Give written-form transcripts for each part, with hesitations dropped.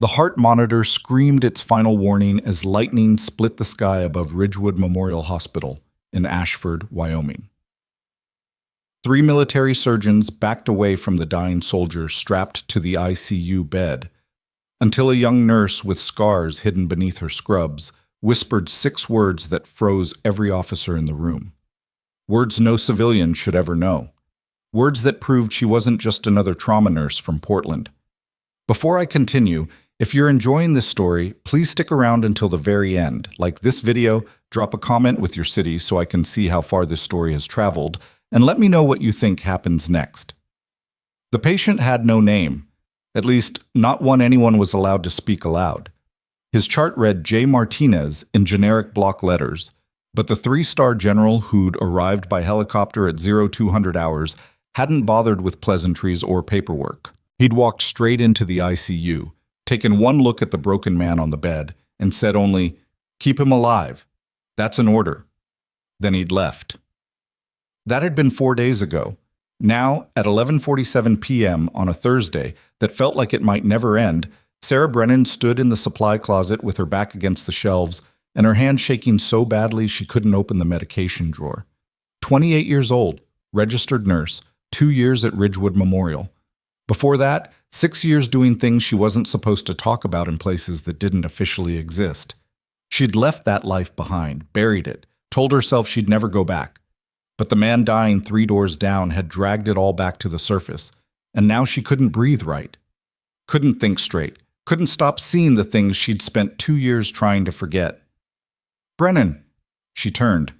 The heart monitor screamed its final warning as lightning split the sky above Ridgewood Memorial Hospital in Ashford, Wyoming. 3 military surgeons backed away from the dying soldier strapped to the ICU bed, until a young nurse with scars hidden beneath her scrubs whispered 6 words that froze every officer in the room. Words no civilian should ever know. Words that proved she wasn't just another trauma nurse from Portland. Before I continue, if you're enjoying this story, please stick around until the very end. Like this video, drop a comment with your city so I can see how far this story has traveled, and let me know what you think happens next. The patient had no name, at least not one anyone was allowed to speak aloud. His chart read J. Martinez in generic block letters, but the 3-star general who'd arrived by helicopter at 0200 hours hadn't bothered with pleasantries or paperwork. He'd walked straight into the ICU, taken one look at the broken man on the bed, and said only, "Keep him alive. That's an order." Then he'd left. That had been 4 days ago. Now, at 11:47 p.m. on a Thursday that felt like it might never end, Sarah Brennan stood in the supply closet with her back against the shelves and her hand shaking so badly she couldn't open the medication drawer. 28 years old, registered nurse, 2 years at Ridgewood Memorial. Before that, 6 years doing things she wasn't supposed to talk about in places that didn't officially exist. She'd left that life behind, buried it, told herself she'd never go back. But the man dying 3 doors down had dragged it all back to the surface, and now she couldn't breathe right. Couldn't think straight, couldn't stop seeing the things she'd spent 2 years trying to forget. "Brennan!" She turned.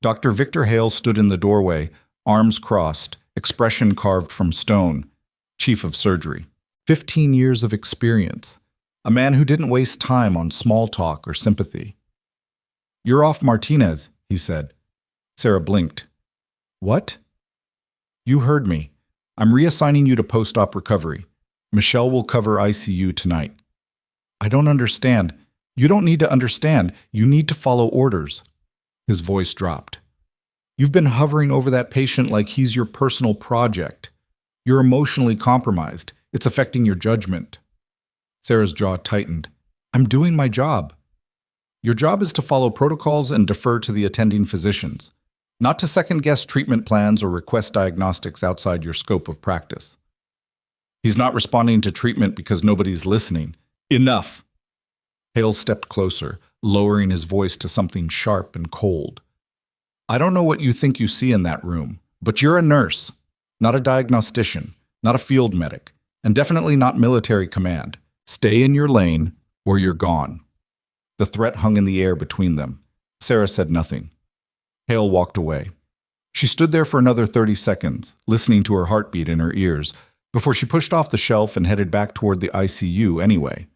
Dr. Victor Hale stood in the doorway, arms crossed, expression carved from stone, chief of surgery. 15 years of experience. A man who didn't waste time on small talk or sympathy. "You're off Martinez," he said. Sarah blinked. "What?" "You heard me. I'm reassigning you to post-op recovery. Michelle will cover ICU tonight." "I don't understand." "You don't need to understand. You need to follow orders." His voice dropped. "You've been hovering over that patient like he's your personal project. You're emotionally compromised. It's affecting your judgment." Sarah's jaw tightened. "I'm doing my job." "Your job is to follow protocols and defer to the attending physicians, not to second-guess treatment plans or request diagnostics outside your scope of practice." "He's not responding to treatment because nobody's listening." "Enough!" Hale stepped closer, lowering his voice to something sharp and cold. "I don't know what you think you see in that room, but you're a nurse, not a diagnostician, not a field medic, and definitely not military command. Stay in your lane, or you're gone." The threat hung in the air between them. Sarah said nothing. Hale walked away. She stood there for another 30 seconds, listening to her heartbeat in her ears, before she pushed off the shelf and headed back toward the ICU anyway.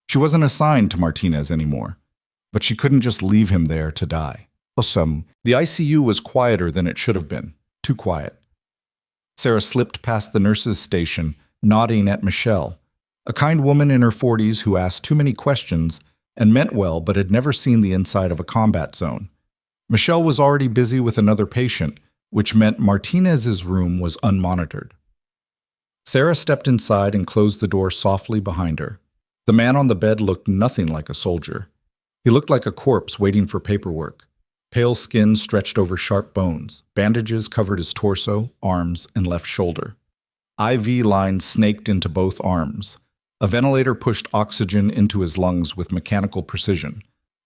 She wasn't assigned to Martinez anymore, but she couldn't just leave him there to die. The ICU was quieter than it should have been, too quiet. Sarah slipped past the nurse's station, nodding at Michelle, a kind woman in her 40s who asked too many questions and meant well but had never seen the inside of a combat zone. Michelle was already busy with another patient, which meant Martinez's room was unmonitored. Sarah stepped inside and closed the door softly behind her. The man on the bed looked nothing like a soldier. He looked like a corpse waiting for paperwork. Pale skin stretched over sharp bones. Bandages covered his torso, arms, and left shoulder. IV lines snaked into both arms. A ventilator pushed oxygen into his lungs with mechanical precision.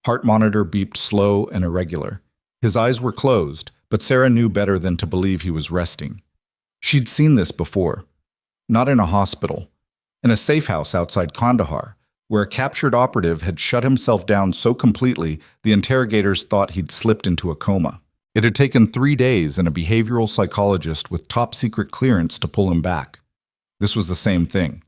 Heart monitor beeped slow and irregular. His eyes were closed, but Sarah knew better than to believe he was resting. She'd seen this before. Not in a hospital. In a safe house outside Kandahar, where a captured operative had shut himself down so completely the interrogators thought he'd slipped into a coma. It had taken 3 days and a behavioral psychologist with top-secret clearance to pull him back. This was the same thing.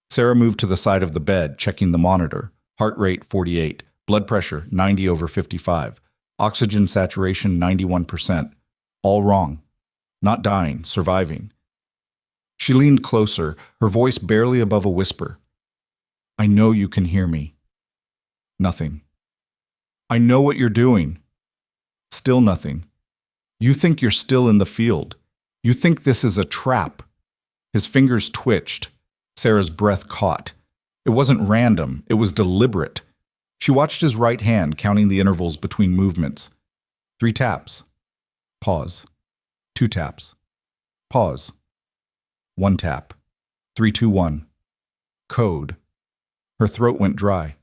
Sarah moved to the side of the bed, checking the monitor. Heart rate 48, blood pressure 90/55, oxygen saturation 91%. All wrong. Not dying, surviving. She leaned closer, her voice barely above a whisper. "I know you can hear me." Nothing. "I know what you're doing." Still nothing. "You think you're still in the field. You think this is a trap." His fingers twitched. Sarah's breath caught. It wasn't random, it was deliberate. She watched his right hand, counting the intervals between movements. 3 taps. Pause. 2 taps. Pause. 1 tap. 3-2-1. Code. Her throat went dry.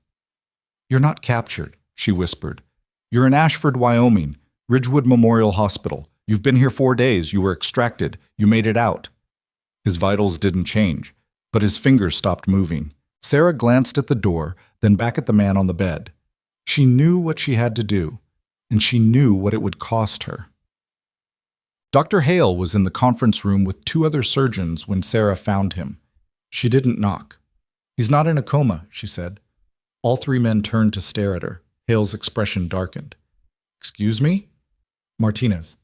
"You're not captured," she whispered. "You're in Ashford, Wyoming, Ridgewood Memorial Hospital. You've been here 4 days. You were extracted. You made it out." His vitals didn't change, but his fingers stopped moving. Sarah glanced at the door, then back at the man on the bed. She knew what she had to do, and she knew what it would cost her. Dr. Hale was in the conference room with 2 other surgeons when Sarah found him. She didn't knock. "He's not in a coma," she said. All 3 men turned to stare at her. Hale's expression darkened. "Excuse me?" "Martinez.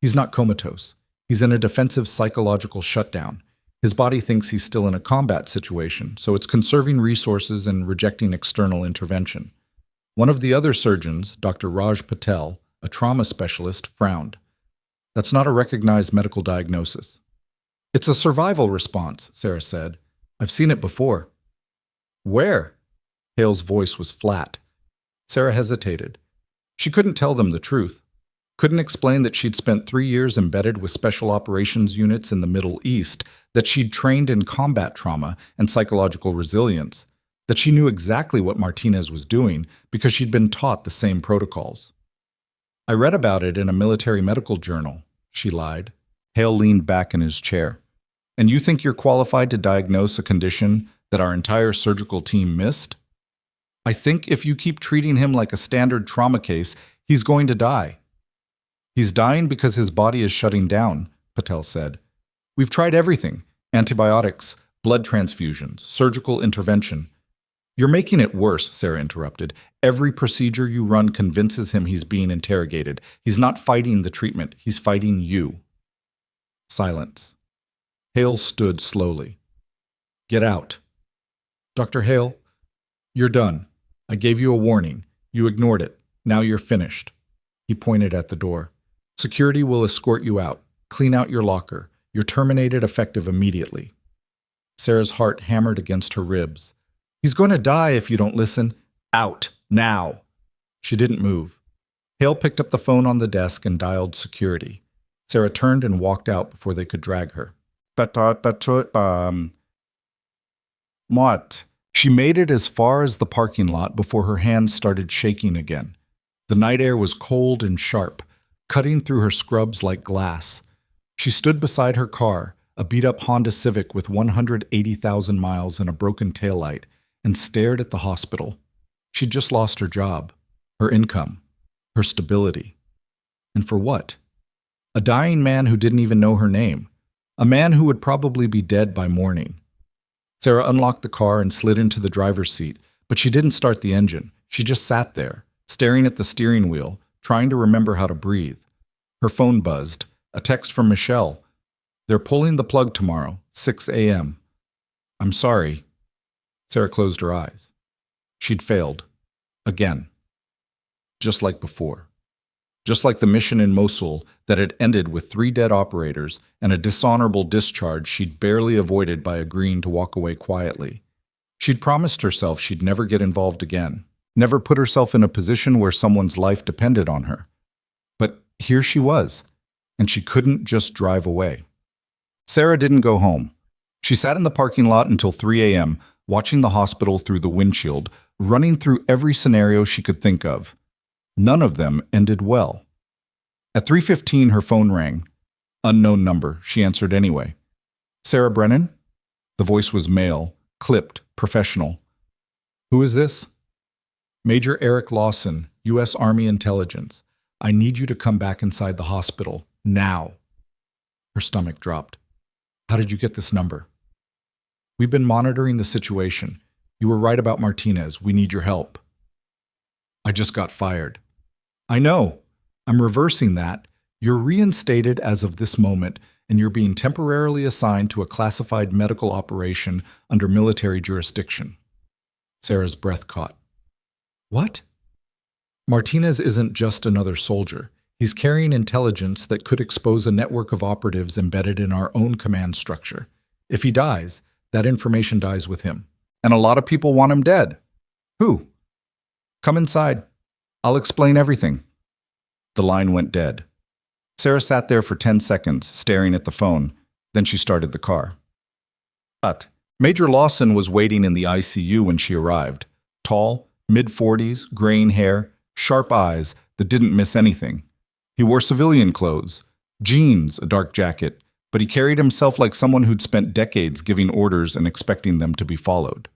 He's not comatose. He's in a defensive psychological shutdown. His body thinks he's still in a combat situation, so it's conserving resources and rejecting external intervention." One of the other surgeons, Dr. Raj Patel, a trauma specialist, frowned. "That's not a recognized medical diagnosis." "It's a survival response," Sarah said. "I've seen it before." "Where?" Hale's voice was flat. Sarah hesitated. She couldn't tell them the truth. Couldn't explain that she'd spent 3 years embedded with special operations units in the Middle East, that she'd trained in combat trauma and psychological resilience, that she knew exactly what Martinez was doing because she'd been taught the same protocols. "I read about it in a military medical journal," she lied. Hale leaned back in his chair. "And you think you're qualified to diagnose a condition that our entire surgical team missed?" "I think if you keep treating him like a standard trauma case, he's going to die." "He's dying because his body is shutting down," Patel said. "We've tried everything: antibiotics, blood transfusions, surgical intervention." "You're making it worse," Sarah interrupted. "Every procedure you run convinces him he's being interrogated. He's not fighting the treatment, he's fighting you." Silence. Hale stood slowly. "Get out." "Dr. Hale, you're done. I gave you a warning. You ignored it. Now you're finished." He pointed at the door. "Security will escort you out. Clean out your locker. You're terminated effective immediately." Sarah's heart hammered against her ribs. "He's going to die if you don't listen. Out, now." She didn't move. Hale picked up the phone on the desk and dialed security. Sarah turned and walked out before they could drag her. What? She made it as far as the parking lot before her hands started shaking again. The night air was cold and sharp, cutting through her scrubs like glass. She stood beside her car, a beat-up Honda Civic with 180,000 miles and a broken taillight, and stared at the hospital. She'd just lost her job, her income, her stability. And for what? A dying man who didn't even know her name. A man who would probably be dead by morning. Sarah unlocked the car and slid into the driver's seat, but she didn't start the engine. She just sat there, staring at the steering wheel, trying to remember how to breathe. Her phone buzzed. A text from Michelle. "They're pulling the plug tomorrow, 6 a.m. "I'm sorry." Sarah closed her eyes. She'd failed. Again. Just like before. Just like the mission in Mosul that had ended with 3 dead operators and a dishonorable discharge she'd barely avoided by agreeing to walk away quietly. She'd promised herself she'd never get involved again, never put herself in a position where someone's life depended on her. But here she was, and she couldn't just drive away. Sarah didn't go home. She sat in the parking lot until 3 a.m., watching the hospital through the windshield, running through every scenario she could think of. None of them ended well. At 3:15, her phone rang. Unknown number. She answered anyway. "Sarah Brennan?" The voice was male, clipped, professional. "Who is this?" "Major Eric Lawson, U.S. Army Intelligence. I need you to come back inside the hospital. Now." Her stomach dropped. "How did you get this number?" "We've been monitoring the situation. You were right about Martinez. We need your help." "I just got fired." "I know. I'm reversing that. You're reinstated as of this moment, and you're being temporarily assigned to a classified medical operation under military jurisdiction." Sarah's breath caught. "What?" "Martinez isn't just another soldier. He's carrying intelligence that could expose a network of operatives embedded in our own command structure. If he dies, that information dies with him. And a lot of people want him dead. Who? Come inside. I'll explain everything. The line went dead. Sarah sat there for 10 seconds, staring at the phone. Then she started the car. But Major Lawson was waiting in the ICU when she arrived. Tall, mid-40s, graying hair, sharp eyes that didn't miss anything. He wore civilian clothes, jeans, a dark jacket, but he carried himself like someone who'd spent decades giving orders and expecting them to be followed.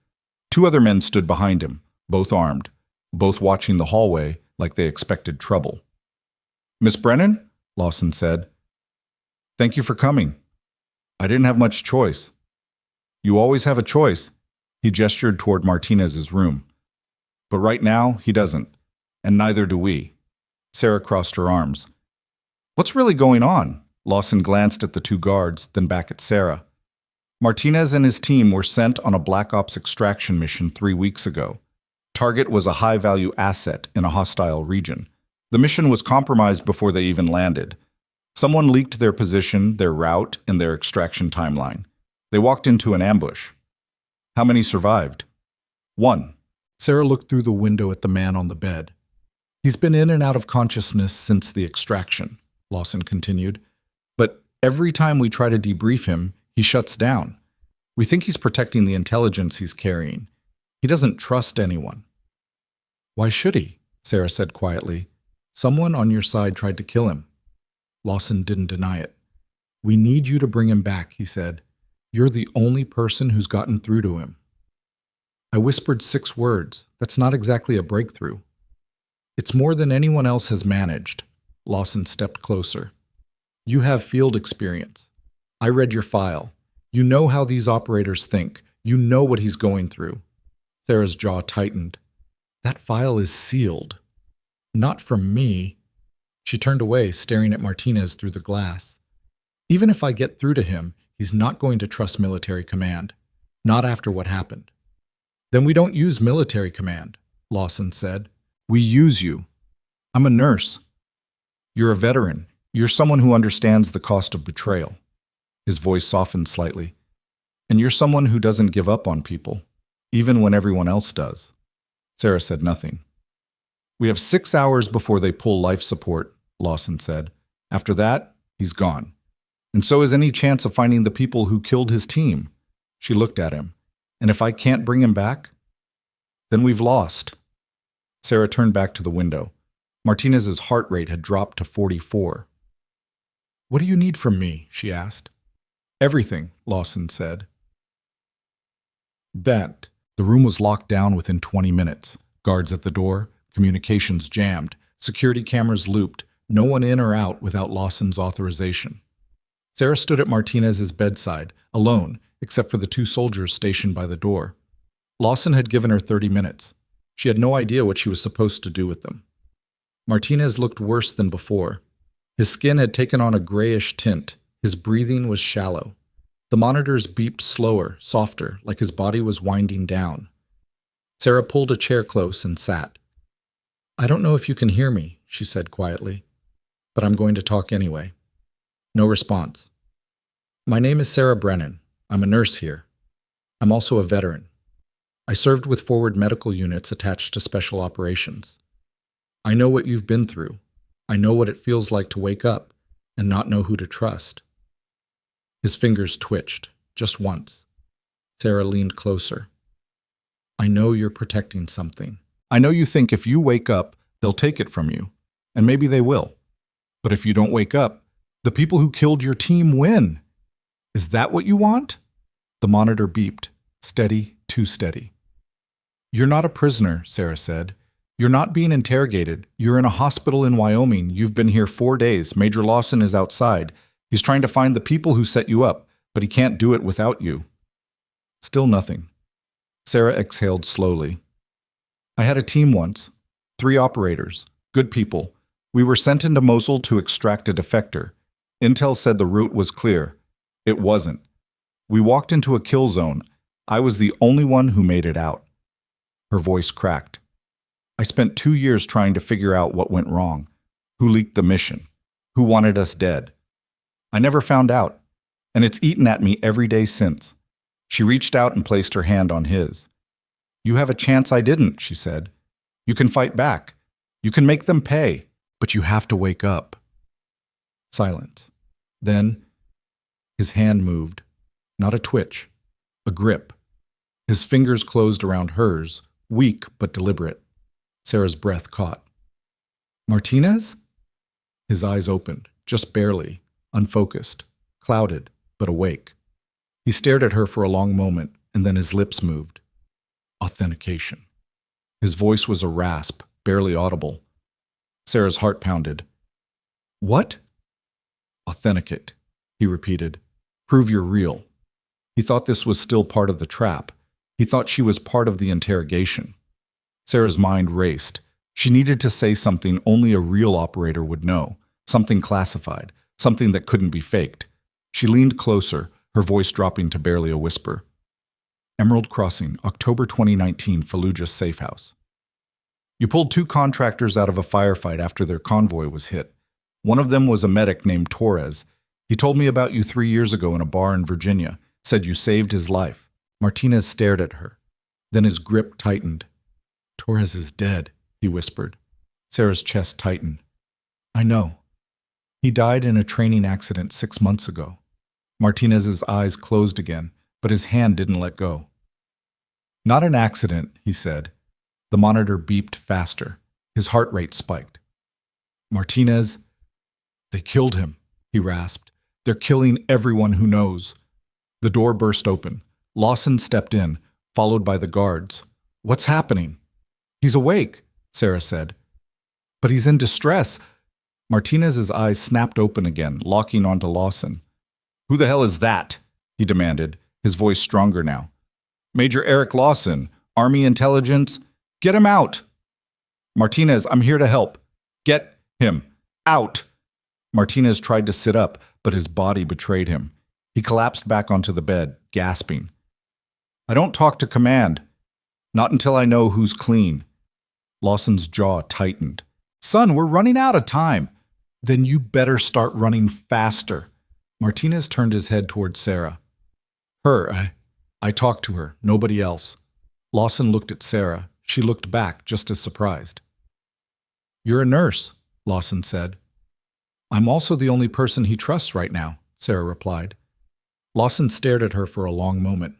2 other men stood behind him, both armed, both watching the hallway like they expected trouble. "Miss Brennan?" Lawson said. "Thank you for coming. I didn't have much choice." "You always have a choice." He gestured toward Martinez's room. "But right now, he doesn't, and neither do we." Sarah crossed her arms. "What's really going on?" Lawson glanced at the 2 guards, then back at Sarah. Martinez and his team were sent on a Black Ops extraction mission 3 weeks ago. Target was a high-value asset in a hostile region. The mission was compromised before they even landed. Someone leaked their position, their route, and their extraction timeline. They walked into an ambush. How many survived? 1. Sarah looked through the window at the man on the bed. "He's been in and out of consciousness since the extraction," Lawson continued. "But every time we try to debrief him, he shuts down. We think he's protecting the intelligence he's carrying. He doesn't trust anyone." "Why should he?" Sarah said quietly. "Someone on your side tried to kill him." Lawson didn't deny it. "We need you to bring him back," he said. "You're the only person who's gotten through to him." I whispered 6 words. That's not exactly a breakthrough. "It's more than anyone else has managed." Lawson stepped closer. "You have field experience. I read your file. You know how these operators think. You know what he's going through." Sarah's jaw tightened. "That file is sealed." "Not from me." She turned away, staring at Martinez through the glass. "Even if I get through to him, he's not going to trust military command. Not after what happened." "Then we don't use military command," Lawson said. "We use you. I'm a nurse. You're a veteran. You're someone who understands the cost of betrayal." His voice softened slightly. "And you're someone who doesn't give up on people, even when everyone else does." Sarah said nothing. "We have 6 hours before they pull life support," Lawson said. "After that, he's gone. And so is any chance of finding the people who killed his team." She looked at him. "And if I can't bring him back, then we've lost." Sarah turned back to the window. Martinez's heart rate had dropped to 44. "What do you need from me?" she asked. "Everything," Lawson said. The room was locked down within 20 minutes. Guards at the door, communications jammed, security cameras looped, no one in or out without Lawson's authorization. Sarah stood at Martinez's bedside, alone, except for the 2 soldiers stationed by the door. Lawson had given her 30 minutes. She had no idea what she was supposed to do with them. Martinez looked worse than before. His skin had taken on a grayish tint. His breathing was shallow. The monitors beeped slower, softer, like his body was winding down. Sarah pulled a chair close and sat. "I don't know if you can hear me," she said quietly, "but I'm going to talk anyway." No response. "My name is Sarah Brennan. I'm a nurse here. I'm also a veteran. I served with forward medical units attached to special operations. I know what you've been through. I know what it feels like to wake up and not know who to trust." His fingers twitched, just once. Sarah leaned closer. "I know you're protecting something. I know you think if you wake up, they'll take it from you. And maybe they will. But if you don't wake up, the people who killed your team win. Is that what you want?" The monitor beeped, steady, too steady. "You're not a prisoner," Sarah said. "You're not being interrogated. You're in a hospital in Wyoming. You've been here 4 days. Major Lawson is outside. He's trying to find the people who set you up, but he can't do it without you." Still nothing. Sarah exhaled slowly. "I had a team once. 3 operators. Good people. We were sent into Mosul to extract a defector. Intel said the route was clear. It wasn't. We walked into a kill zone. I was the only one who made it out." Her voice cracked. "I spent 2 years trying to figure out what went wrong. Who leaked the mission? Who wanted us dead? I never found out, and it's eaten at me every day since." She reached out and placed her hand on his. You have a chance I didn't, she said. You can fight back. You can make them pay, but you have to wake up. Silence. Then, his hand moved. Not a twitch, a grip. His fingers closed around hers, weak but deliberate. Sarah's breath caught. Martinez? His eyes opened, just barely, unfocused, clouded, but awake. He stared at her for a long moment, and then his lips moved. Authentication. His voice was a rasp, barely audible. Sarah's heart pounded. What? Authenticate, he repeated. Prove you're real. He thought this was still part of the trap. He thought she was part of the interrogation. Sarah's mind raced. She needed to say something only a real operator would know, something classified, something that couldn't be faked. She leaned closer, her voice dropping to barely a whisper. Emerald Crossing, October 2019, Fallujah Safe House. You pulled 2 contractors out of a firefight after their convoy was hit. One of them was a medic named Torres. He told me about you 3 years ago in a bar in Virginia, said you saved his life. Martinez stared at her. Then his grip tightened. Torres is dead, he whispered. Sarah's chest tightened. I know. He died in a training accident 6 months ago. Martinez's eyes closed again, but his hand didn't let go. Not an accident, he said. The monitor beeped faster. His heart rate spiked. Martinez, they killed him, he rasped. They're killing everyone who knows. The door burst open. Lawson stepped in, followed by the guards. What's happening? He's awake, Sarah said. But he's in distress. Martinez's eyes snapped open again, locking onto Lawson. Who the hell is that? He demanded, his voice stronger now. Major Eric Lawson, Army Intelligence. Get him out! Martinez, I'm here to help. Get him out! Martinez tried to sit up, but his body betrayed him. He collapsed back onto the bed, gasping. I don't talk to command. Not until I know who's clean. Lawson's jaw tightened. Son, we're running out of time. Then you better start running faster. Martinez turned his head toward Sarah. I talked to her, nobody else. Lawson looked at Sarah. She looked back, just as surprised. You're a nurse, Lawson said. I'm also the only person he trusts right now, Sarah replied. Lawson stared at her for a long moment.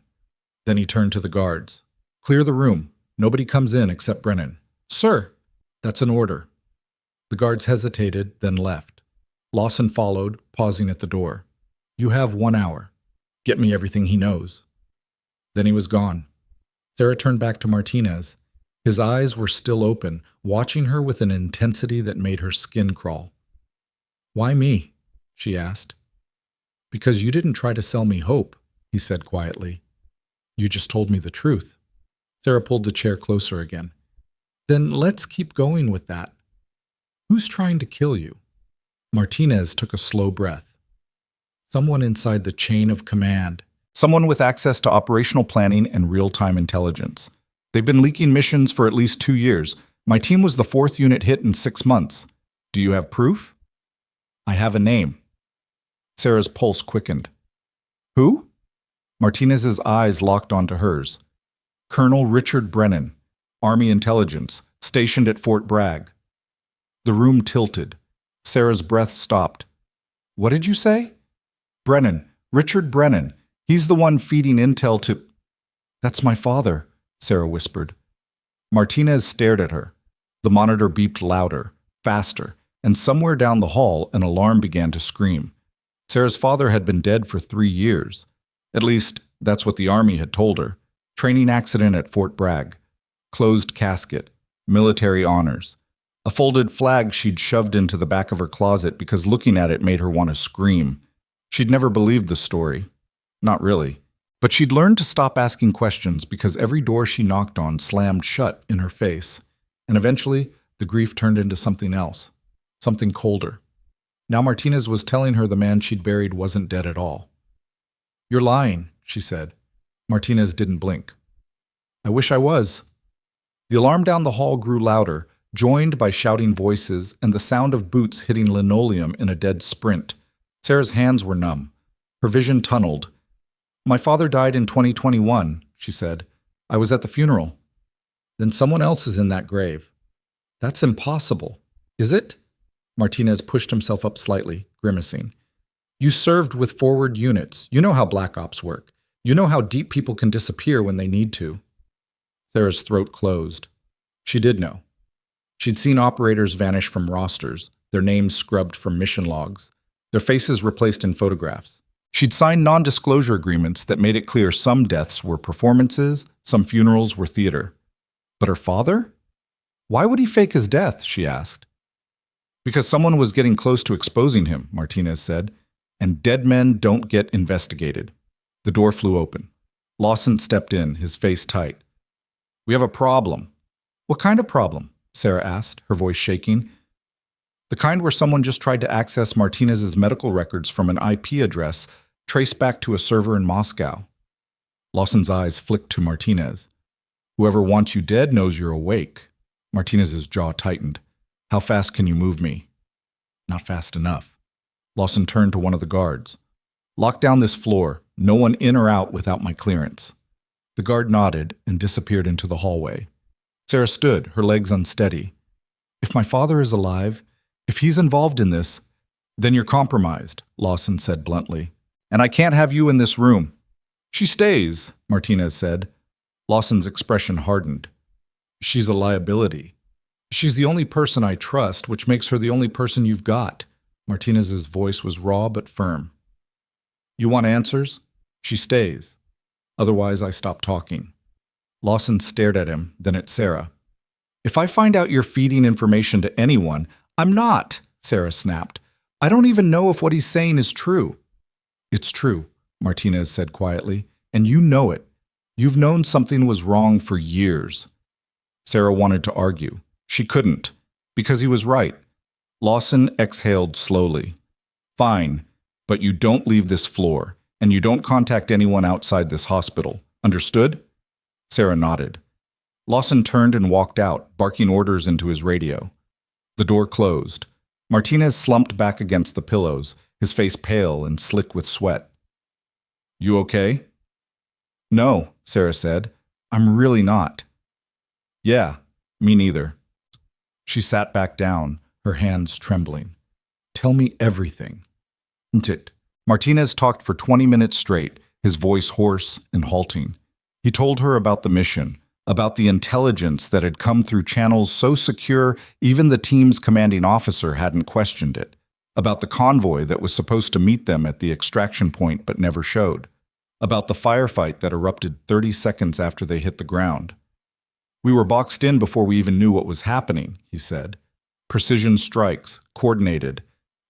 Then he turned to the guards. Clear the room. Nobody comes in except Brennan. Sir, that's an order. The guards hesitated, then left. Lawson followed, pausing at the door. You have 1 hour. Get me everything he knows. Then he was gone. Sarah turned back to Martinez. His eyes were still open, watching her with an intensity that made her skin crawl. Why me? She asked. Because you didn't try to sell me hope, he said quietly. You just told me the truth. Sarah pulled the chair closer again. Then let's keep going with that. Who's trying to kill you? Martinez took a slow breath. Someone inside the chain of command. Someone with access to operational planning and real-time intelligence. They've been leaking missions for at least 2 years. My team was the 4th unit hit in 6 months. Do you have proof? I have a name. Sarah's pulse quickened. Who? Martinez's eyes locked onto hers. Colonel Richard Brennan, Army Intelligence, stationed at Fort Bragg. The room tilted. Sarah's breath stopped. What did you say? Brennan, Richard Brennan. He's the one feeding intel to... That's my father, Sarah whispered. Martinez stared at her. The monitor beeped louder, faster, and somewhere down the hall an alarm began to scream. Sarah's father had been dead for 3 years. At least, that's what the Army had told her. Training accident at Fort Bragg. Closed casket. Military honors. A folded flag she'd shoved into the back of her closet because looking at it made her want to scream. She'd never believed the story. Not really. But she'd learned to stop asking questions because every door she knocked on slammed shut in her face. And eventually, the grief turned into something else. Something colder. Now Martinez was telling her the man she'd buried wasn't dead at all. You're lying, she said. Martinez didn't blink. I wish I was. The alarm down the hall grew louder, joined by shouting voices and the sound of boots hitting linoleum in a dead sprint. Sarah's hands were numb. Her vision tunneled. My father died in 2021, she said. I was at the funeral. Then someone else is in that grave. That's impossible. Is it? Martinez pushed himself up slightly, grimacing. You served with forward units. You know how black ops work. You know how deep people can disappear when they need to. Sarah's throat closed. She did know. She'd seen operators vanish from rosters, their names scrubbed from mission logs, their faces replaced in photographs. She'd signed non-disclosure agreements that made it clear some deaths were performances, some funerals were theater. But her father? Why would he fake his death, she asked. Because someone was getting close to exposing him, Martinez said, and dead men don't get investigated. The door flew open. Lawson stepped in, his face tight. We have a problem. What kind of problem? Sarah asked, her voice shaking. The kind where someone just tried to access Martinez's medical records from an IP address traced back to a server in Moscow. Lawson's eyes flicked to Martinez. Whoever wants you dead knows you're awake. Martinez's jaw tightened. How fast can you move me? Not fast enough. Lawson turned to one of the guards. Lock down this floor. No one in or out without my clearance. The guard nodded and disappeared into the hallway. Sarah stood, her legs unsteady. If my father is alive, if he's involved in this, then you're compromised, Lawson said bluntly. And I can't have you in this room. She stays, Martinez said. Lawson's expression hardened. She's a liability. She's the only person I trust, which makes her the only person you've got. Martinez's voice was raw but firm. You want answers? She stays. Otherwise, I stop talking. Lawson stared at him, then at Sarah. If I find out you're feeding information to anyone, I'm not, Sarah snapped. I don't even know if what he's saying is true. It's true, Martinez said quietly, and you know it. You've known something was wrong for years. Sarah wanted to argue. She couldn't, because he was right. Lawson exhaled slowly. Fine, but you don't leave this floor, and you don't contact anyone outside this hospital. Understood? Sarah nodded. Lawson turned and walked out, barking orders into his radio. The door closed. Martinez slumped back against the pillows, his face pale and slick with sweat. You okay? No, Sarah said. I'm really not. Yeah, me neither. She sat back down, her hands trembling. Tell me everything. Martinez talked for 20 minutes straight, his voice hoarse and halting. He told her about the mission, about the intelligence that had come through channels so secure even the team's commanding officer hadn't questioned it, about the convoy that was supposed to meet them at the extraction point but never showed, about the firefight that erupted 30 seconds after they hit the ground. We were boxed in before we even knew what was happening, he said. Precision strikes, coordinated.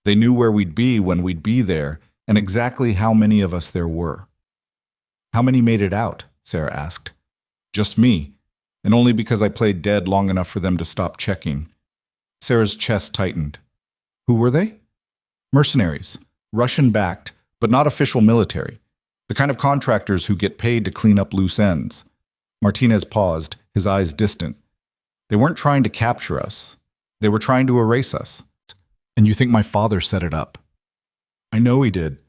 They knew where we'd be when we'd be there, and exactly how many of us there were. How many made it out? Sarah asked. Just me, and only because I played dead long enough for them to stop checking. Sarah's chest tightened. Who were they? Mercenaries, Russian-backed, but not official military. The kind of contractors who get paid to clean up loose ends. Martinez paused, his eyes distant. They weren't trying to capture us. They were trying to erase us. And you think my father set it up? I know he did.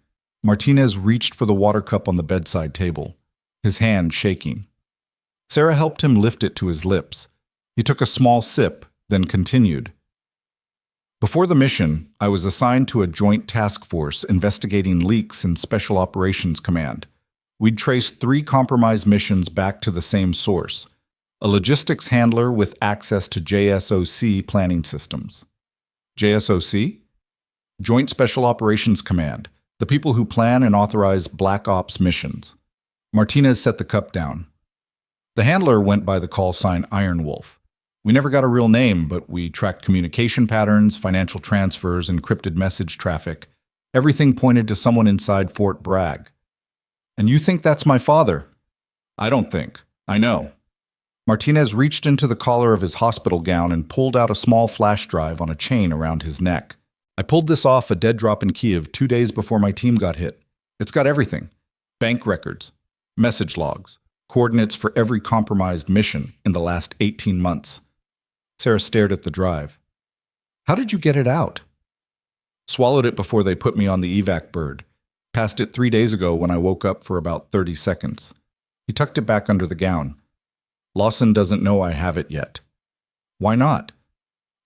Martinez reached for the water cup on the bedside table, his hand shaking. Sarah helped him lift it to his lips. He took a small sip, then continued. Before the mission, I was assigned to a joint task force investigating leaks in Special Operations Command. We'd traced 3 compromised missions back to the same source, a logistics handler with access to JSOC planning systems. JSOC? Joint Special Operations Command, the people who plan and authorize Black Ops missions. Martinez set the cup down. The handler went by the call sign Iron Wolf. We never got a real name, but we tracked communication patterns, financial transfers, encrypted message traffic. Everything pointed to someone inside Fort Bragg. And you think that's my father? I don't think. I know. Martinez reached into the collar of his hospital gown and pulled out a small flash drive on a chain around his neck. I pulled this off a dead drop in Kiev 2 days before my team got hit. It's got everything. Bank records, message logs, coordinates for every compromised mission in the last 18 months. Sarah stared at the drive. How did you get it out? Swallowed it before they put me on the evac bird. Passed it 3 days ago when I woke up for about 30 seconds. He tucked it back under the gown. Lawson doesn't know I have it yet. Why not?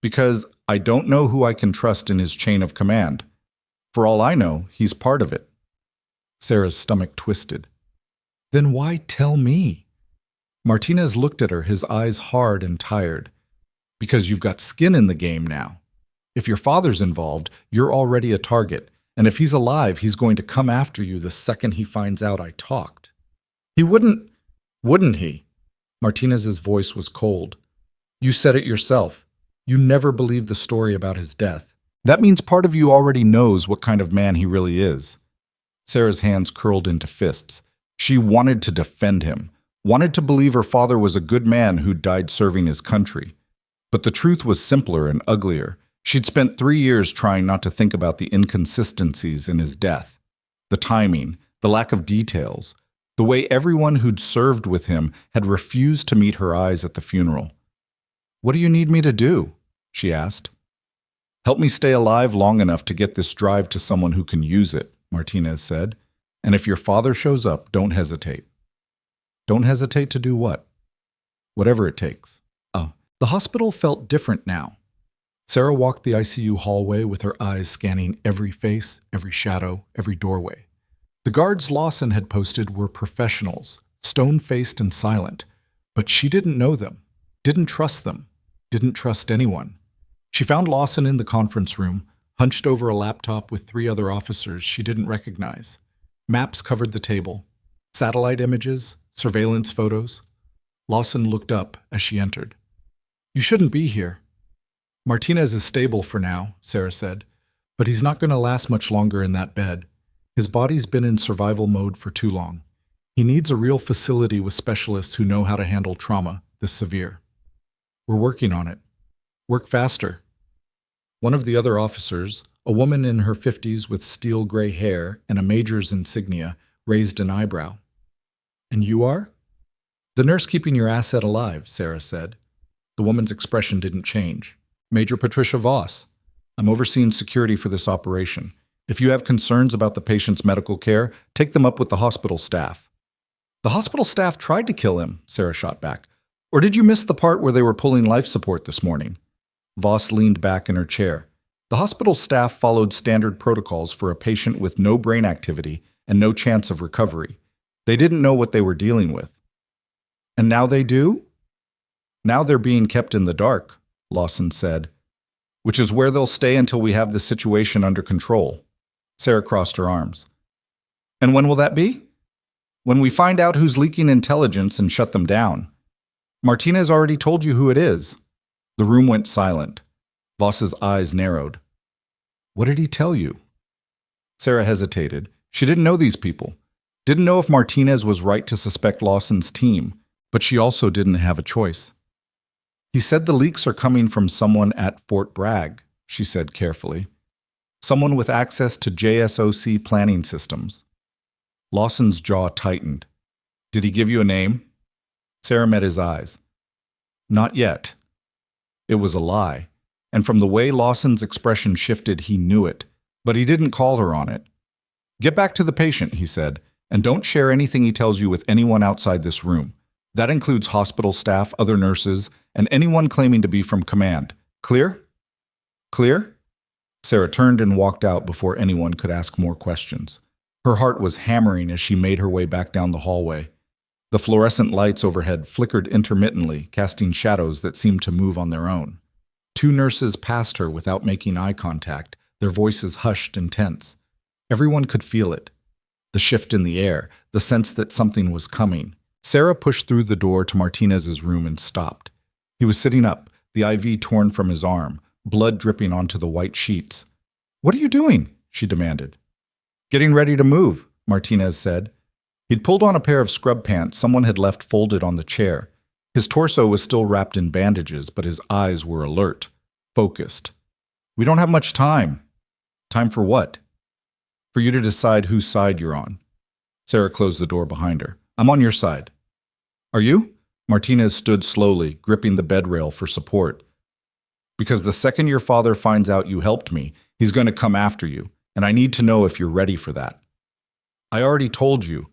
Because I don't know who I can trust in his chain of command. For all I know, he's part of it. Sarah's stomach twisted. Then why tell me? Martinez looked at her, his eyes hard and tired. Because you've got skin in the game now. If your father's involved, you're already a target, and if he's alive, he's going to come after you the second he finds out I talked. He wouldn't he? Martinez's voice was cold. You said it yourself. You never believed the story about his death. That means part of you already knows what kind of man he really is. Sarah's hands curled into fists. She wanted to defend him, wanted to believe her father was a good man who died serving his country. But the truth was simpler and uglier. She'd spent 3 years trying not to think about the inconsistencies in his death. The timing, the lack of details, the way everyone who'd served with him had refused to meet her eyes at the funeral. What do you need me to do? She asked. Help me stay alive long enough to get this drive to someone who can use it, Martinez said. And if your father shows up, don't hesitate. Don't hesitate to do what? Whatever it takes. Oh, the hospital felt different now. Sarah walked the ICU hallway with her eyes scanning every face, every shadow, every doorway. The guards Lawson had posted were professionals, stone-faced and silent, but she didn't know them, didn't trust them, didn't trust anyone. She found Lawson in the conference room, hunched over a laptop with 3 other officers she didn't recognize. Maps covered the table, satellite images, surveillance photos. Lawson looked up as she entered. You shouldn't be here. Martinez is stable for now, Sarah said, but he's not going to last much longer in that bed. His body's been in survival mode for too long. He needs a real facility with specialists who know how to handle trauma this severe. We're working on it. Work faster. One of the other officers, a woman in her 50s with steel gray hair and a major's insignia, raised an eyebrow. And you are? The nurse keeping your asset alive, Sarah said. The woman's expression didn't change. Major Patricia Voss. I'm overseeing security for this operation. If you have concerns about the patient's medical care, take them up with the hospital staff. The hospital staff tried to kill him, Sarah shot back. Or did you miss the part where they were pulling life support this morning? Voss leaned back in her chair. The hospital staff followed standard protocols for a patient with no brain activity and no chance of recovery. They didn't know what they were dealing with. And now they do? Now they're being kept in the dark, Lawson said, which is where they'll stay until we have the situation under control. Sarah crossed her arms. And when will that be? When we find out who's leaking intelligence and shut them down. Martinez already told you who it is. The room went silent. Voss's eyes narrowed. What did he tell you? Sarah hesitated. She didn't know these people. Didn't know if Martinez was right to suspect Lawson's team, but she also didn't have a choice. He said the leaks are coming from someone at Fort Bragg, she said carefully. Someone with access to JSOC planning systems. Lawson's jaw tightened. Did he give you a name? Sarah met his eyes. Not yet. It was a lie, and from the way Lawson's expression shifted, he knew it, but he didn't call her on it. Get back to the patient, he said, and don't share anything he tells you with anyone outside this room. That includes hospital staff, other nurses, and anyone claiming to be from command. Clear? Clear? Sarah turned and walked out before anyone could ask more questions. Her heart was hammering as she made her way back down the hallway. The fluorescent lights overhead flickered intermittently, casting shadows that seemed to move on their own. 2 nurses passed her without making eye contact, their voices hushed and tense. Everyone could feel it. The shift in the air, the sense that something was coming. Sarah pushed through the door to Martinez's room and stopped. He was sitting up, the IV torn from his arm, blood dripping onto the white sheets. What are you doing? She demanded. Getting ready to move, Martinez said. He'd pulled on a pair of scrub pants someone had left folded on the chair. His torso was still wrapped in bandages, but his eyes were alert, focused. We don't have much time. Time for what? For you to decide whose side you're on. Sarah closed the door behind her. I'm on your side. Are you? Martinez stood slowly, gripping the bed rail for support. Because the second your father finds out you helped me, he's going to come after you, and I need to know if you're ready for that. I already told you.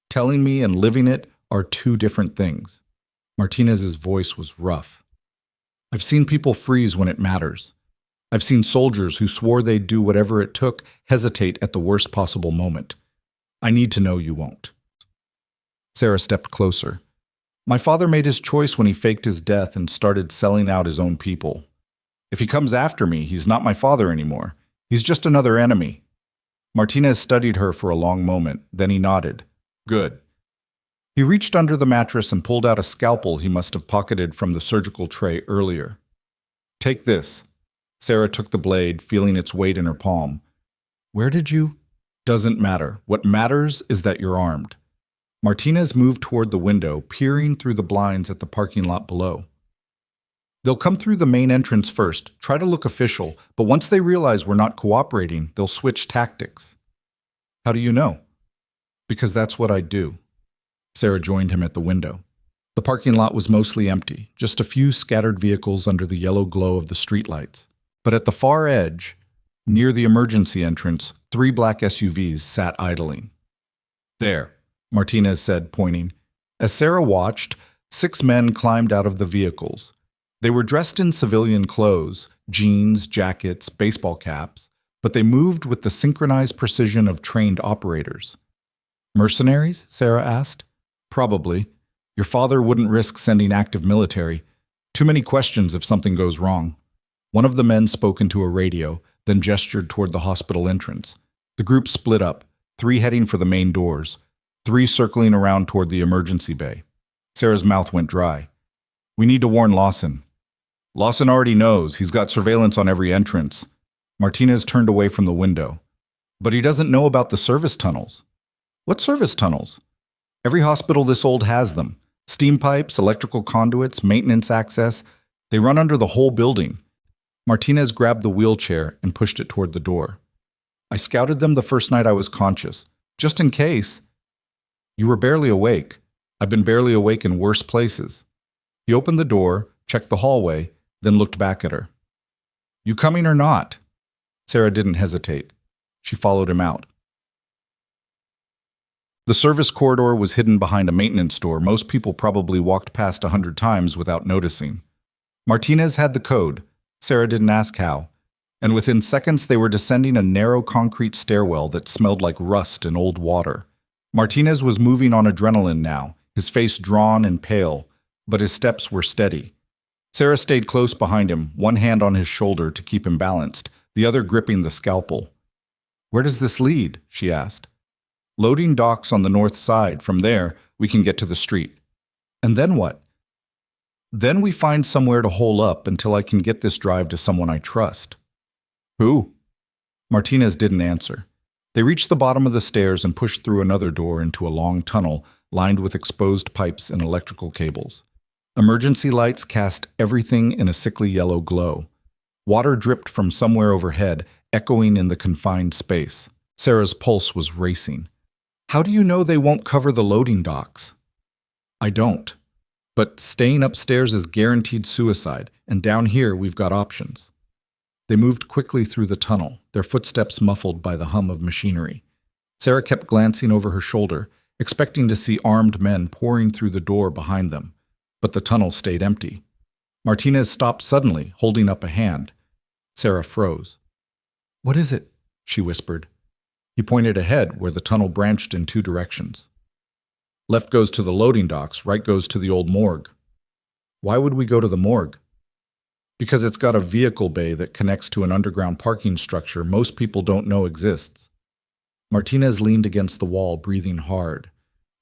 Telling me and living it are 2 different things. Martinez's voice was rough. I've seen people freeze when it matters. I've seen soldiers who swore they'd do whatever it took hesitate at the worst possible moment. I need to know you won't. Sarah stepped closer. My father made his choice when he faked his death and started selling out his own people. If he comes after me, he's not my father anymore. He's just another enemy. Martinez studied her for a long moment, then he nodded. Good. He reached under the mattress and pulled out a scalpel he must have pocketed from the surgical tray earlier. Take this. Sarah took the blade, feeling its weight in her palm. Where did you? Doesn't matter. What matters is that you're armed. Martinez moved toward the window, peering through the blinds at the parking lot below. They'll come through the main entrance first, try to look official, but once they realize we're not cooperating, they'll switch tactics. How do you know? Because that's what I do. Sarah joined him at the window. The parking lot was mostly empty, just a few scattered vehicles under the yellow glow of the streetlights. But at the far edge, near the emergency entrance, 3 black SUVs sat idling. There, Martinez said, pointing. As Sarah watched, 6 men climbed out of the vehicles. They were dressed in civilian clothes, jeans, jackets, baseball caps, but they moved with the synchronized precision of trained operators. Mercenaries? Sarah asked. Probably. Your father wouldn't risk sending active military. Too many questions if something goes wrong. One of the men spoke into a radio, then gestured toward the hospital entrance. The group split up, 3 heading for the main doors, 3 circling around toward the emergency bay. Sarah's mouth went dry. We need to warn Lawson. Lawson already knows. He's got surveillance on every entrance. Martinez turned away from the window. But he doesn't know about the service tunnels. What service tunnels? Every hospital this old has them. Steam pipes, electrical conduits, maintenance access. They run under the whole building. Martinez grabbed the wheelchair and pushed it toward the door. I scouted them the first night I was conscious, just in case. You were barely awake. I've been barely awake in worse places. He opened the door, checked the hallway, then looked back at her. You coming or not? Sarah didn't hesitate. She followed him out. The service corridor was hidden behind a maintenance door most people probably walked past 100 times without noticing. Martinez had the code. Sarah didn't ask how. And within seconds they were descending a narrow concrete stairwell that smelled like rust and old water. Martinez was moving on adrenaline now, his face drawn and pale, but his steps were steady. Sarah stayed close behind him, one hand on his shoulder to keep him balanced, the other gripping the scalpel. Where does this lead? She asked. Loading docks on the north side. From there, we can get to the street. And then what? Then we find somewhere to hole up until I can get this drive to someone I trust. Who? Martinez didn't answer. They reached the bottom of the stairs and pushed through another door into a long tunnel lined with exposed pipes and electrical cables. Emergency lights cast everything in a sickly yellow glow. Water dripped from somewhere overhead, echoing in the confined space. Sarah's pulse was racing. How do you know they won't cover the loading docks? I don't. But staying upstairs is guaranteed suicide, and down here we've got options. They moved quickly through the tunnel, their footsteps muffled by the hum of machinery. Sarah kept glancing over her shoulder, expecting to see armed men pouring through the door behind them, but the tunnel stayed empty. Martinez stopped suddenly, holding up a hand. Sarah froze. What is it? She whispered. He pointed ahead where the tunnel branched in 2 directions. Left goes to the loading docks, right goes to the old morgue. Why would we go to the morgue? Because it's got a vehicle bay that connects to an underground parking structure most people don't know exists. Martinez leaned against the wall, breathing hard.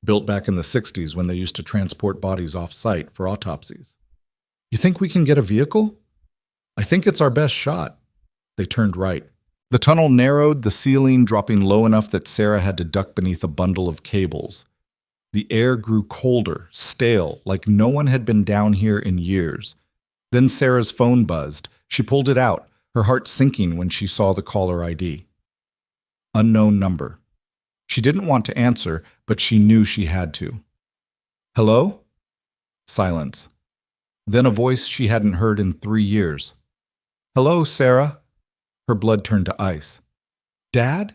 Built back in the 60s when they used to transport bodies off-site for autopsies. You think we can get a vehicle? I think it's our best shot. They turned right. The tunnel narrowed, the ceiling dropping low enough that Sarah had to duck beneath a bundle of cables. The air grew colder, stale, like no one had been down here in years. Then Sarah's phone buzzed. She pulled it out, her heart sinking when she saw the caller ID. Unknown number. She didn't want to answer, but she knew she had to. Hello? Silence. Then a voice she hadn't heard in 3 years. Hello, Sarah. Her blood turned to ice. Dad?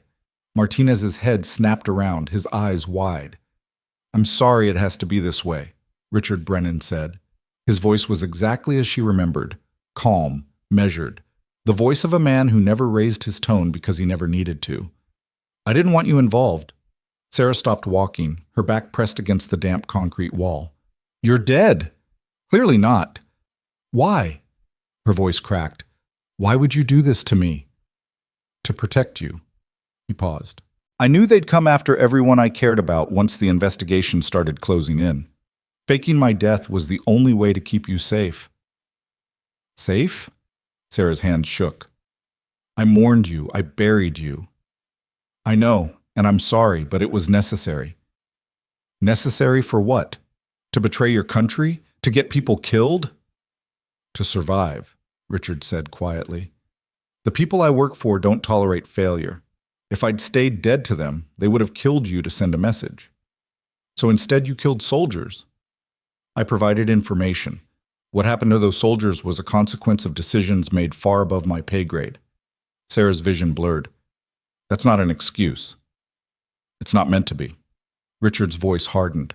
Martinez's head snapped around, his eyes wide. I'm sorry it has to be this way. Richard Brennan said. His voice was exactly as she remembered, calm, measured, the voice of a man who never raised his tone because he never needed to. I didn't want you involved. Sarah stopped walking, her back pressed against the damp concrete wall. You're dead. Clearly not. Why? Her voice cracked. Why would you do this to me? To protect you. He paused. I knew they'd come after everyone I cared about once the investigation started closing in. Faking my death was the only way to keep you safe. Safe? Sarah's hands shook. I mourned you. I buried you. I know, and I'm sorry, but it was necessary. Necessary for what? To betray your country? To get people killed? To survive, Richard said quietly. The people I work for don't tolerate failure. If I'd stayed dead to them, they would have killed you to send a message. So instead you killed soldiers. I provided information. What happened to those soldiers was a consequence of decisions made far above my pay grade. Sarah's vision blurred. That's not an excuse. It's not meant to be. Richard's voice hardened.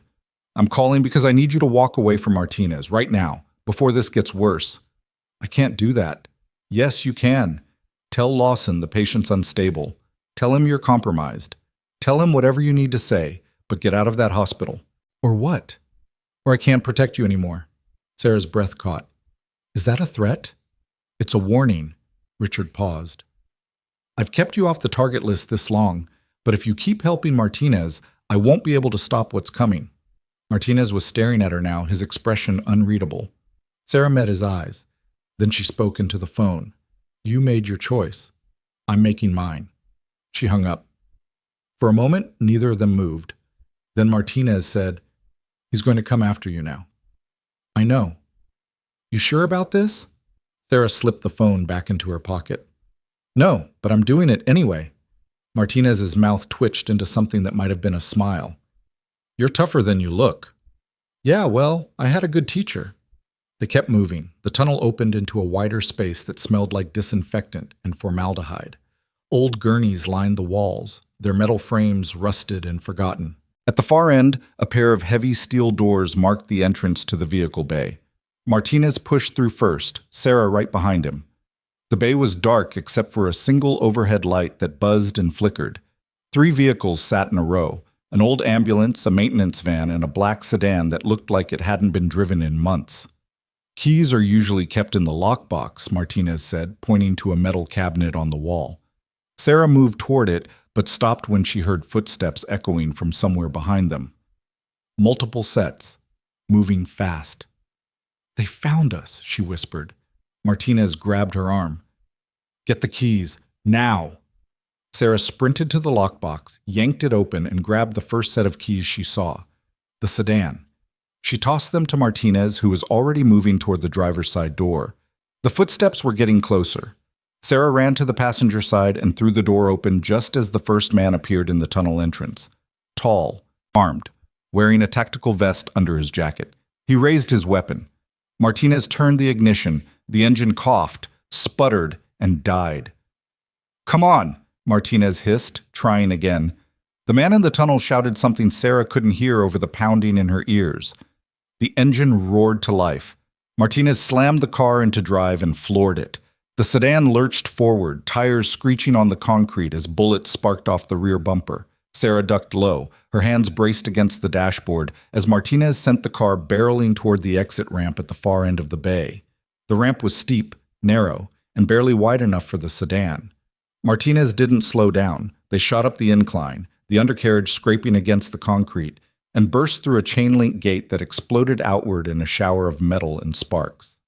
I'm calling because I need you to walk away from Martinez right now, before this gets worse. I can't do that. Yes, you can. Tell Lawson the patient's unstable. Tell him you're compromised. Tell him whatever you need to say, but get out of that hospital. Or what? Or I can't protect you anymore. Sarah's breath caught. Is that a threat? It's a warning. Richard paused. I've kept you off the target list this long, but if you keep helping Martinez, I won't be able to stop what's coming. Martinez was staring at her now, his expression unreadable. Sarah met his eyes. Then she spoke into the phone. You made your choice. I'm making mine. She hung up. For a moment, neither of them moved. Then Martinez said, He's going to come after you now. I know. You sure about this? Sarah slipped the phone back into her pocket. No, but I'm doing it anyway. Martinez's mouth twitched into something that might have been a smile. You're tougher than you look. Yeah, well, I had a good teacher. They kept moving. The tunnel opened into a wider space that smelled like disinfectant and formaldehyde. Old gurneys lined the walls, their metal frames rusted and forgotten. At the far end, a pair of heavy steel doors marked the entrance to the vehicle bay. Martinez pushed through first, Sarah right behind him. The bay was dark except for a single overhead light that buzzed and flickered. 3 vehicles sat in a row, an old ambulance, a maintenance van, and a black sedan that looked like it hadn't been driven in months. Keys are usually kept in the lockbox, Martinez said, pointing to a metal cabinet on the wall. Sarah moved toward it, but stopped when she heard footsteps echoing from somewhere behind them. Multiple sets, moving fast. They found us, she whispered. Martinez grabbed her arm. Get the keys, now! Sarah sprinted to the lockbox, yanked it open, and grabbed the first set of keys she saw. The sedan. She tossed them to Martinez, who was already moving toward the driver's side door. The footsteps were getting closer. Sarah ran to the passenger side and threw the door open just as the first man appeared in the tunnel entrance. Tall, armed, wearing a tactical vest under his jacket. He raised his weapon. Martinez turned the ignition. The engine coughed, sputtered, and died. Come on, Martinez hissed, trying again. The man in the tunnel shouted something Sarah couldn't hear over the pounding in her ears. The engine roared to life. Martinez slammed the car into drive and floored it. The sedan lurched forward, tires screeching on the concrete as bullets sparked off the rear bumper. Sarah ducked low, her hands braced against the dashboard as Martinez sent the car barreling toward the exit ramp at the far end of the bay. The ramp was steep, narrow, and barely wide enough for the sedan. Martinez didn't slow down. They shot up the incline, the undercarriage scraping against the concrete, and burst through a chain-link gate that exploded outward in a shower of metal and sparks.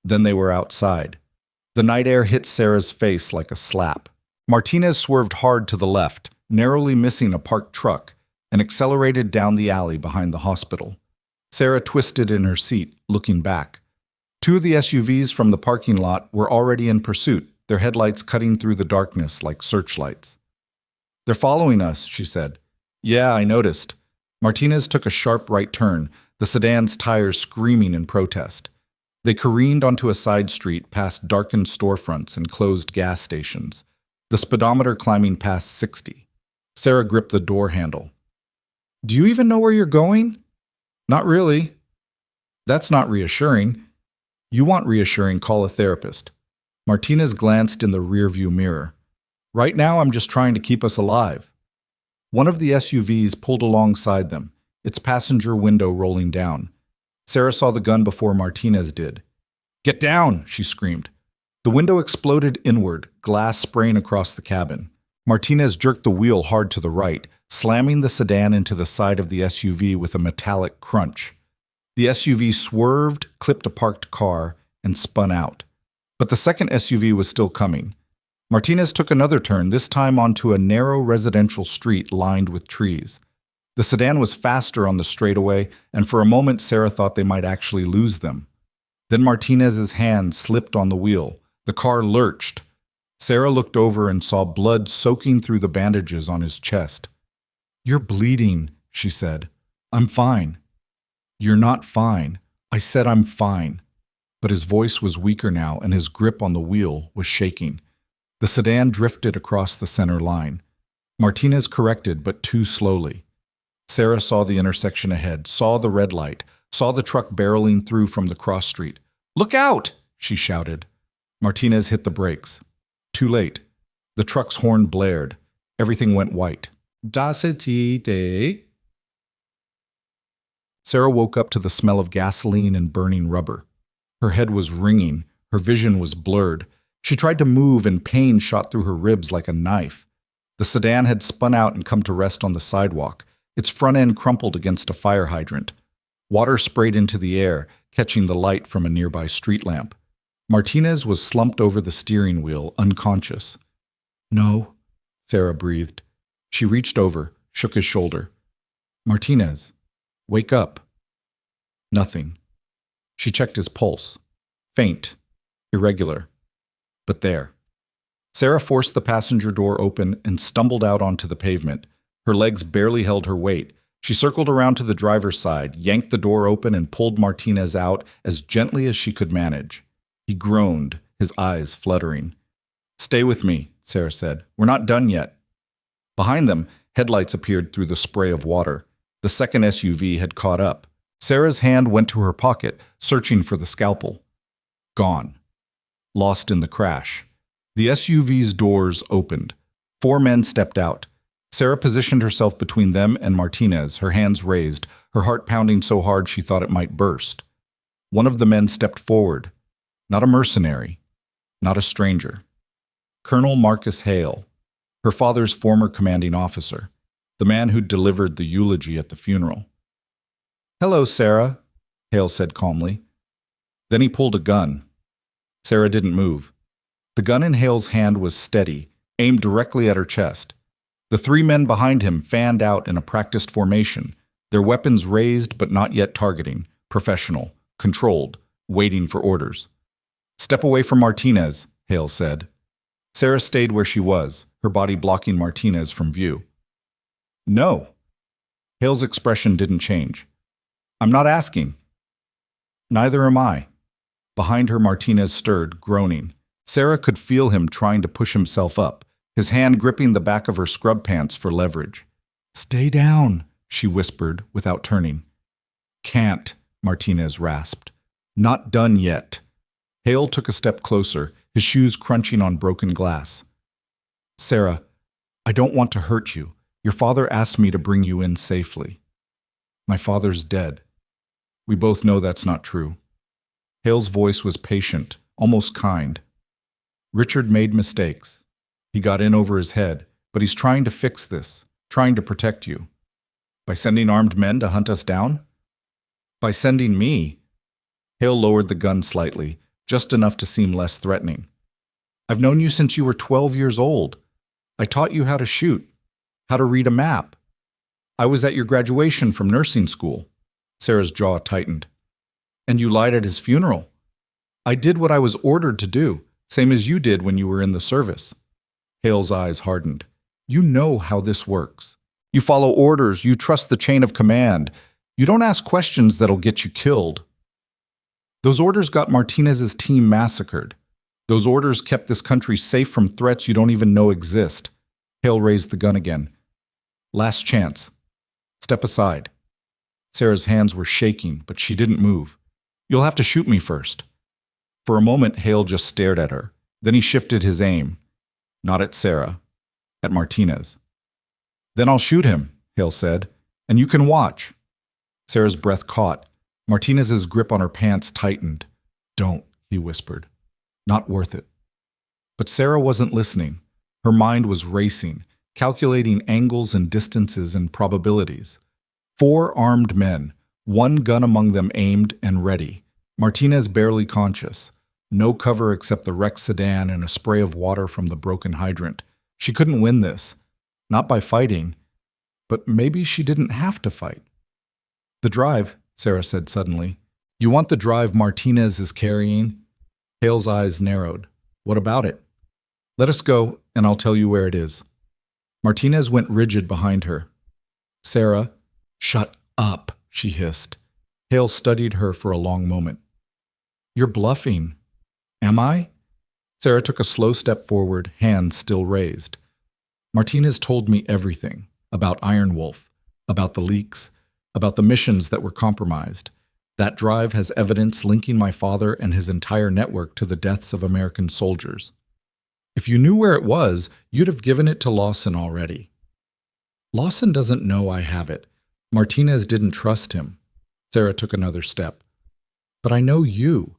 Then they were outside. The night air hit Sarah's face like a slap. Martinez swerved hard to the left, narrowly missing a parked truck, and accelerated down the alley behind the hospital. Sarah twisted in her seat, looking back. 2 of the SUVs from the parking lot were already in pursuit, their headlights cutting through the darkness like searchlights. They're following us, she said. Yeah, I noticed. Martinez took a sharp right turn, the sedan's tires screaming in protest. They careened onto a side street past darkened storefronts and closed gas stations, the speedometer climbing past 60. Sarah gripped the door handle. Do you even know where you're going? Not really. That's not reassuring. You want reassuring, call a therapist. Martinez glanced in the rearview mirror. Right now, I'm just trying to keep us alive. One of the SUVs pulled alongside them, its passenger window rolling down. Sarah saw the gun before Martinez did. Get down, she screamed. The window exploded inward, glass spraying across the cabin. Martinez jerked the wheel hard to the right, slamming the sedan into the side of the SUV with a metallic crunch. The SUV swerved, clipped a parked car, and spun out. But the second SUV was still coming. Martinez took another turn, this time onto a narrow residential street lined with trees. The sedan was faster on the straightaway, and for a moment Sarah thought they might actually lose them. Then Martinez's hand slipped on the wheel. The car lurched. Sarah looked over and saw blood soaking through the bandages on his chest. "You're bleeding," she said. "I'm fine." "You're not fine. I said I'm fine." But his voice was weaker now, and his grip on the wheel was shaking. The sedan drifted across the center line. Martinez corrected, but too slowly. Sarah saw the intersection ahead, saw the red light, saw the truck barreling through from the cross street. "Look out!" she shouted. Martinez hit the brakes. Too late. The truck's horn blared. Everything went white. Das ist die. Sarah woke up to the smell of gasoline and burning rubber. Her head was ringing. Her vision was blurred. She tried to move, and pain shot through her ribs like a knife. The sedan had spun out and come to rest on the sidewalk. Its front end crumpled against a fire hydrant. Water sprayed into the air, catching the light from a nearby street lamp. Martinez was slumped over the steering wheel, unconscious. "No," Sarah breathed. She reached over, shook his shoulder. "Martinez, wake up." Nothing. She checked his pulse. Faint. Irregular. But there. Sarah forced the passenger door open and stumbled out onto the pavement. Her legs barely held her weight. She circled around to the driver's side, yanked the door open, and pulled Martinez out as gently as she could manage. He groaned, his eyes fluttering. "Stay with me," Sarah said. "We're not done yet." Behind them, headlights appeared through the spray of water. The second SUV had caught up. Sarah's hand went to her pocket, searching for the scalpel. Gone. Lost in the crash. The SUV's doors opened. 4 men stepped out. Sarah positioned herself between them and Martinez, her hands raised, her heart pounding so hard she thought it might burst. One of the men stepped forward. Not a mercenary. Not a stranger. Colonel Marcus Hale, her father's former commanding officer, the man who'd delivered the eulogy at the funeral. "Hello, Sarah," Hale said calmly. Then he pulled a gun. Sarah didn't move. The gun in Hale's hand was steady, aimed directly at her chest. The 3 men behind him fanned out in a practiced formation, their weapons raised but not yet targeting, professional, controlled, waiting for orders. "Step away from Martinez," Hale said. Sarah stayed where she was, her body blocking Martinez from view. "No." Hale's expression didn't change. "I'm not asking." "Neither am I." Behind her, Martinez stirred, groaning. Sarah could feel him trying to push himself up, his hand gripping the back of her scrub pants for leverage. "Stay down," she whispered, without turning. "Can't," Martinez rasped. "Not done yet." Hale took a step closer, his shoes crunching on broken glass. "Sarah, I don't want to hurt you. Your father asked me to bring you in safely." "My father's dead." "We both know that's not true." Hale's voice was patient, almost kind. "Richard made mistakes. He got in over his head, but he's trying to fix this, trying to protect you." "By sending armed men to hunt us down?" "By sending me." Hale lowered the gun slightly, just enough to seem less threatening. "I've known you since you were 12 years old. I taught you how to shoot, how to read a map. I was at your graduation from nursing school." Sarah's jaw tightened. "And you lied at his funeral." "I did what I was ordered to do, same as you did when you were in the service." Hale's eyes hardened. "You know how this works. You follow orders, you trust the chain of command. You don't ask questions that'll get you killed." "Those orders got Martinez's team massacred. Those orders kept this country safe from threats you don't even know exist." Hale raised the gun again. "Last chance. Step aside." Sarah's hands were shaking, but she didn't move. You'll have to shoot me first." For a moment, Hale just stared at her. Then he shifted his aim. Not at Sarah, at Martinez. "Then I'll shoot him," Hale said, "and you can watch." Sarah's breath caught. Martinez's grip on her pants tightened. "Don't," he whispered. "Not worth it." But Sarah wasn't listening. Her mind was racing, calculating angles and distances and probabilities. 4 armed men, 1 gun among them aimed and ready. Martinez barely conscious. No cover except the wrecked sedan and a spray of water from the broken hydrant. She couldn't win this. Not by fighting. But maybe she didn't have to fight. "The drive," Sarah said suddenly. "You want the drive Martinez is carrying?" Hale's eyes narrowed. "What about it?" "Let us go, and I'll tell you where it is." Martinez went rigid behind her. "Sarah." "Shut up," she hissed. Hale studied her for a long moment. "You're bluffing." "Am I?" Sarah took a slow step forward, hands still raised. "Martinez told me everything, about Iron Wolf, about the leaks, about the missions that were compromised. That drive has evidence linking my father and his entire network to the deaths of American soldiers. If you knew where it was, you'd have given it to Lawson already." "Lawson doesn't know I have it. Martinez didn't trust him." Sarah took another step. "But I know you.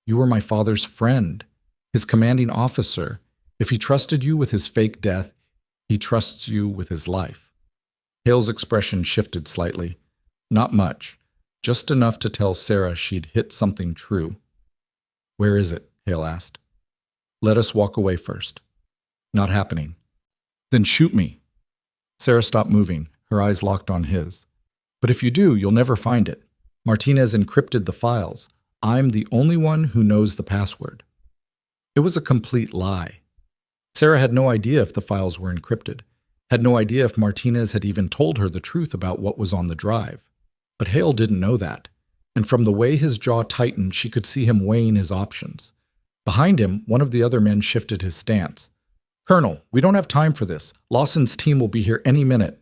You were my father's friend, his commanding officer. If he trusted you with his fake death, he trusts you with his life." Hale's expression shifted slightly. Not much, just enough to tell Sarah she'd hit something true. "Where is it?" Hale asked. "Let us walk away first." "Not happening." "Then shoot me." Sarah stopped moving, her eyes locked on his. "But if you do, you'll never find it. Martinez encrypted the files. I'm the only one who knows the password." It was a complete lie. Sarah had no idea if the files were encrypted, had no idea if Martinez had even told her the truth about what was on the drive. But Hale didn't know that, and from the way his jaw tightened, she could see him weighing his options. Behind him, one of the other men shifted his stance. "Colonel, we don't have time for this. Lawson's team will be here any minute."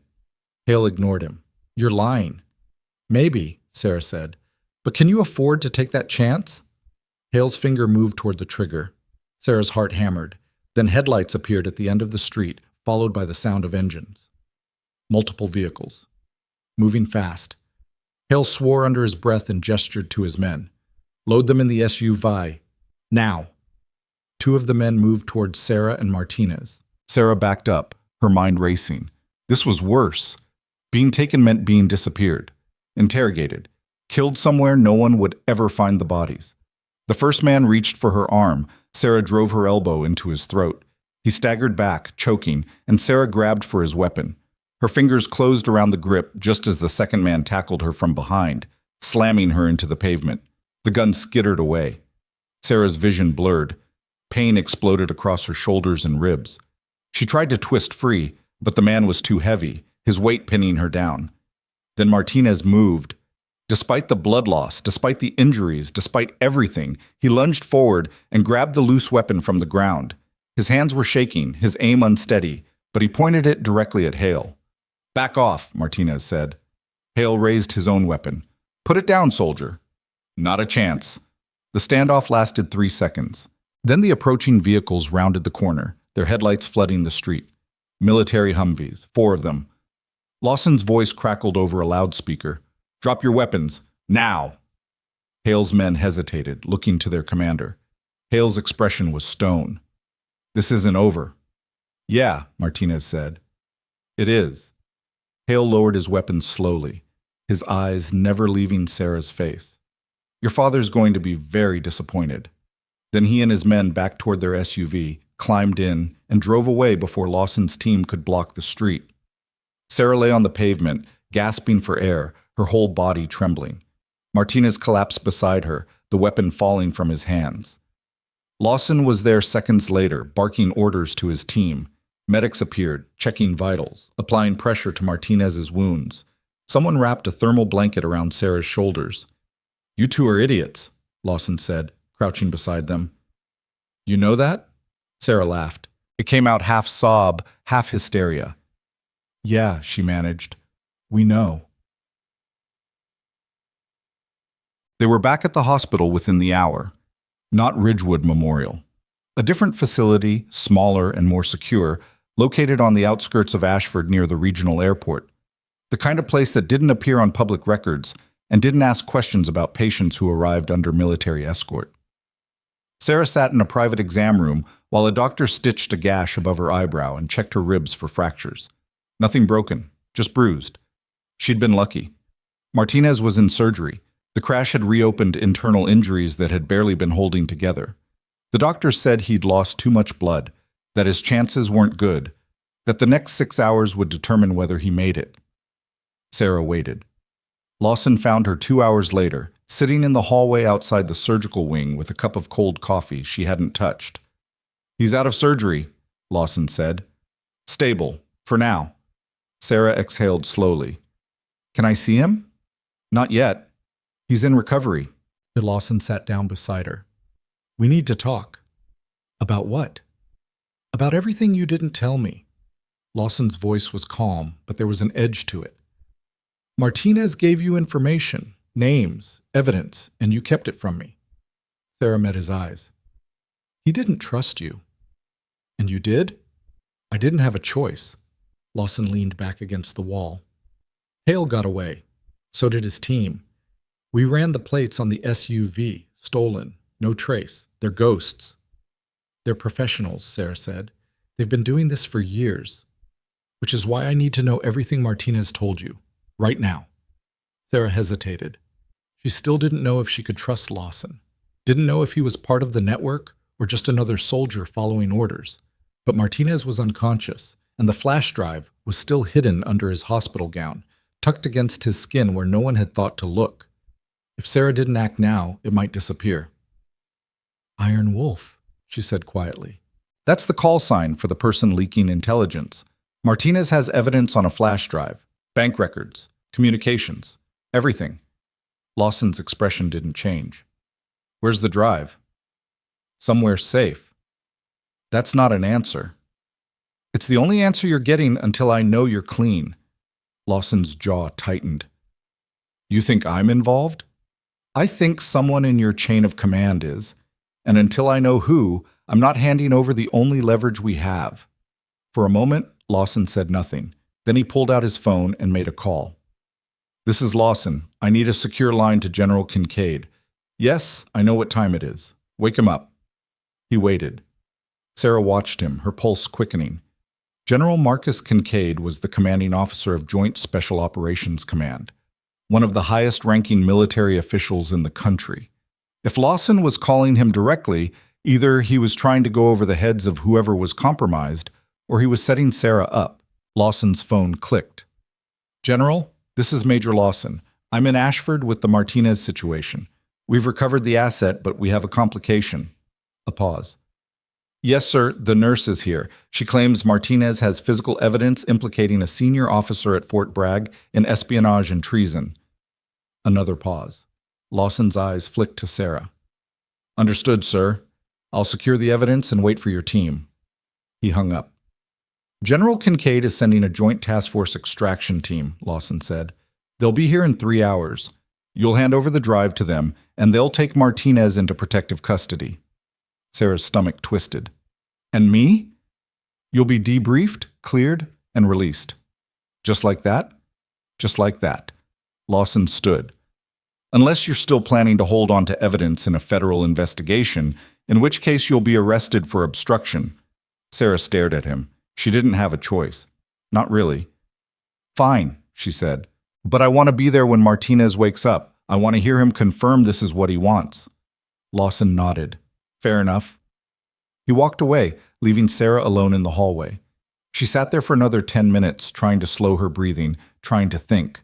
Hale ignored him. "You're lying." "Maybe," Sarah said. "But can you afford to take that chance?" Hale's finger moved toward the trigger. Sarah's heart hammered. Then headlights appeared at the end of the street, followed by the sound of engines. Multiple vehicles. Moving fast. Hale swore under his breath and gestured to his men. "Load them in the SUV. Now." 2 of the men moved towards Sarah and Martinez. Sarah backed up, her mind racing. This was worse. Being taken meant being disappeared. Interrogated. Killed somewhere no one would ever find the bodies. The first man reached for her arm. Sarah drove her elbow into his throat. He staggered back, choking, and Sarah grabbed for his weapon. Her fingers closed around the grip just as the second man tackled her from behind, slamming her into the pavement. The gun skittered away. Sarah's vision blurred. Pain exploded across her shoulders and ribs. She tried to twist free, but the man was too heavy, his weight pinning her down. Then Martinez moved. Despite the blood loss, despite the injuries, despite everything, he lunged forward and grabbed the loose weapon from the ground. His hands were shaking, his aim unsteady, but he pointed it directly at Hale. "Back off," Martinez said. Hale raised his own weapon. "Put it down, soldier." "Not a chance." The standoff lasted 3 seconds. Then the approaching vehicles rounded the corner, their headlights flooding the street. Military Humvees, 4 of them. Lawson's voice crackled over a loudspeaker. "Drop your weapons, now!" Hale's men hesitated, looking to their commander. Hale's expression was stone. "This isn't over." "Yeah," Martinez said. "It is." Hale lowered his weapon slowly, his eyes never leaving Sarah's face. "Your father's going to be very disappointed." Then he and his men backed toward their SUV, climbed in, and drove away before Lawson's team could block the street. Sarah lay on the pavement, gasping for air, her whole body trembling. Martinez collapsed beside her, the weapon falling from his hands. Lawson was there seconds later, barking orders to his team. Medics appeared, checking vitals, applying pressure to Martinez's wounds. Someone wrapped a thermal blanket around Sarah's shoulders. "You 2 are idiots," Lawson said, crouching beside them. "You know that?" Sarah laughed. It came out half sob, half hysteria. "Yeah," she managed. "We know." They were back at the hospital within the hour. Not Ridgewood Memorial. A different facility, smaller and more secure, located on the outskirts of Ashford near the regional airport. The kind of place that didn't appear on public records and didn't ask questions about patients who arrived under military escort. Sarah sat in a private exam room while a doctor stitched a gash above her eyebrow and checked her ribs for fractures. Nothing broken, just bruised. She'd been lucky. Martinez was in surgery. The crash had reopened internal injuries that had barely been holding together. The doctor said he'd lost too much blood, that his chances weren't good, that the next 6 hours would determine whether he made it. Sarah waited. Lawson found her 2 hours later, sitting in the hallway outside the surgical wing with a cup of cold coffee she hadn't touched. "He's out of surgery," Lawson said. "Stable, for now." Sarah exhaled slowly. "Can I see him?" "Not yet. He's in recovery." Lawson sat down beside her. "We need to talk." "About what?" "About everything you didn't tell me." Lawson's voice was calm, but there was an edge to it. "Martinez gave you information, names, evidence, and you kept it from me." Sarah met his eyes. "He didn't trust you." "And you did?" "I didn't have a choice." Lawson leaned back against the wall. "Hale got away. So did his team. We ran the plates on the SUV, stolen, no trace. They're ghosts." "They're professionals," Sarah said. "They've been doing this for years. Which is why I need to know everything Martinez told you. Right now." Sarah hesitated. She still didn't know if she could trust Lawson. Didn't know if he was part of the network or just another soldier following orders. But Martinez was unconscious, and the flash drive was still hidden under his hospital gown, tucked against his skin where no one had thought to look. If Sarah didn't act now, it might disappear. "Iron Wolf," she said quietly. "That's the call sign for the person leaking intelligence. Martinez has evidence on a flash drive, bank records, communications, everything." Lawson's expression didn't change. "Where's the drive?" "Somewhere safe." "That's not an answer." "It's the only answer you're getting until I know you're clean." Lawson's jaw tightened. "You think I'm involved?" "I think someone in your chain of command is, and until I know who, I'm not handing over the only leverage we have." For a moment, Lawson said nothing. Then he pulled out his phone and made a call. "This is Lawson. I need a secure line to General Kincaid." "Yes, I know what time it is. Wake him up." He waited. Sarah watched him, her pulse quickening. General Marcus Kincaid was the commanding officer of Joint Special Operations Command, one of the highest-ranking military officials in the country. If Lawson was calling him directly, either he was trying to go over the heads of whoever was compromised, or he was setting Sarah up. Lawson's phone clicked. "General, this is Major Lawson. I'm in Ashford with the Martinez situation. We've recovered the asset, but we have a complication." A pause. "Yes, sir, the nurse is here. She claims Martinez has physical evidence implicating a senior officer at Fort Bragg in espionage and treason." Another pause. Lawson's eyes flicked to Sarah. "Understood, sir. I'll secure the evidence and wait for your team." He hung up. "General Kincaid is sending a joint task force extraction team," Lawson said. "They'll be here in 3 hours. You'll hand over the drive to them, and they'll take Martinez into protective custody." Sarah's stomach twisted. "And me?" "You'll be debriefed, cleared, and released." "Just like that?" "Just like that." Lawson stood. "Unless you're still planning to hold on to evidence in a federal investigation, in which case you'll be arrested for obstruction." Sarah stared at him. She didn't have a choice. Not really. "Fine," she said. "But I want to be there when Martinez wakes up. I want to hear him confirm this is what he wants." Lawson nodded. "Fair enough." He walked away, leaving Sarah alone in the hallway. She sat there for another 10 minutes, trying to slow her breathing, trying to think.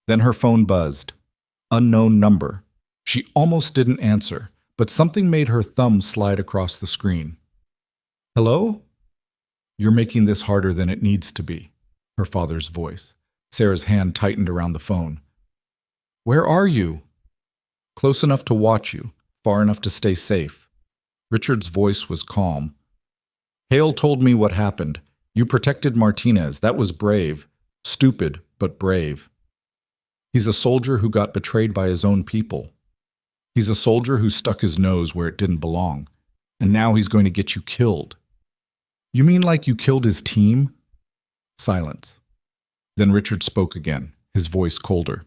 Then her phone buzzed. Unknown number. She almost didn't answer, but something made her thumb slide across the screen. "Hello?" "You're making this harder than it needs to be," her father's voice. Sarah's hand tightened around the phone. "Where are you?" "Close enough to watch you, far enough to stay safe." Richard's voice was calm. "Hale told me what happened. You protected Martinez. That was brave. Stupid, but brave. He's a soldier who got betrayed by his own people. He's a soldier who stuck his nose where it didn't belong, and now he's going to get you killed. You mean like you killed his team? Silence. Then Richard spoke again, his voice colder.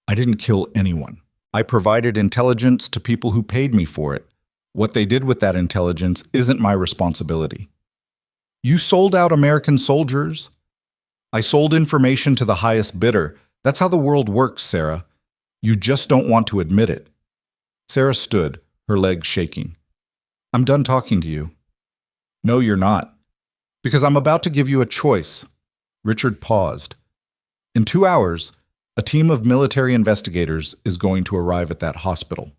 I didn't kill anyone. I provided intelligence to people who paid me for it. What they did with that intelligence isn't my responsibility. You sold out American soldiers. I sold information to the highest bidder. That's how the world works, Sarah. You just don't want to admit it. Sarah stood, her legs shaking. I'm done talking to you. No, you're not. Because I'm about to give you a choice. Richard paused. In 2 hours, a team of military investigators is going to arrive at that hospital.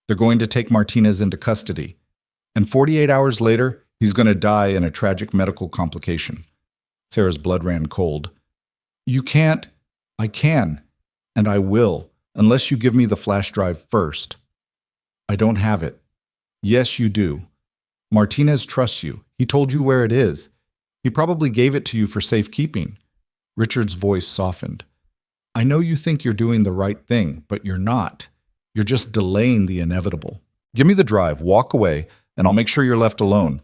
They're going to take Martinez into custody. And 48 hours later, he's going to die in a tragic medical complication. Sarah's blood ran cold. You can't. I can. And I will, unless you give me the flash drive first. I don't have it. Yes, you do. Martinez trusts you. He told you where it is. He probably gave it to you for safekeeping. Richard's voice softened. I know you think you're doing the right thing, but you're not. You're just delaying the inevitable. Give me the drive, walk away, and I'll make sure you're left alone.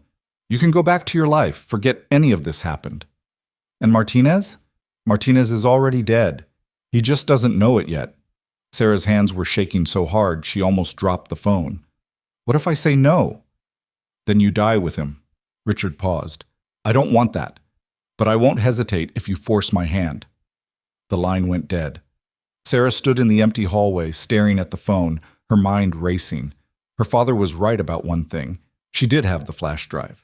You can go back to your life, forget any of this happened. And Martinez? Martinez is already dead. He just doesn't know it yet. Sarah's hands were shaking so hard she almost dropped the phone. What if I say no? Then you die with him. Richard paused. I don't want that, but I won't hesitate if you force my hand. The line went dead. Sarah stood in the empty hallway, staring at the phone, her mind racing. Her father was right about one thing. She did have the flash drive.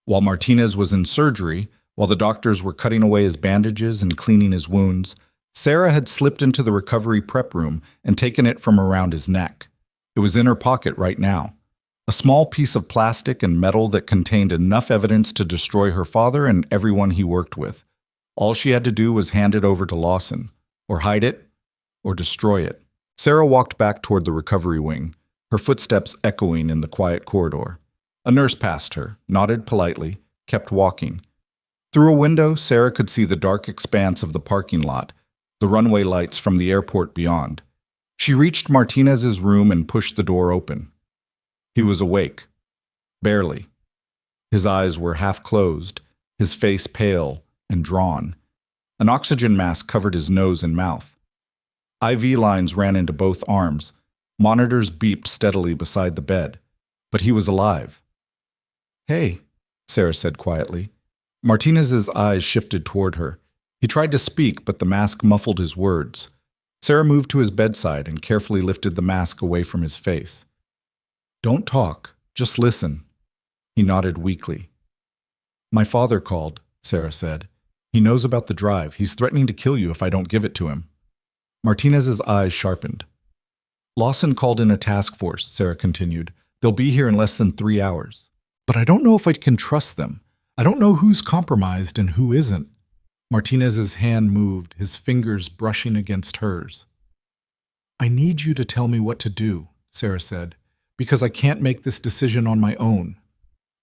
While Martinez was in surgery, while the doctors were cutting away his bandages and cleaning his wounds, Sarah had slipped into the recovery prep room and taken it from around his neck. It was in her pocket right now. A small piece of plastic and metal that contained enough evidence to destroy her father and everyone he worked with. All she had to do was hand it over to Lawson, or hide it, or destroy it. Sarah walked back toward the recovery wing, her footsteps echoing in the quiet corridor. A nurse passed her, nodded politely, kept walking. Through a window, Sarah could see the dark expanse of the parking lot, the runway lights from the airport beyond. She reached Martinez's room and pushed the door open. He was awake. Barely. His eyes were half closed, his face pale and drawn. An oxygen mask covered his nose and mouth. IV lines ran into both arms. Monitors beeped steadily beside the bed. But he was alive. Hey, Sarah said quietly. Martinez's eyes shifted toward her. He tried to speak, but the mask muffled his words. Sarah moved to his bedside and carefully lifted the mask away from his face. Don't talk, just listen. He nodded weakly. My father called, Sarah said. He knows about the drive. He's threatening to kill you if I don't give it to him. Martinez's eyes sharpened. Lawson called in a task force, Sarah continued. They'll be here in less than 3 hours. But I don't know if I can trust them. I don't know who's compromised and who isn't. Martinez's hand moved, his fingers brushing against hers. I need you to tell me what to do, Sarah said, because I can't make this decision on my own.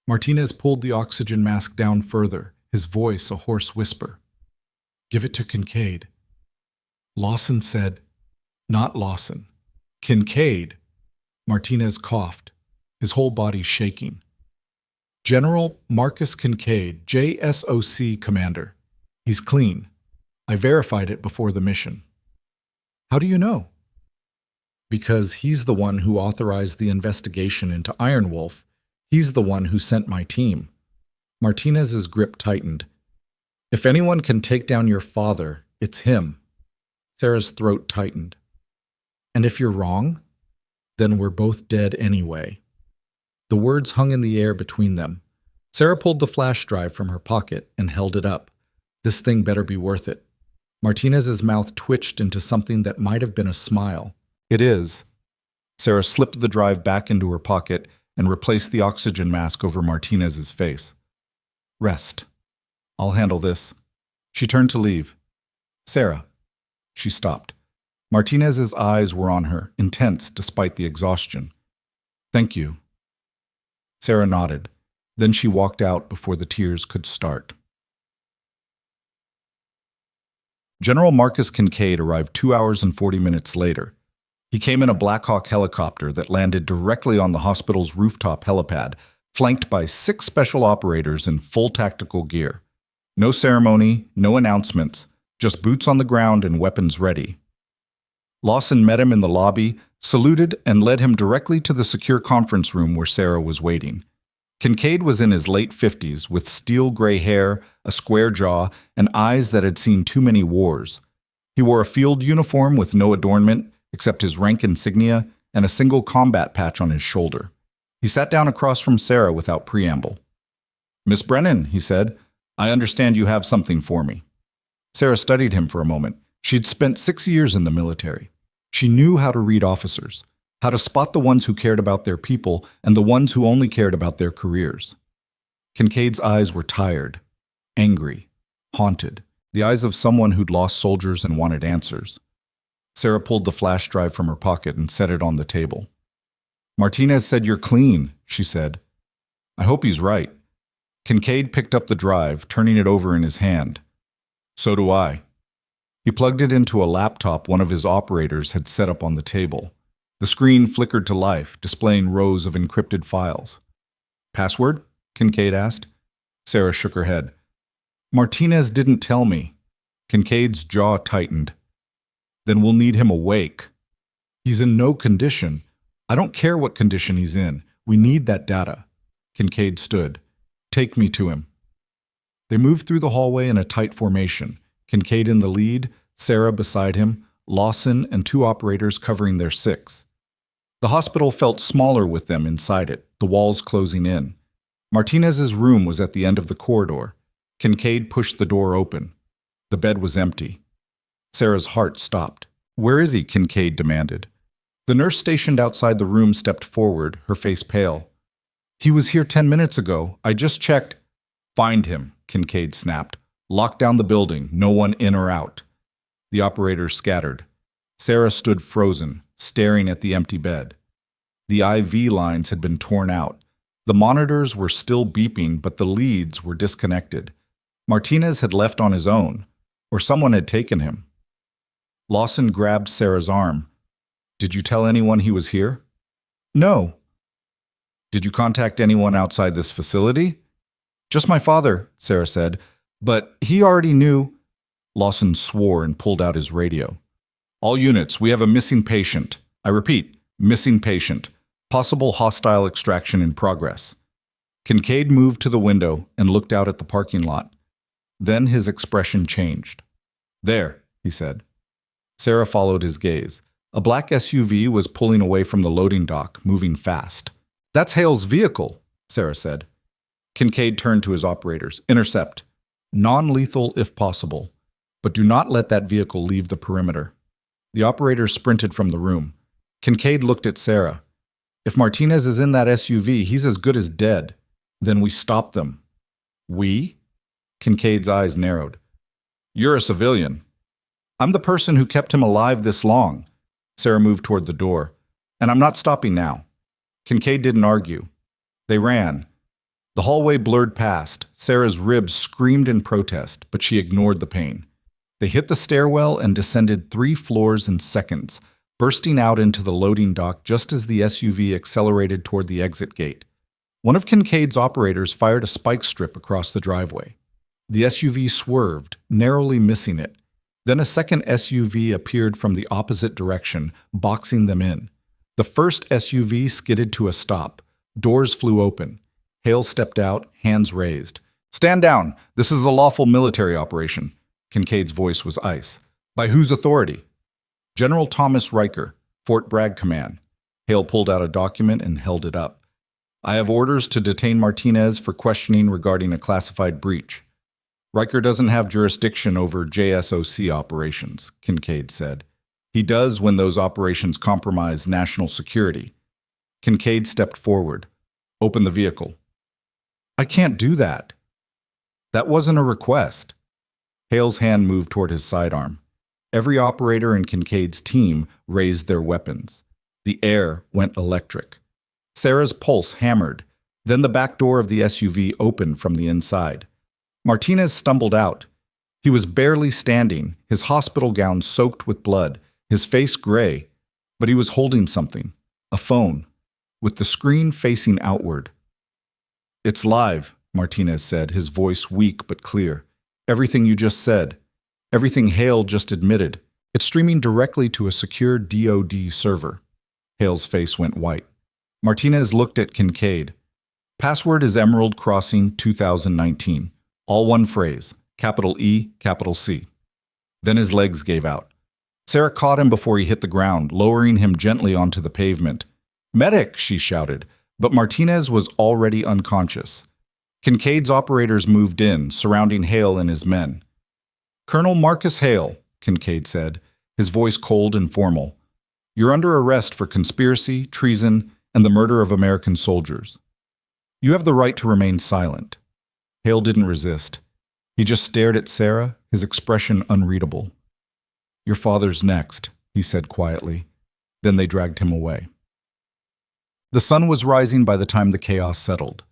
Martinez pulled the oxygen mask down further, his voice a hoarse whisper. Give it to Kincaid. Lawson said, not Lawson. Kincaid. Martinez coughed, his whole body shaking. General Marcus Kincaid, JSOC commander. He's clean. I verified it before the mission. How do you know? Because he's the one who authorized the investigation into Iron Wolf. He's the one who sent my team. Martinez's grip tightened. If anyone can take down your father, it's him. Sarah's throat tightened. And if you're wrong, then we're both dead anyway. The words hung in the air between them. Sarah pulled the flash drive from her pocket and held it up. This thing better be worth it. Martinez's mouth twitched into something that might have been a smile. It is. Sarah slipped the drive back into her pocket and replaced the oxygen mask over Martinez's face. Rest. I'll handle this. She turned to leave. Sarah. She stopped. Martinez's eyes were on her, intense despite the exhaustion. Thank you. Sarah nodded. Then she walked out before the tears could start. General Marcus Kincaid arrived 2 hours and 40 minutes later. He came in a Black Hawk helicopter that landed directly on the hospital's rooftop helipad, flanked by 6 special operators in full tactical gear. No ceremony, no announcements, just boots on the ground and weapons ready. Lawson met him in the lobby, saluted, and led him directly to the secure conference room where Sarah was waiting. Kincaid was in his late 50s, with steel gray hair, a square jaw, and eyes that had seen too many wars. He wore a field uniform with no adornment, except his rank insignia and a single combat patch on his shoulder. He sat down across from Sarah without preamble. "Miss Brennan," he said, "I understand you have something for me." Sarah studied him for a moment. She'd spent 6 years in the military. She knew how to read officers, how to spot the ones who cared about their people and the ones who only cared about their careers. Kincaid's eyes were tired, angry, haunted, the eyes of someone who'd lost soldiers and wanted answers. Sarah pulled the flash drive from her pocket and set it on the table. "Martinez said you're clean," she said. "I hope he's right." Kincaid picked up the drive, turning it over in his hand. "So do I." He plugged it into a laptop one of his operators had set up on the table. The screen flickered to life, displaying rows of encrypted files. "Password?" Kincaid asked. Sarah shook her head. "Martinez didn't tell me." Kincaid's jaw tightened. "Then we'll need him awake." "He's in no condition. I don't care what condition he's in. We need that data." Kincaid stood. "Take me to him." They moved through the hallway in a tight formation. Kincaid in the lead, Sarah beside him, Lawson and 2 operators covering their 6. The hospital felt smaller with them inside it, the walls closing in. Martinez's room was at the end of the corridor. Kincaid pushed the door open. The bed was empty. Sarah's heart stopped. "Where is he?" Kincaid demanded. The nurse stationed outside the room stepped forward, her face pale. "He was here 10 minutes ago. I just checked." "Find him," Kincaid snapped. "Lock down the building, no one in or out." The operators scattered. Sarah stood frozen, staring at the empty bed. The IV lines had been torn out. The monitors were still beeping, but the leads were disconnected. Martinez had left on his own, or someone had taken him. Lawson grabbed Sarah's arm. "Did you tell anyone he was here?" "No." "Did you contact anyone outside this facility?" "Just my father," Sarah said. "But he already knew." Lawson swore and pulled out his radio. "All units, we have a missing patient. I repeat, missing patient. Possible hostile extraction in progress." Kincaid moved to the window and looked out at the parking lot. Then his expression changed. "There," he said. Sarah followed his gaze. A black SUV was pulling away from the loading dock, moving fast. "That's Hale's vehicle," Sarah said. Kincaid turned to his operators. "Intercept. Non-lethal if possible. But do not let that vehicle leave the perimeter." The operators sprinted from the room. Kincaid looked at Sarah. "If Martinez is in that SUV, he's as good as dead. Then we stop them." "We?" Kincaid's eyes narrowed. "You're a civilian." "I'm the person who kept him alive this long." Sarah moved toward the door. "And I'm not stopping now." Kincaid didn't argue. They ran. The hallway blurred past. Sarah's ribs screamed in protest, but she ignored the pain. They hit the stairwell and descended 3 floors in seconds, bursting out into the loading dock just as the SUV accelerated toward the exit gate. One of Kincaid's operators fired a spike strip across the driveway. The SUV swerved, narrowly missing it. Then a second SUV appeared from the opposite direction, boxing them in. The first SUV skidded to a stop. Doors flew open. Hale stepped out, hands raised. "Stand down. This is a lawful military operation." Kincaid's voice was ice. "By whose authority?" "General Thomas Riker, Fort Bragg Command." Hale pulled out a document and held it up. "I have orders to detain Martinez for questioning regarding a classified breach." "Riker doesn't have jurisdiction over JSOC operations," Kincaid said. "He does when those operations compromise national security." Kincaid stepped forward. "Open the vehicle." "I can't do that." "That wasn't a request." Hale's hand moved toward his sidearm. Every operator in Kincaid's team raised their weapons. The air went electric. Sarah's pulse hammered. Then the back door of the SUV opened from the inside. Martinez stumbled out. He was barely standing, his hospital gown soaked with blood, his face gray. But he was holding something, a phone, with the screen facing outward. "It's live," Martinez said, his voice weak but clear. "Everything you just said. Everything Hale just admitted. It's streaming directly to a secure DoD server." Hale's face went white. Martinez looked at Kincaid. "Password is Emerald Crossing 2019. All one phrase, capital E, capital C." Then his legs gave out. Sarah caught him before he hit the ground, lowering him gently onto the pavement. "Medic!" she shouted, but Martinez was already unconscious. Kincaid's operators moved in, surrounding Hale and his men. "Colonel Marcus Hale," Kincaid said, his voice cold and formal. "You're under arrest for conspiracy, treason, and the murder of American soldiers. You have the right to remain silent." Hale didn't resist. He just stared at Sarah, his expression unreadable. "Your father's next," he said quietly. Then they dragged him away. The sun was rising by the time the chaos settled.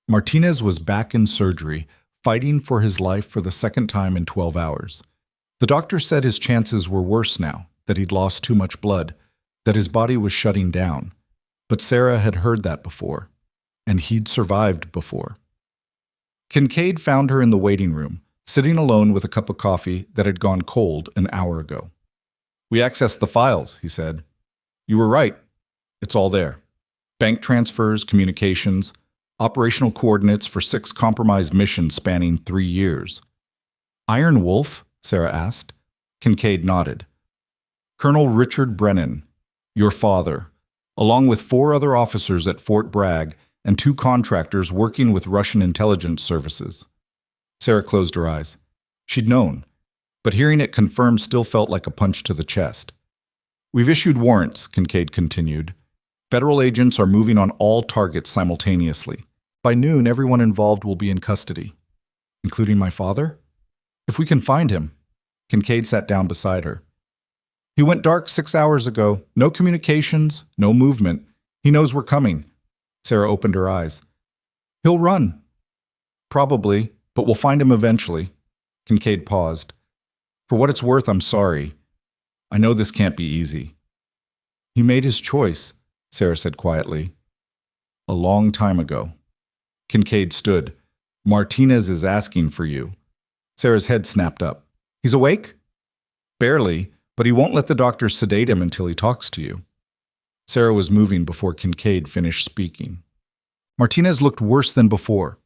Martinez was back in surgery, fighting for his life for the second time in 12 hours. The doctor said his chances were worse now, that he'd lost too much blood, that his body was shutting down. But Sarah had heard that before, and he'd survived before. Kincaid found her in the waiting room, sitting alone with a cup of coffee that had gone cold an hour ago. "We accessed the files," he said. "You were right. It's all there. Bank transfers, communications, operational coordinates for 6 compromised missions spanning 3 years. "Iron Wolf?" Sarah asked. Kincaid nodded. "Colonel Richard Brennan, your father, along with 4 other officers at Fort Bragg and 2 contractors working with Russian intelligence services." Sarah closed her eyes. She'd known, but hearing it confirmed still felt like a punch to the chest. "We've issued warrants," Kincaid continued. "Federal agents are moving on all targets simultaneously. By noon, everyone involved will be in custody." "Including my father?" "If we can find him." Kincaid sat down beside her. "He went dark 6 hours ago. No communications, no movement. He knows we're coming." Sarah opened her eyes. "He'll run." "Probably, but we'll find him eventually." Kincaid paused. "For what it's worth, I'm sorry. I know this can't be easy." "He made his choice," Sarah said quietly. "A long time ago." Kincaid stood. "Martinez is asking for you." Sarah's head snapped up. "He's awake?" "Barely, but he won't let the doctor sedate him until he talks to you." Sarah was moving before Kincaid finished speaking. Martinez looked worse than before.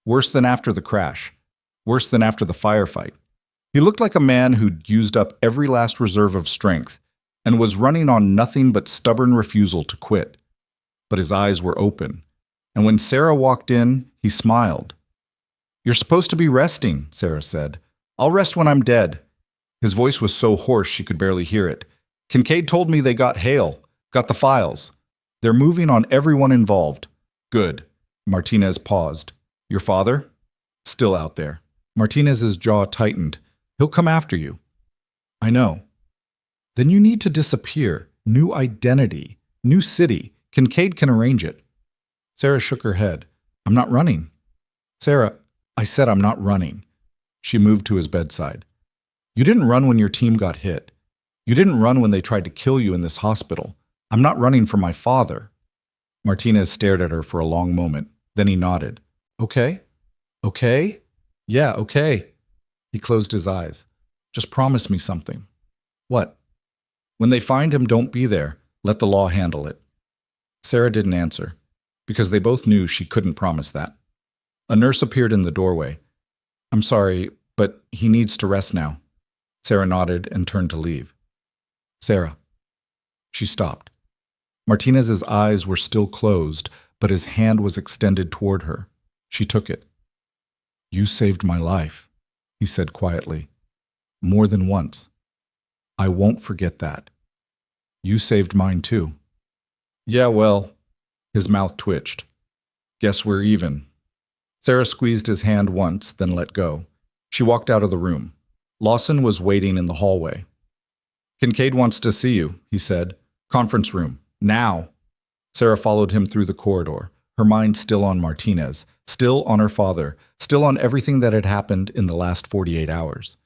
Worse than after the crash. Worse than after the firefight. He looked like a man who'd used up every last reserve of strength and was running on nothing but stubborn refusal to quit. But his eyes were open, and when Sarah walked in, he smiled. "You're supposed to be resting," Sarah said. "I'll rest when I'm dead." His voice was so hoarse she could barely hear it. "Kincaid told me they got Hale, got the files. They're moving on everyone involved." "Good." Martinez paused. "Your father?" "Still out there." Martinez's jaw tightened. "He'll come after you." "I know." "Then you need to disappear. New identity. New city. Kincaid can arrange it." Sarah shook her head. "I'm not running." "Sarah, I said I'm not running." She moved to his bedside. "You didn't run when your team got hit. You didn't run when they tried to kill you in this hospital. I'm not running for my father." Martinez stared at her for a long moment. Then he nodded. "Okay? Okay? Yeah, okay." He closed his eyes. "Just promise me something." "What?" "When they find him, don't be there. Let the law handle it." Sarah didn't answer, because they both knew she couldn't promise that. A nurse appeared in the doorway. "I'm sorry, but he needs to rest now." Sarah nodded and turned to leave. "Sarah." She stopped. Martinez's eyes were still closed, but his hand was extended toward her. She took it. "You saved my life," he said quietly. "More than once. I won't forget that. You saved mine too." "Yeah, well," his mouth twitched. "Guess we're even." Sarah squeezed his hand once, then let go. She walked out of the room. Lawson was waiting in the hallway. "Kincaid wants to see you," he said. "Conference room. Now." Sarah followed him through the corridor, her mind still on Martinez, still on her father, still on everything that had happened in the last 48 hours.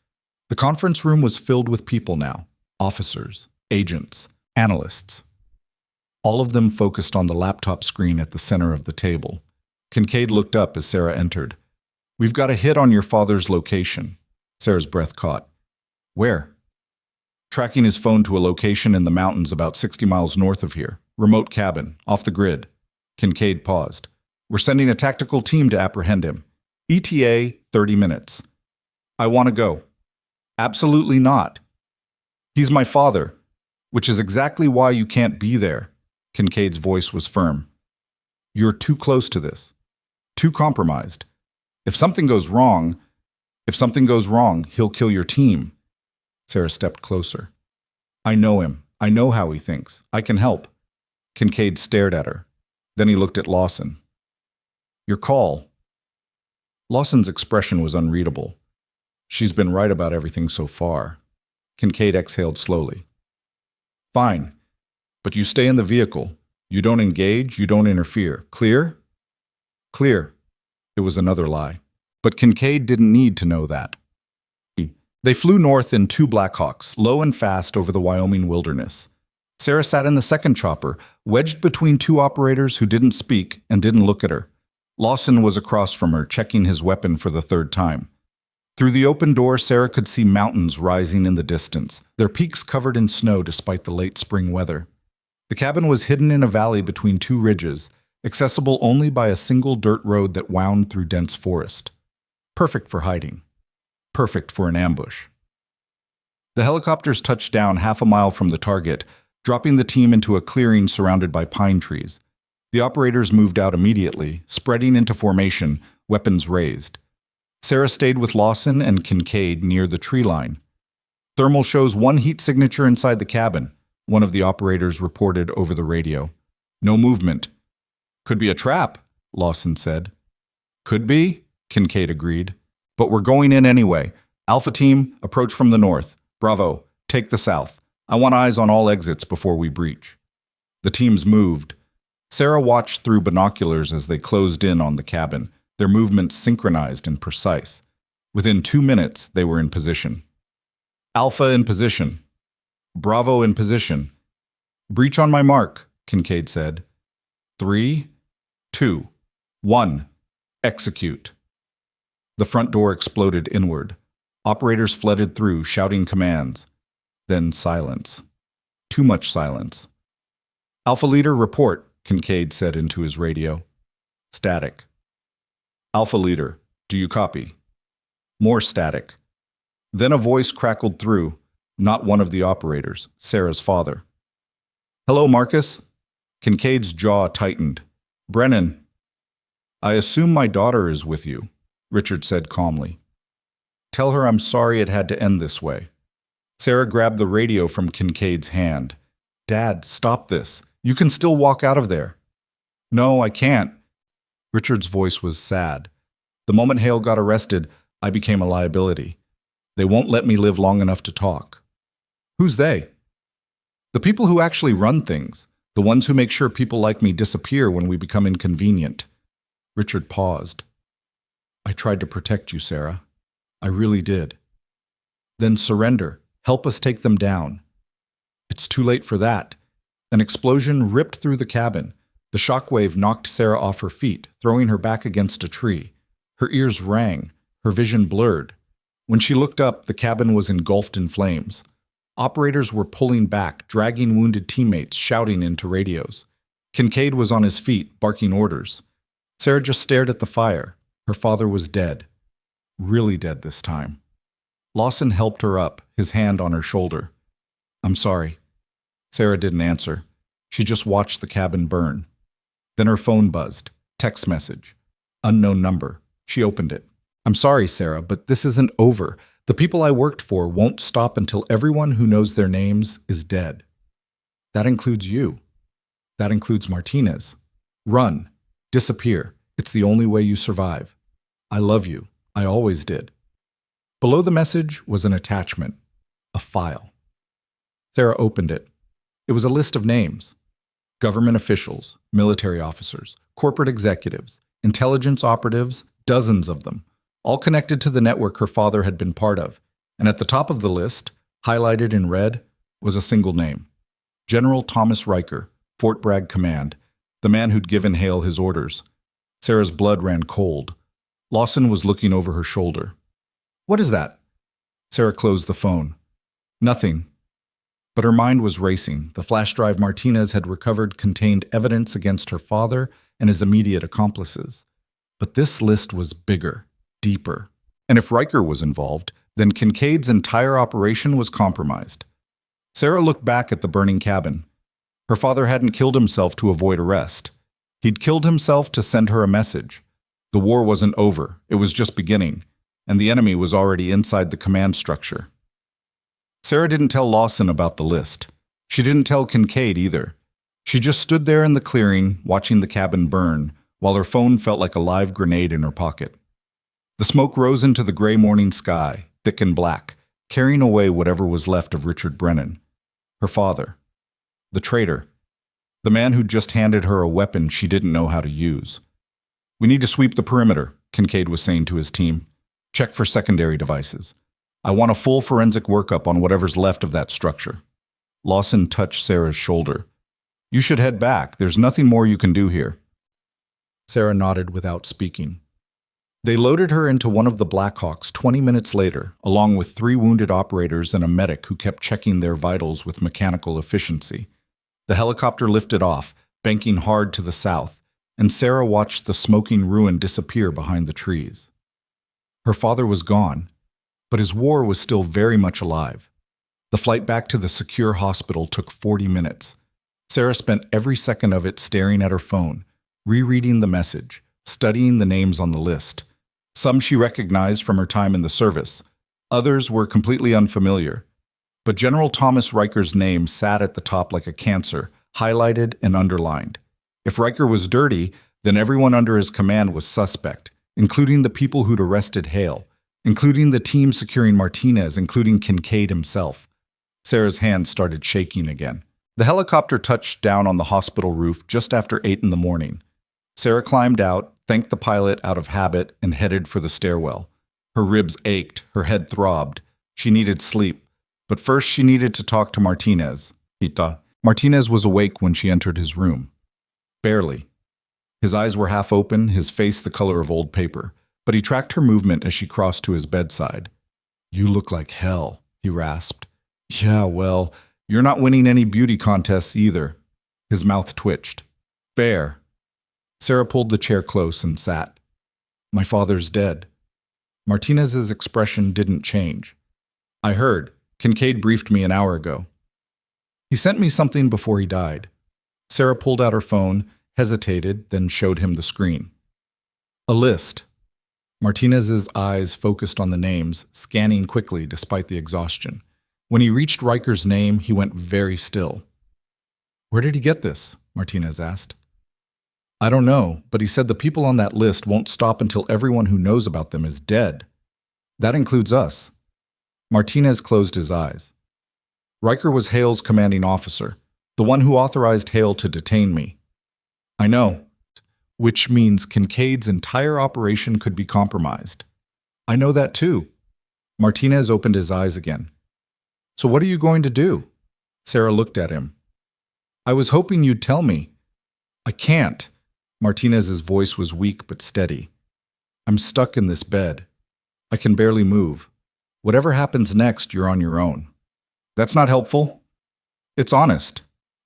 The conference room was filled with people now. Officers, agents, analysts. all of them focused on the laptop screen at the center of the table. Kincaid looked up as Sarah entered. "We've got a hit on your father's location." Sarah's breath caught. "Where?" "Tracking his phone to a location in the mountains about 60 miles north of here. Remote cabin, off the grid." Kincaid paused. "We're sending a tactical team to apprehend him. ETA, 30 minutes. I want to go." "Absolutely not. He's my father, which is exactly why you can't be there." Kincaid's voice was firm. "You're too close to this. Too compromised. If something goes wrong, he'll kill your team." Sarah stepped closer. "I know him. I know how he thinks. I can help." Kincaid stared at her. Then he looked at Lawson. "Your call." Lawson's expression was unreadable. She's been right about everything so far. Kincaid exhaled slowly. "Fine. But you stay in the vehicle. You don't engage, you don't interfere. Clear?" "Clear." It was another lie. But Kincaid didn't need to know that. They flew north in 2 Blackhawks, low and fast over the Wyoming wilderness. Sarah sat in the second chopper, wedged between 2 operators who didn't speak and didn't look at her. Lawson was across from her, checking his weapon for the 3rd time. Through the open door, Sarah could see mountains rising in the distance, their peaks covered in snow despite the late spring weather. The cabin was hidden in a valley between 2 ridges, accessible only by a single dirt road that wound through dense forest. Perfect for hiding. Perfect for an ambush. The helicopters touched down half a mile from the target, dropping the team into a clearing surrounded by pine trees. The operators moved out immediately, spreading into formation, weapons raised. Sarah stayed with Lawson and Kincaid near the tree line. "Thermal shows 1 heat signature inside the cabin," one of the operators reported over the radio. "No movement." "Could be a trap," Lawson said. "Could be," Kincaid agreed. "But we're going in anyway. Alpha team, approach from the north. Bravo, take the south. I want eyes on all exits before we breach." The teams moved. Sarah watched through binoculars as they closed in on the cabin, their movements synchronized and precise. Within 2 minutes, they were in position. "Alpha in position. Bravo in position. Breach on my mark," Kincaid said. 3, 2, 1. Execute. The front door exploded inward. Operators flooded through, shouting commands. Then silence. Too much silence. "Alpha leader, report," Kincaid said into his radio. Static. "Alpha leader, do you copy?" More static. Then a voice crackled through, not one of the operators, Sarah's father. "Hello, Marcus?" Kincaid's jaw tightened. "Brennan." "I assume my daughter is with you," Richard said calmly. "Tell her I'm sorry it had to end this way." Sarah grabbed the radio from Kincaid's hand. "Dad, stop this. You can still walk out of there." "No, I can't." Richard's voice was sad. "The moment Hale got arrested, I became a liability. They won't let me live long enough to talk." "Who's they?" "The people who actually run things. The ones who make sure people like me disappear when we become inconvenient." Richard paused. "I tried to protect you, Sarah. I really did." "Then surrender. Help us take them down." "It's too late for that." An explosion ripped through the cabin. The shockwave knocked Sarah off her feet, throwing her back against a tree. Her ears rang, her vision blurred. When she looked up, the cabin was engulfed in flames. Operators were pulling back, dragging wounded teammates, shouting into radios. Kincaid was on his feet, barking orders. Sarah just stared at the fire. Her father was dead. Really dead this time. Lawson helped her up, his hand on her shoulder. "I'm sorry." Sarah didn't answer. She just watched the cabin burn. Then her phone buzzed. Text message. Unknown number. She opened it. "I'm sorry, Sarah, but this isn't over. The people I worked for won't stop until everyone who knows their names is dead. That includes you. That includes Martinez. Run. Disappear. It's the only way you survive. I love you. I always did." Below the message was an attachment. A file. Sarah opened it. It was a list of names. Government officials, military officers, corporate executives, intelligence operatives, dozens of them, all connected to the network her father had been part of. And at the top of the list, highlighted in red, was a single name. General Thomas Riker, Fort Bragg Command, the man who'd given Hale his orders. Sarah's blood ran cold. Lawson was looking over her shoulder. "What is that?" Sarah closed the phone. "Nothing." But her mind was racing. The flash drive Martinez had recovered contained evidence against her father and his immediate accomplices. But this list was bigger, deeper. And if Riker was involved, then Kincaid's entire operation was compromised. Sarah looked back at the burning cabin. Her father hadn't killed himself to avoid arrest. He'd killed himself to send her a message. The war wasn't over, it was just beginning, and the enemy was already inside the command structure. Sarah didn't tell Lawson about the list. She didn't tell Kincaid either. She just stood there in the clearing, watching the cabin burn, while her phone felt like a live grenade in her pocket. The smoke rose into the gray morning sky, thick and black, carrying away whatever was left of Richard Brennan. Her father. The traitor. The man who'd just handed her a weapon she didn't know how to use. "We need to sweep the perimeter," Kincaid was saying to his team. "Check for secondary devices. I want a full forensic workup on whatever's left of that structure." Lawson touched Sarah's shoulder. "You should head back. There's nothing more you can do here." Sarah nodded without speaking. They loaded her into one of the Blackhawks 20 minutes later, along with 3 wounded operators and a medic who kept checking their vitals with mechanical efficiency. The helicopter lifted off, banking hard to the south, and Sarah watched the smoking ruin disappear behind the trees. Her father was gone, but his war was still very much alive. The flight back to the secure hospital took 40 minutes. Sarah spent every second of it staring at her phone, rereading the message, studying the names on the list. Some she recognized from her time in the service. Others were completely unfamiliar. But General Thomas Riker's name sat at the top like a cancer, highlighted and underlined. If Riker was dirty, then everyone under his command was suspect, including the people who'd arrested Hale, including the team securing Martinez, including Kincaid himself. Sarah's hands started shaking again. The helicopter touched down on the hospital roof just after 8 in the morning. Sarah climbed out, thanked the pilot out of habit, and headed for the stairwell. Her ribs ached, her head throbbed. She needed sleep. But first she needed to talk to Martinez. Hita. Martinez was awake when she entered his room. Barely. His eyes were half open, his face the color of old paper, but he tracked her movement as she crossed to his bedside. "You look like hell," he rasped. "Yeah, well, you're not winning any beauty contests either." His mouth twitched. "Fair." Sarah pulled the chair close and sat. "My father's dead." Martinez's expression didn't change. "I heard. Kincaid briefed me an hour ago. He sent me something before he died." Sarah pulled out her phone, hesitated, then showed him the screen. A list. Martinez's eyes focused on the names, scanning quickly despite the exhaustion. When he reached Riker's name, he went very still. "Where did he get this?" Martinez asked. "I don't know, but he said the people on that list won't stop until everyone who knows about them is dead. That includes us." Martinez closed his eyes. "Riker was Hale's commanding officer, the one who authorized Hale to detain me." "I know, which means Kincaid's entire operation could be compromised." "I know that too." Martinez opened his eyes again. "So what are you going to do?" Sarah looked at him. "I was hoping you'd tell me." "I can't." Martinez's voice was weak but steady. "I'm stuck in this bed. I can barely move. Whatever happens next, you're on your own." "That's not helpful." "It's honest."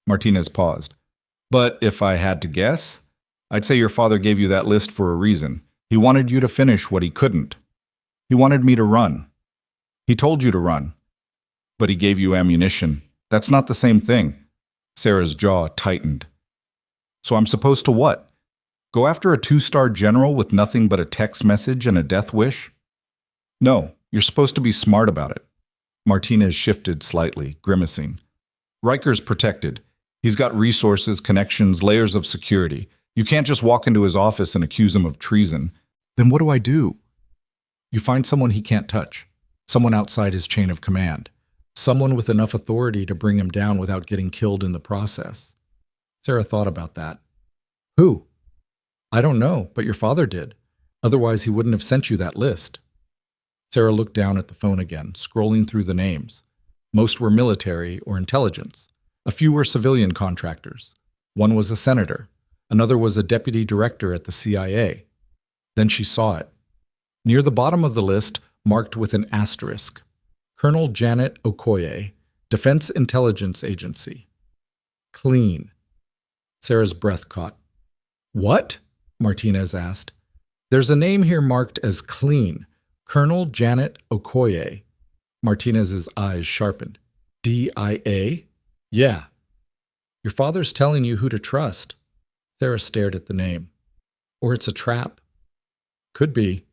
Martinez paused. "But if I had to guess, I'd say your father gave you that list for a reason. He wanted you to finish what he couldn't. He wanted me to run. He told you to run. But he gave you ammunition. That's not the same thing." Sarah's jaw tightened. "So I'm supposed to what? Go after a 2-star general with nothing but a text message and a death wish?" "No, you're supposed to be smart about it." Martinez shifted slightly, grimacing. "Riker's protected. He's got resources, connections, layers of security. You can't just walk into his office and accuse him of treason." "Then what do I do?" "You find someone he can't touch. Someone outside his chain of command. Someone with enough authority to bring him down without getting killed in the process." Sarah thought about that. "Who?" "I don't know, but your father did. Otherwise he wouldn't have sent you that list." Sarah looked down at the phone again, scrolling through the names. Most were military or intelligence. A few were civilian contractors. One was a senator. Another was a deputy director at the CIA. Then she saw it. Near the bottom of the list, marked with an asterisk, Colonel Janet Okoye, Defense Intelligence Agency. Clean. Sarah's breath caught. What? Martinez asked. There's a name here marked as clean. Colonel Janet Okoye. Martinez's eyes sharpened. DIA? Yeah. Your father's telling you who to trust. Sarah stared at the name. Or it's a trap. Could be.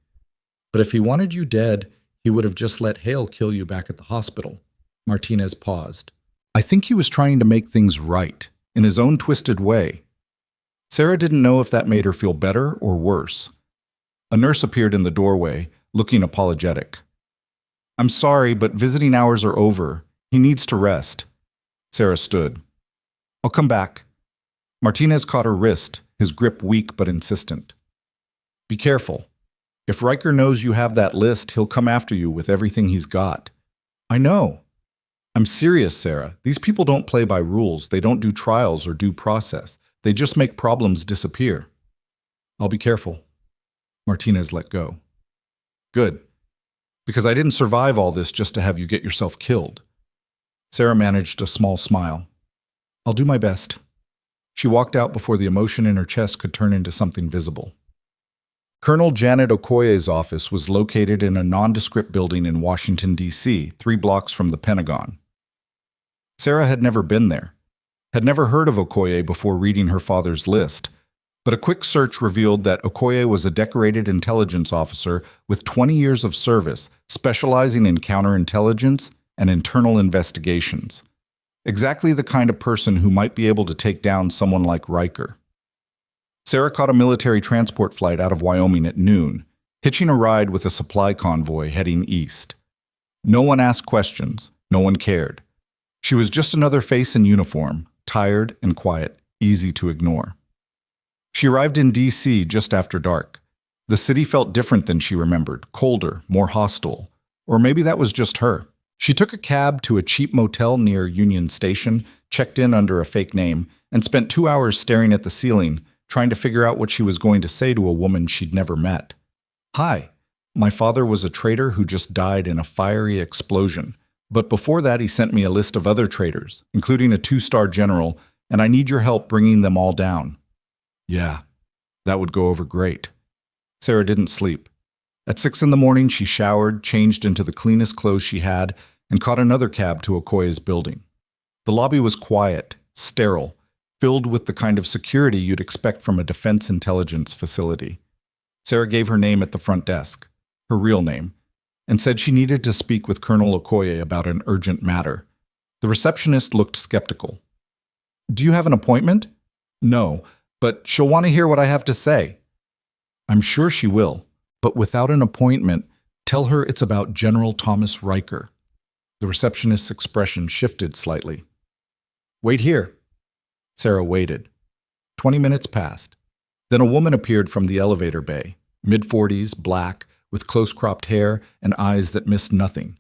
But if he wanted you dead, he would have just let Hale kill you back at the hospital. Martinez paused. I think he was trying to make things right, in his own twisted way. Sarah didn't know if that made her feel better or worse. A nurse appeared in the doorway, looking apologetic. I'm sorry, but visiting hours are over. He needs to rest. Sarah stood. I'll come back. Martinez caught her wrist, his grip weak but insistent. Be careful. If Riker knows you have that list, he'll come after you with everything he's got. I know. I'm serious, Sarah. These people don't play by rules. They don't do trials or due process. They just make problems disappear. I'll be careful. Martinez let go. Good. Because I didn't survive all this just to have you get yourself killed. Sarah managed a small smile. I'll do my best. She walked out before the emotion in her chest could turn into something visible. Colonel Janet Okoye's office was located in a nondescript building in Washington, D.C., 3 blocks from the Pentagon. Sarah had never been there, had never heard of Okoye before reading her father's list, but a quick search revealed that Okoye was a decorated intelligence officer with 20 years of service, specializing in counterintelligence and internal investigations. Exactly the kind of person who might be able to take down someone like Riker. Sarah caught a military transport flight out of Wyoming at noon, hitching a ride with a supply convoy heading east. No one asked questions. No one cared. She was just another face in uniform, tired and quiet, easy to ignore. She arrived in D.C. just after dark. The city felt different than she remembered, colder, more hostile. Or maybe that was just her. She took a cab to a cheap motel near Union Station, checked in under a fake name, and spent 2 hours staring at the ceiling, trying to figure out what she was going to say to a woman she'd never met. Hi, my father was a traitor who just died in a fiery explosion. But before that, he sent me a list of other traitors, including a 2-star general, and I need your help bringing them all down. Yeah, that would go over great. Sarah didn't sleep. At 6 a.m, she showered, changed into the cleanest clothes she had, and caught another cab to Okoye's building. The lobby was quiet, sterile, filled with the kind of security you'd expect from a defense intelligence facility. Sarah gave her name at the front desk, her real name, and said she needed to speak with Colonel Okoye about an urgent matter. The receptionist looked skeptical. Do you have an appointment? No, but she'll want to hear what I have to say. I'm sure she will, but without an appointment, tell her it's about General Thomas Riker. The receptionist's expression shifted slightly. Wait here. Sarah waited. 20 minutes passed. Then a woman appeared from the elevator bay, mid-40s, black, with close-cropped hair and eyes that missed nothing.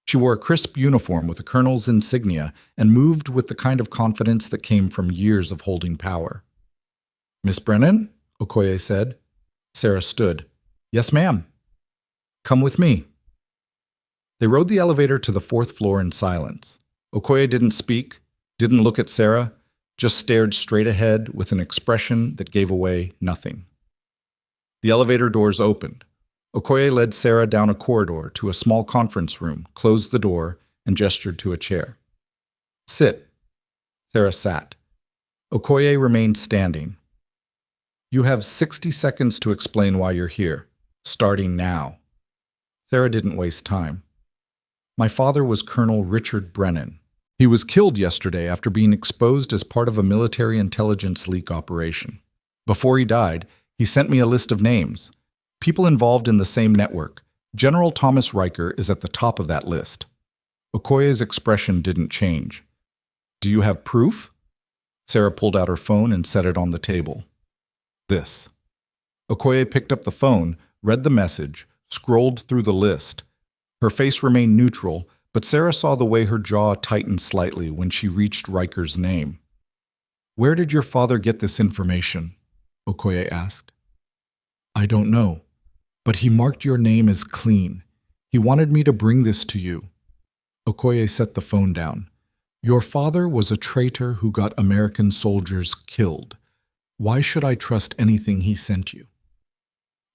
She wore a crisp uniform with a colonel's insignia and moved with the kind of confidence that came from years of holding power. Miss Brennan? Okoye said. Sarah stood. Yes, ma'am. Come with me. They rode the elevator to the 4th floor in silence. Okoye didn't speak, didn't look at Sarah, just stared straight ahead with an expression that gave away nothing. The elevator doors opened. Okoye led Sarah down a corridor to a small conference room, closed the door, and gestured to a chair. Sit. Sarah sat. Okoye remained standing. You have 60 seconds to explain why you're here, starting now. Sarah didn't waste time. My father was Colonel Richard Brennan. He was killed yesterday after being exposed as part of a military intelligence leak operation. Before he died, he sent me a list of names. People involved in the same network. General Thomas Riker is at the top of that list. Okoye's expression didn't change. Do you have proof? Sarah pulled out her phone and set it on the table. This. Okoye picked up the phone, read the message, scrolled through the list. Her face remained neutral, but Sarah saw the way her jaw tightened slightly when she reached Riker's name. Where did your father get this information? Okoye asked. I don't know, but he marked your name as clean. He wanted me to bring this to you. Okoye set the phone down. Your father was a traitor who got American soldiers killed. Why should I trust anything he sent you?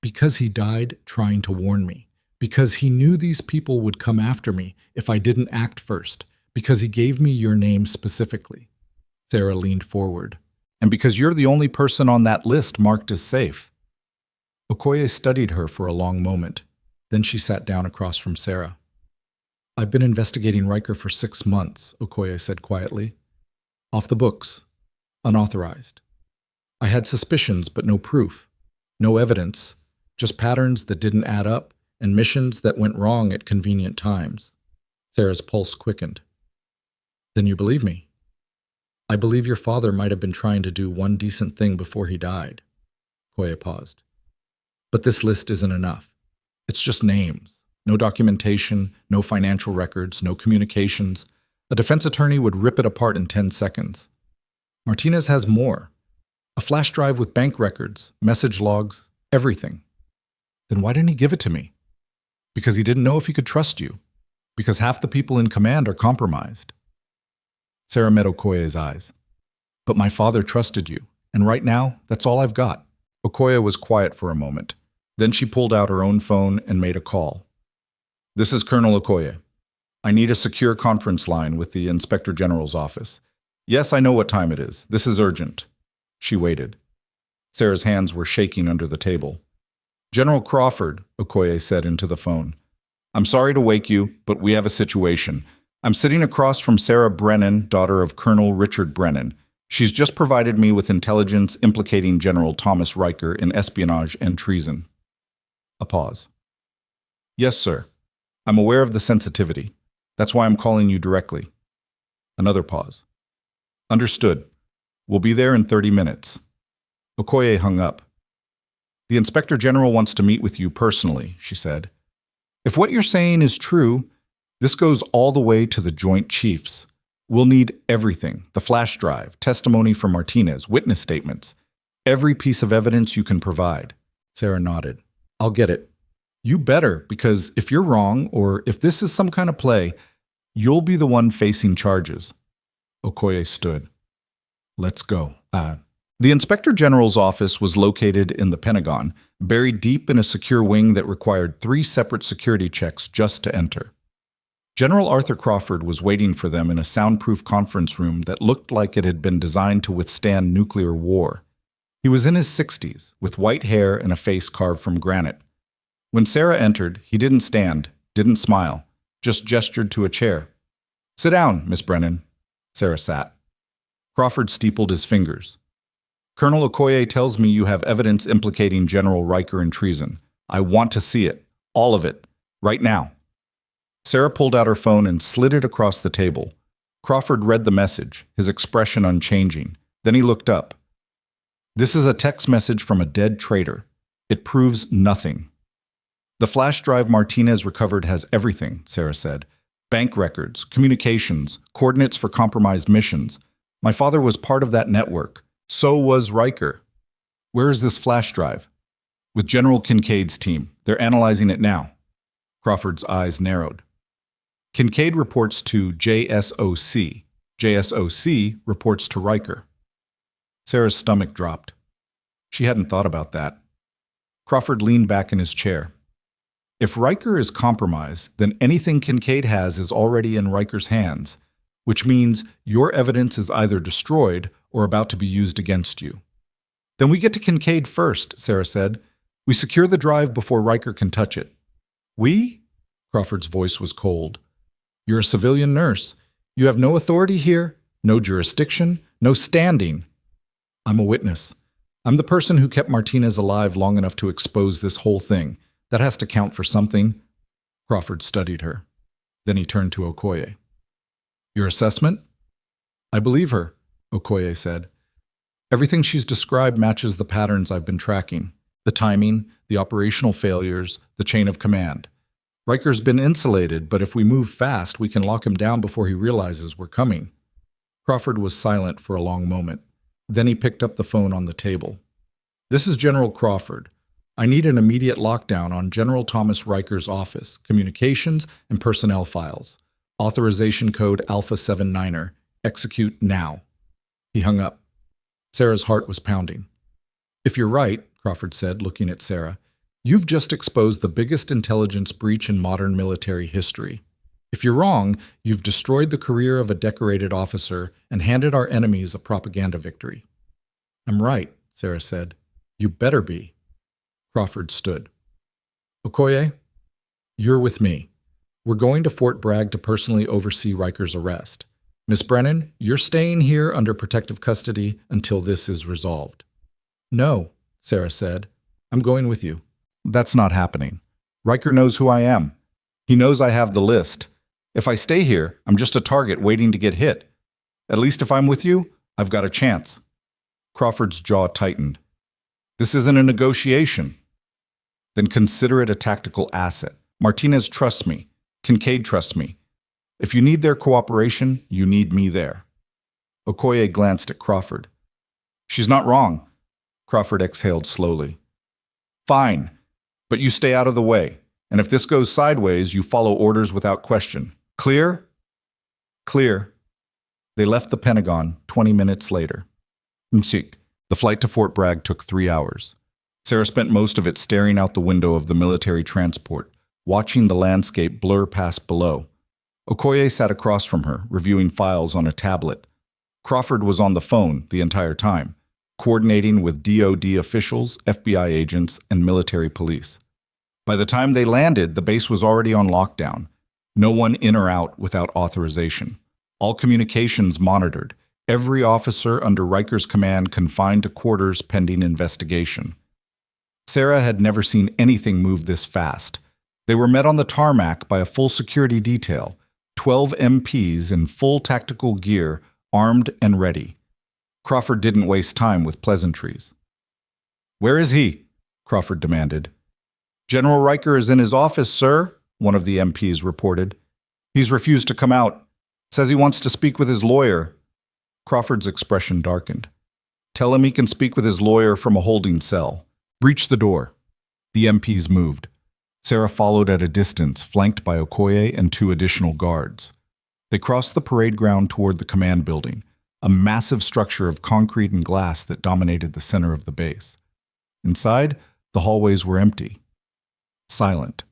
Because he died trying to warn me. Because he knew these people would come after me if I didn't act first. Because he gave me your name specifically. Sarah leaned forward. And because you're the only person on that list marked as safe. Okoye studied her for a long moment. Then she sat down across from Sarah. I've been investigating Riker for 6 months, Okoye said quietly. Off the books. Unauthorized. I had suspicions, but no proof. No evidence. Just patterns that didn't add up and missions that went wrong at convenient times. Sarah's pulse quickened. Then you believe me? I believe your father might have been trying to do one decent thing before he died. Okoye paused. But this list isn't enough. It's just names. No documentation, no financial records, no communications. A defense attorney would rip it apart in 10 seconds. Martinez has more. A flash drive with bank records, message logs, everything. Then why didn't he give it to me? Because he didn't know if he could trust you. Because half the people in command are compromised. Sarah met Okoye's eyes. But my father trusted you, and right now, that's all I've got. Okoye was quiet for a moment. Then she pulled out her own phone and made a call. This is Colonel Okoye. I need a secure conference line with the Inspector General's office. Yes, I know what time it is. This is urgent. She waited. Sarah's hands were shaking under the table. General Crawford, Okoye said into the phone. I'm sorry to wake you, but we have a situation. I'm sitting across from Sarah Brennan, daughter of Colonel Richard Brennan. She's just provided me with intelligence implicating General Thomas Riker in espionage and treason. A pause. Yes, sir. I'm aware of the sensitivity. That's why I'm calling you directly. Another pause. Understood. We'll be there in 30 minutes. Okoye hung up. The Inspector General wants to meet with you personally, she said. If what you're saying is true, this goes all the way to the Joint Chiefs. We'll need everything, the flash drive, testimony from Martinez, witness statements, every piece of evidence you can provide. Sarah nodded. I'll get it. You better, because if you're wrong, or if this is some kind of play, you'll be the one facing charges. Okoye stood. Let's go. The Inspector General's office was located in the Pentagon, buried deep in a secure wing that required 3 separate security checks just to enter. General Arthur Crawford was waiting for them in a soundproof conference room that looked like it had been designed to withstand nuclear war. He was in his 60s, with white hair and a face carved from granite. When Sarah entered, he didn't stand, didn't smile, just gestured to a chair. Sit down, Miss Brennan. Sarah sat. Crawford steepled his fingers. Colonel Okoye tells me you have evidence implicating General Riker in treason. I want to see it. All of it. Right now. Sarah pulled out her phone and slid it across the table. Crawford read the message, his expression unchanging. Then he looked up. This is a text message from a dead traitor. It proves nothing. The flash drive Martinez recovered has everything, Sarah said. Bank records, communications, coordinates for compromised missions. My father was part of that network. So was Riker. Where is this flash drive? With General Kincaid's team. They're analyzing it now. Crawford's eyes narrowed. Kincaid reports to JSOC. JSOC reports to Riker. Sarah's stomach dropped. She hadn't thought about that. Crawford leaned back in his chair. If Riker is compromised, then anything Kincaid has is already in Riker's hands, which means your evidence is either destroyed or about to be used against you. Then we get to Kincaid first, Sarah said. We secure the drive before Riker can touch it. We? Crawford's voice was cold. You're a civilian nurse. You have no authority here, no jurisdiction, no standing. I'm a witness. I'm the person who kept Martinez alive long enough to expose this whole thing. That has to count for something. Crawford studied her. Then he turned to Okoye. Your assessment? I believe her, Okoye said. Everything she's described matches the patterns I've been tracking. The timing, the operational failures, the chain of command. Riker's been insulated, but if we move fast, we can lock him down before he realizes we're coming. Crawford was silent for a long moment. Then he picked up the phone on the table. "This is General Crawford. I need an immediate lockdown on General Thomas Riker's office, communications, and personnel files. Authorization code Alpha 79er. Execute now." He hung up. Sarah's heart was pounding. "If you're right," Crawford said, looking at Sarah, "you've just exposed the biggest intelligence breach in modern military history. If you're wrong, you've destroyed the career of a decorated officer and handed our enemies a propaganda victory." "I'm right," Sarah said. "You better be." Crawford stood. "Okoye, you're with me. We're going to Fort Bragg to personally oversee Riker's arrest. Miss Brennan, you're staying here under protective custody until this is resolved." "No," Sarah said. "I'm going with you." "That's not happening. Riker knows who I am. He knows I have the list. If I stay here, I'm just a target waiting to get hit. At least if I'm with you, I've got a chance." Crawford's jaw tightened. "This isn't a negotiation." "Then consider it a tactical asset. Martinez trusts me. Kincaid trusts me. If you need their cooperation, you need me there." Okoye glanced at Crawford. "She's not wrong." Crawford exhaled slowly. "Fine, but you stay out of the way. And if this goes sideways, you follow orders without question. Clear?" "Clear." They left the Pentagon 20 minutes later. The flight to Fort Bragg took 3 hours. Sarah spent most of it staring out the window of the military transport, watching the landscape blur past below. Okoye sat across from her, reviewing files on a tablet. Crawford was on the phone the entire time, coordinating with DoD officials, FBI agents, and military police. By the time they landed, the base was already on lockdown. No one in or out without authorization. All communications monitored. Every officer under Riker's command confined to quarters pending investigation. Sarah had never seen anything move this fast. They were met on the tarmac by a full security detail, 12 MPs in full tactical gear, armed and ready. Crawford didn't waste time with pleasantries. "Where is he?" Crawford demanded. "General Riker is in his office, sir," one of the MPs reported. "He's refused to come out. Says he wants to speak with his lawyer." Crawford's expression darkened. "Tell him he can speak with his lawyer from a holding cell. Breach the door." The MPs moved. Sarah followed at a distance, flanked by Okoye and 2 additional guards. They crossed the parade ground toward the command building, a massive structure of concrete and glass that dominated the center of the base. Inside, the hallways were empty. Silent.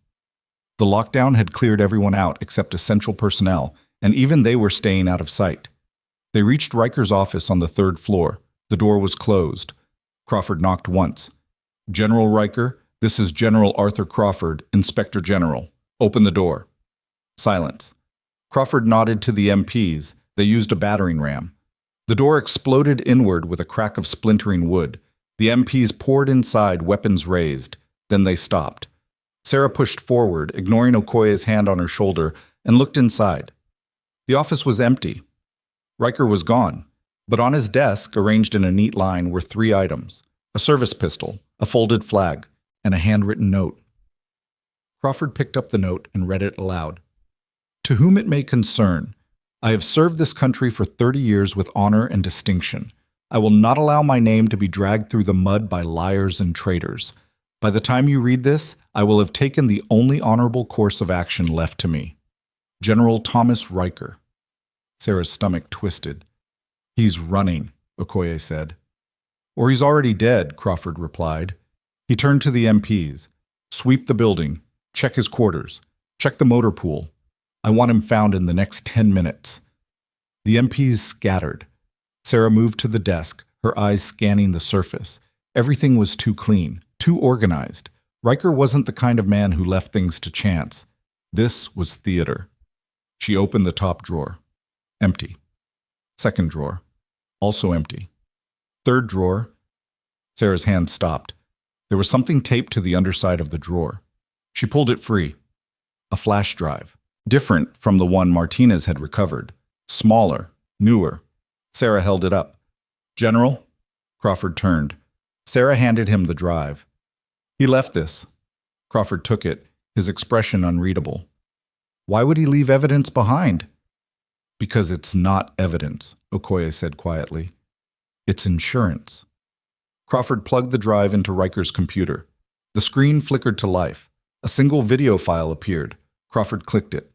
The lockdown had cleared everyone out except essential personnel, and even they were staying out of sight. They reached Riker's office on the 3rd floor. The door was closed. Crawford knocked once. "General Riker, this is General Arthur Crawford, Inspector General. Open the door." Silence. Crawford nodded to the MPs. They used a battering ram. The door exploded inward with a crack of splintering wood. The MPs poured inside, weapons raised. Then they stopped. Sarah pushed forward, ignoring Okoye's hand on her shoulder, and looked inside. The office was empty. Riker was gone, but on his desk, arranged in a neat line, were 3 items: a service pistol, a folded flag, and a handwritten note. Crawford picked up the note and read it aloud. "To whom it may concern, I have served this country for 30 years with honor and distinction. I will not allow my name to be dragged through the mud by liars and traitors. By the time you read this, I will have taken the only honorable course of action left to me. General Thomas Riker." Sarah's stomach twisted. "He's running," Okoye said. "Or he's already dead," Crawford replied. He turned to the MPs. "Sweep the building. Check his quarters. Check the motor pool. I want him found in the next 10 minutes. The MPs scattered. Sarah moved to the desk, her eyes scanning the surface. Everything was too clean, too organized. Riker wasn't the kind of man who left things to chance. This was theater. She opened the top drawer. Empty. Second drawer. Also empty. Third drawer. Sarah's hand stopped. There was something taped to the underside of the drawer. She pulled it free. A flash drive. Different from the one Martinez had recovered. Smaller. Newer. Sarah held it up. "General?" Crawford turned. Sarah handed him the drive. "He left this." Crawford took it, his expression unreadable. "Why would he leave evidence behind?" "Because it's not evidence," Okoye said quietly. It's insurance. Crawford plugged the drive into Riker's computer. The screen flickered to life. A single video file appeared. Crawford clicked it.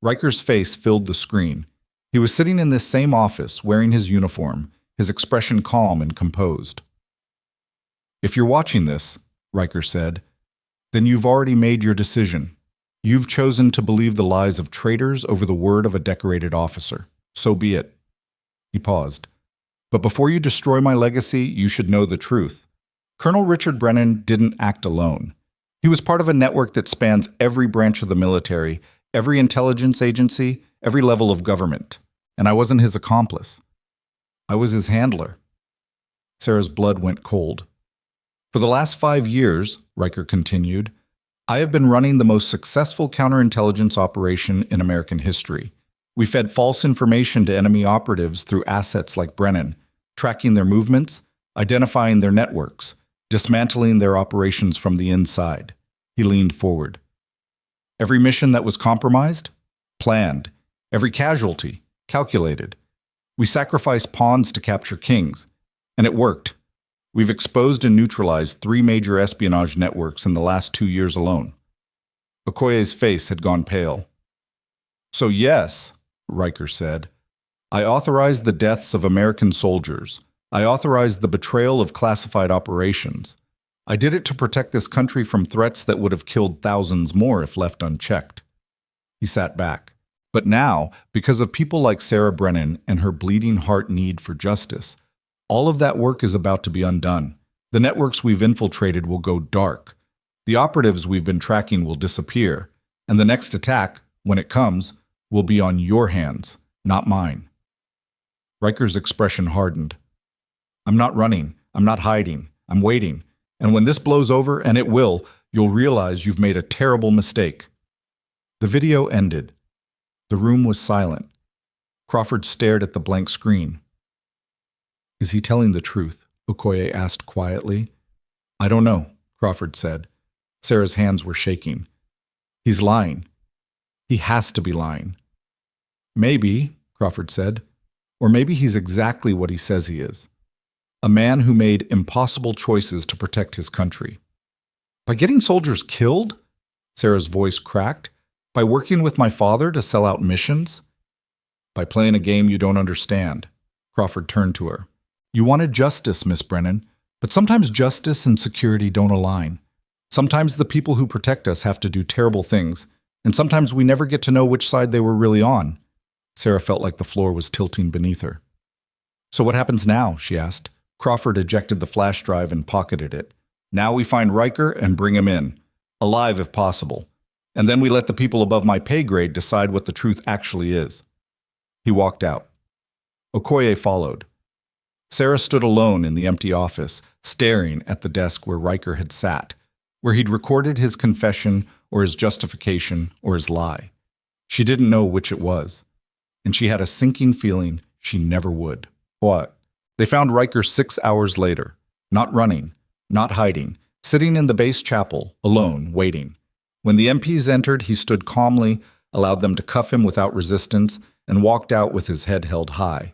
Riker's face filled the screen. He was sitting in this same office, wearing his uniform, his expression calm and composed. "If you're watching this," Riker said, "then you've already made your decision. You've chosen to believe the lies of traitors over the word of a decorated officer. So be it." He paused. "But before you destroy my legacy, you should know the truth. Colonel Richard Brennan didn't act alone. He was part of a network that spans every branch of the military, every intelligence agency, every level of government. And I wasn't his accomplice. I was his handler." Sarah's blood went cold. "For the last 5 years," Riker continued, "I have been running the most successful counterintelligence operation in American history. We fed false information to enemy operatives through assets like Brennan, tracking their movements, identifying their networks, dismantling their operations from the inside." He leaned forward. "Every mission that was compromised? Planned. Every casualty? Calculated. We sacrificed pawns to capture kings. And it worked. We've exposed and neutralized 3 major espionage networks in the last 2 years alone." Okoye's face had gone pale. "So yes," Riker said, "I authorized the deaths of American soldiers. I authorized the betrayal of classified operations. I did it to protect this country from threats that would have killed thousands more if left unchecked." He sat back. "But now, because of people like Sarah Brennan and her bleeding heart need for justice, all of that work is about to be undone. The networks we've infiltrated will go dark. The operatives we've been tracking will disappear. And the next attack, when it comes, will be on your hands, not mine." Riker's expression hardened. "I'm not running. I'm not hiding. I'm waiting. And when this blows over, and it will, you'll realize you've made a terrible mistake." The video ended. The room was silent. Crawford stared at the blank screen. "Is he telling the truth?" Okoye asked quietly. "I don't know," Crawford said. Sarah's hands were shaking. "He's lying. He has to be lying." "Maybe," Crawford said, "or maybe he's exactly what he says he is. A man who made impossible choices to protect his country." "By getting soldiers killed?" Sarah's voice cracked. "By working with my father to sell out missions?" "By playing a game you don't understand." Crawford turned to her. "You wanted justice, Miss Brennan, but sometimes justice and security don't align. Sometimes the people who protect us have to do terrible things, and sometimes we never get to know which side they were really on." Sarah felt like the floor was tilting beneath her. "So what happens now?" she asked. Crawford ejected the flash drive and pocketed it. "Now we find Riker and bring him in, alive if possible. And then we let the people above my pay grade decide what the truth actually is." He walked out. Okoye followed. Sarah stood alone in the empty office, staring at the desk where Riker had sat, where he'd recorded his confession or his justification or his lie. She didn't know which it was, and she had a sinking feeling she never would. What? They found Riker 6 hours later, not running, not hiding, sitting in the base chapel, alone, waiting. When the MPs entered, he stood calmly, allowed them to cuff him without resistance, and walked out with his head held high.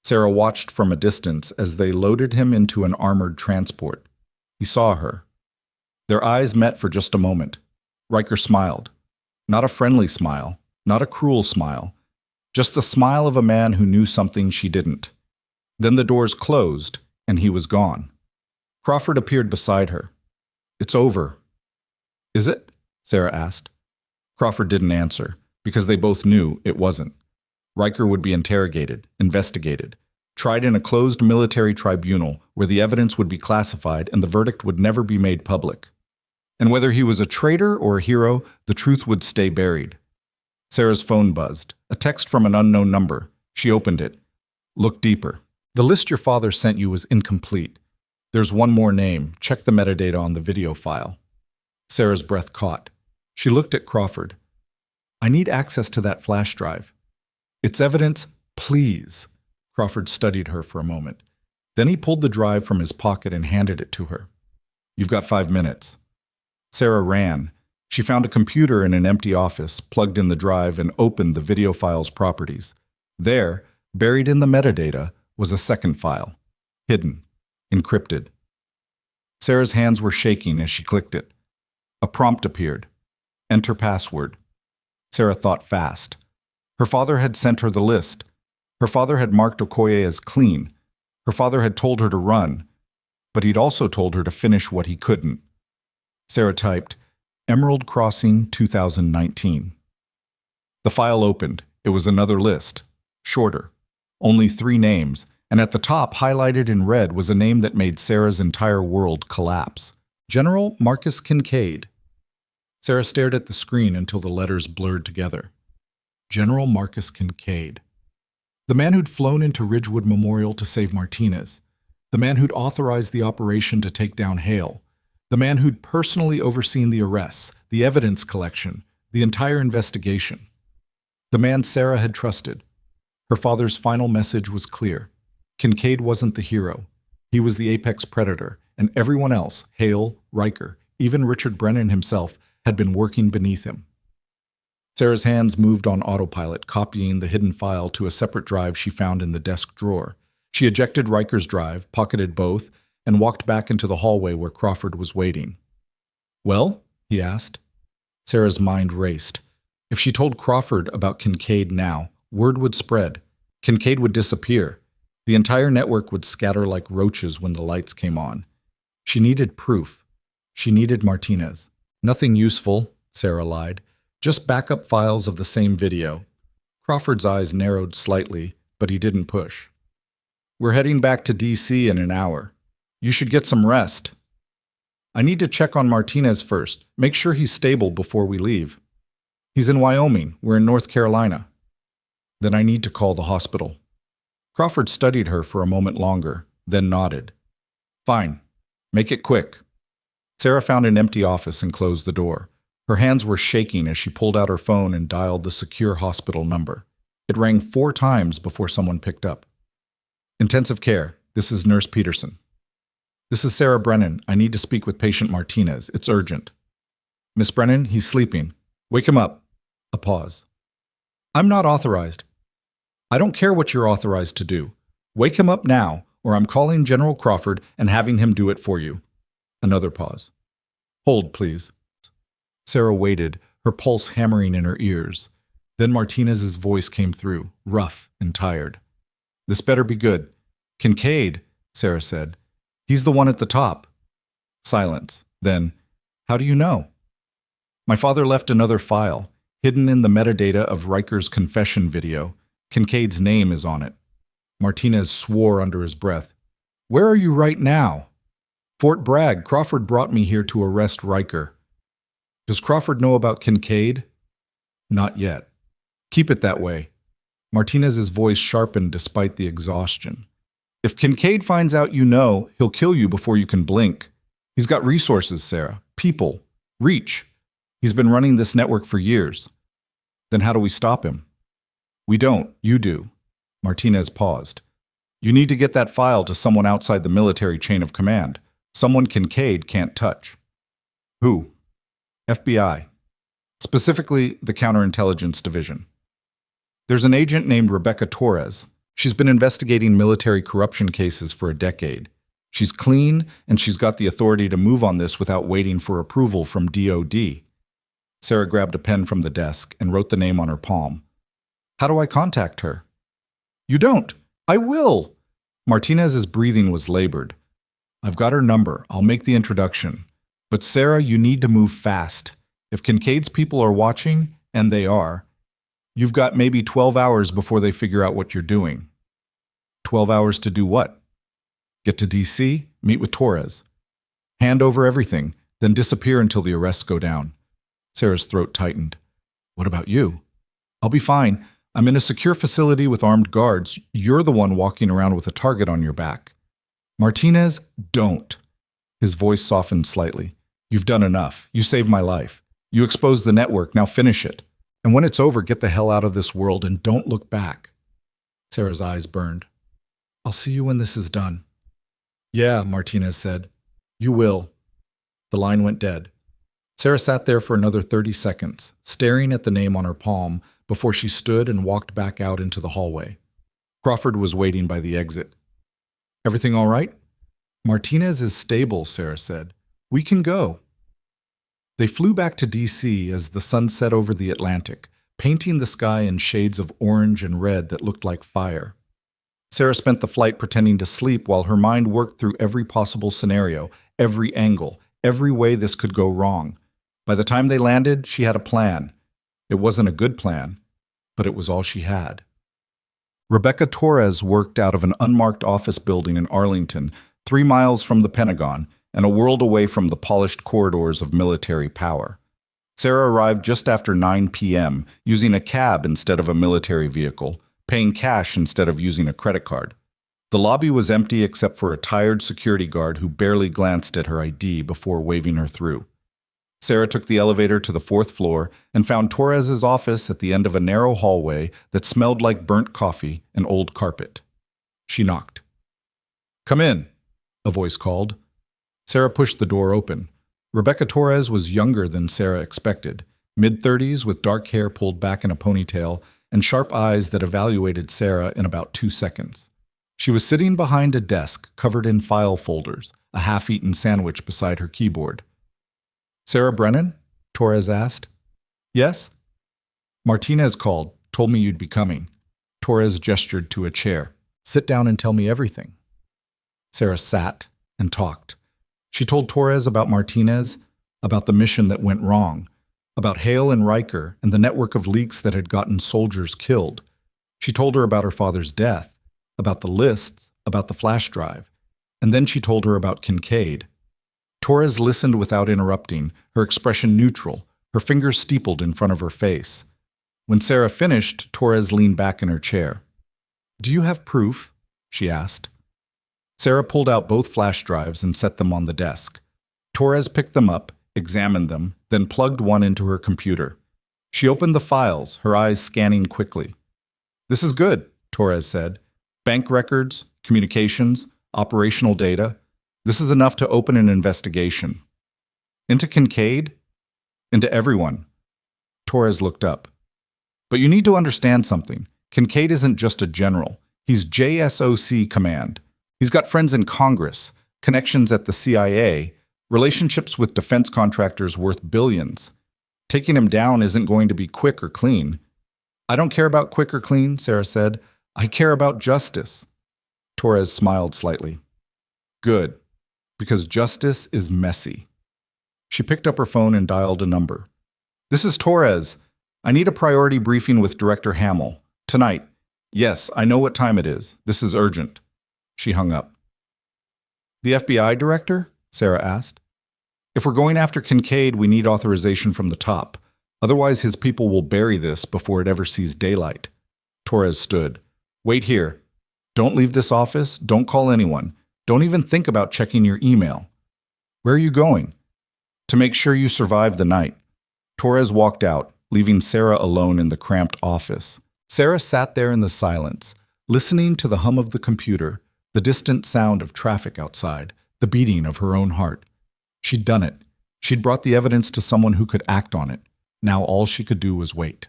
Sarah watched from a distance as they loaded him into an armored transport. He saw her. Their eyes met for just a moment. Riker smiled. Not a friendly smile, not a cruel smile, just the smile of a man who knew something she didn't. Then the doors closed, and he was gone. Crawford appeared beside her. "It's over." "Is it?" Sarah asked. Crawford didn't answer, because they both knew it wasn't. Riker would be interrogated, investigated, tried in a closed military tribunal where the evidence would be classified and the verdict would never be made public. And whether he was a traitor or a hero, the truth would stay buried. Sarah's phone buzzed. A text from an unknown number. She opened it. "Look deeper. The list your father sent you was incomplete. There's one more name. Check the metadata on the video file." Sarah's breath caught. She looked at Crawford. "I need access to that flash drive." "It's evidence, please." Crawford studied her for a moment. Then he pulled the drive from his pocket and handed it to her. "You've got 5 minutes." Sarah ran. She found a computer in an empty office, plugged in the drive, and opened the video file's properties. There, buried in the metadata, was a second file. Hidden. Encrypted. Sarah's hands were shaking as she clicked it. A prompt appeared. Enter password. Sarah thought fast. Her father had sent her the list. Her father had marked Okoye as clean. Her father had told her to run, but he'd also told her to finish what he couldn't. Sarah typed, Emerald Crossing 2019. The file opened. It was another list. Shorter. Only 3 names, and at the top, highlighted in red, was a name that made Sarah's entire world collapse. General Marcus Kincaid. Sarah stared at the screen until the letters blurred together. General Marcus Kincaid. The man who'd flown into Ridgewood Memorial to save Martinez. The man who'd authorized the operation to take down Hale. The man who'd personally overseen the arrests, the evidence collection, the entire investigation. The man Sarah had trusted. Her father's final message was clear. Kincaid wasn't the hero. He was the apex predator, and everyone else, Hale, Riker, even Richard Brennan himself, had been working beneath him. Sarah's hands moved on autopilot, copying the hidden file to a separate drive she found in the desk drawer. She ejected Riker's drive, pocketed both, and walked back into the hallway where Crawford was waiting. Well? He asked. Sarah's mind raced. If she told Crawford about Kincaid now, word would spread. Kincaid would disappear. The entire network would scatter like roaches when the lights came on. She needed proof. She needed Martinez. Nothing useful, Sarah lied. Just backup files of the same video. Crawford's eyes narrowed slightly, but he didn't push. We're heading back to D.C. in an hour. You should get some rest. I need to check on Martinez first. Make sure he's stable before we leave. He's in Wyoming. We're in North Carolina. Then I need to call the hospital. Crawford studied her for a moment longer, then nodded. Fine. Make it quick. Sarah found an empty office and closed the door. Her hands were shaking as she pulled out her phone and dialed the secure hospital number. It rang 4 times before someone picked up. Intensive care. This is Nurse Peterson. This is Sarah Brennan. I need to speak with patient Martinez. It's urgent. Miss Brennan, he's sleeping. Wake him up. A pause. I'm not authorized. I don't care what you're authorized to do. Wake him up now, or I'm calling General Crawford and having him do it for you. Another pause. Hold, please. Sarah waited, her pulse hammering in her ears. Then Martinez's voice came through, rough and tired. This better be good. Kincaid, Sarah said. He's the one at the top. Silence. Then, how do you know? My father left another file, hidden in the metadata of Riker's confession video. Kincaid's name is on it. Martinez swore under his breath. Where are you right now? Fort Bragg. Crawford brought me here to arrest Riker. Does Crawford know about Kincaid? Not yet. Keep it that way. Martinez's voice sharpened despite the exhaustion. If Kincaid finds out you know, he'll kill you before you can blink. He's got resources, Sarah. People. Reach. He's been running this network for years. Then how do we stop him? We don't. You do. Martinez paused. You need to get that file to someone outside the military chain of command. Someone Kincaid can't touch. Who? FBI. Specifically, the Counterintelligence Division. There's an agent named Rebecca Torres. She's been investigating military corruption cases for a decade. She's clean, and she's got the authority to move on this without waiting for approval from DOD. Sarah grabbed a pen from the desk and wrote the name on her palm. How do I contact her? You don't. I will. Martinez's breathing was labored. I've got her number. I'll make the introduction. But Sarah, you need to move fast. If Kincaid's people are watching, and they are, you've got maybe 12 hours before they figure out what you're doing. 12 hours to do what? Get to D.C., meet with Torres. Hand over everything, then disappear until the arrests go down. Sarah's throat tightened. What about you? I'll be fine. I'm in a secure facility with armed guards. You're the one walking around with a target on your back. Martinez, don't. His voice softened slightly. You've done enough. You saved my life. You exposed the network. Now finish it. And when it's over, get the hell out of this world and don't look back. Sarah's eyes burned. I'll see you when this is done. Yeah, Martinez said. You will. The line went dead. Sarah sat there for another 30 seconds, staring at the name on her palm before she stood and walked back out into the hallway. Crawford was waiting by the exit. Everything all right? Martinez is stable, Sarah said. We can go. They flew back to D.C. as the sun set over the Atlantic, painting the sky in shades of orange and red that looked like fire. Sarah spent the flight pretending to sleep while her mind worked through every possible scenario, every angle, every way this could go wrong. By the time they landed, she had a plan. It wasn't a good plan, but it was all she had. Rebecca Torres worked out of an unmarked office building in Arlington, 3 miles from the Pentagon, and a world away from the polished corridors of military power. Sarah arrived just after 9 p.m., using a cab instead of a military vehicle, paying cash instead of using a credit card. The lobby was empty except for a tired security guard who barely glanced at her ID before waving her through. Sarah took the elevator to the 4th floor and found Torres's office at the end of a narrow hallway that smelled like burnt coffee and old carpet. She knocked. "Come in," a voice called. Sarah pushed the door open. Rebecca Torres was younger than Sarah expected, mid-30s with dark hair pulled back in a ponytail and sharp eyes that evaluated Sarah in about 2 seconds. She was sitting behind a desk covered in file folders, a half-eaten sandwich beside her keyboard. "Sarah Brennan?" Torres asked. "Yes?" "Martinez called, told me you'd be coming." Torres gestured to a chair. "Sit down and tell me everything." Sarah sat and talked. She told Torres about Martinez, about the mission that went wrong, about Hale and Riker and the network of leaks that had gotten soldiers killed. She told her about her father's death, about the lists, about the flash drive, and then she told her about Kincaid. Torres listened without interrupting, her expression neutral, her fingers steepled in front of her face. When Sarah finished, Torres leaned back in her chair. "Do you have proof?" she asked. Sarah pulled out both flash drives and set them on the desk. Torres picked them up, examined them, then plugged one into her computer. She opened the files, her eyes scanning quickly. "This is good," Torres said. "Bank records, communications, operational data. This is enough to open an investigation." "Into Kincaid?" "Into everyone." Torres looked up. "But you need to understand something. Kincaid isn't just a general. He's JSOC command. He's got friends in Congress, connections at the CIA, relationships with defense contractors worth billions. Taking him down isn't going to be quick or clean." "I don't care about quick or clean," Sarah said. "I care about justice." Torres smiled slightly. "Good, because justice is messy." She picked up her phone and dialed a number. "This is Torres. I need a priority briefing with Director Hamill. Tonight. Yes, I know what time it is. This is urgent." She hung up. "The FBI director?" Sarah asked. "If we're going after Kincaid, we need authorization from the top. Otherwise, his people will bury this before it ever sees daylight." Torres stood. "Wait here. Don't leave this office. Don't call anyone. Don't even think about checking your email." "Where are you going?" "To make sure you survive the night." Torres walked out, leaving Sarah alone in the cramped office. Sarah sat there in the silence, listening to the hum of the computer, the distant sound of traffic outside, the beating of her own heart. She'd done it. She'd brought the evidence to someone who could act on it. Now all she could do was wait.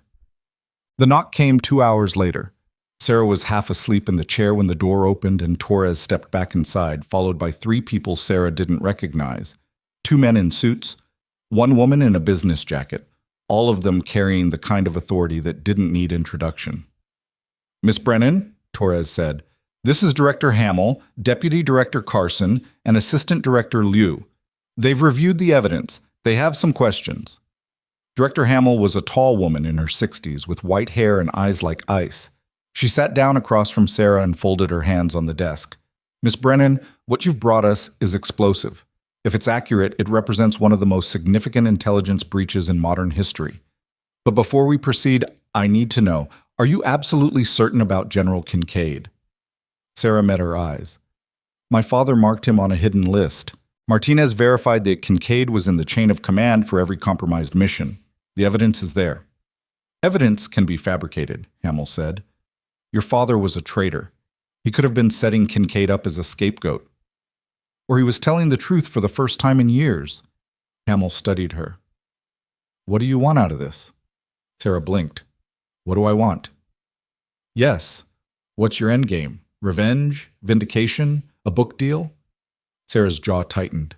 The knock came 2 hours later. Sarah was half asleep in the chair when the door opened and Torres stepped back inside, followed by 3 people Sarah didn't recognize. 2 men in suits, 1 woman in a business jacket, all of them carrying the kind of authority that didn't need introduction. "Miss Brennan," Torres said, "this is Director Hamill, Deputy Director Carson, and Assistant Director Liu. They've reviewed the evidence. They have some questions." Director Hamill was a tall woman in her 60s with white hair and eyes like ice. She sat down across from Sarah and folded her hands on the desk. "Miss Brennan, what you've brought us is explosive. If it's accurate, it represents one of the most significant intelligence breaches in modern history. But before we proceed, I need to know, are you absolutely certain about General Kincaid?" Sarah met her eyes. "My father marked him on a hidden list. Martinez verified that Kincaid was in the chain of command for every compromised mission. The evidence is there." "Evidence can be fabricated," Hamill said. "Your father was a traitor. He could have been setting Kincaid up as a scapegoat. Or he was telling the truth for the first time in years." Hamill studied her. "What do you want out of this?" Sarah blinked. "What do I want?" "Yes. What's your endgame? Revenge? Vindication? A book deal? Sarah's jaw tightened.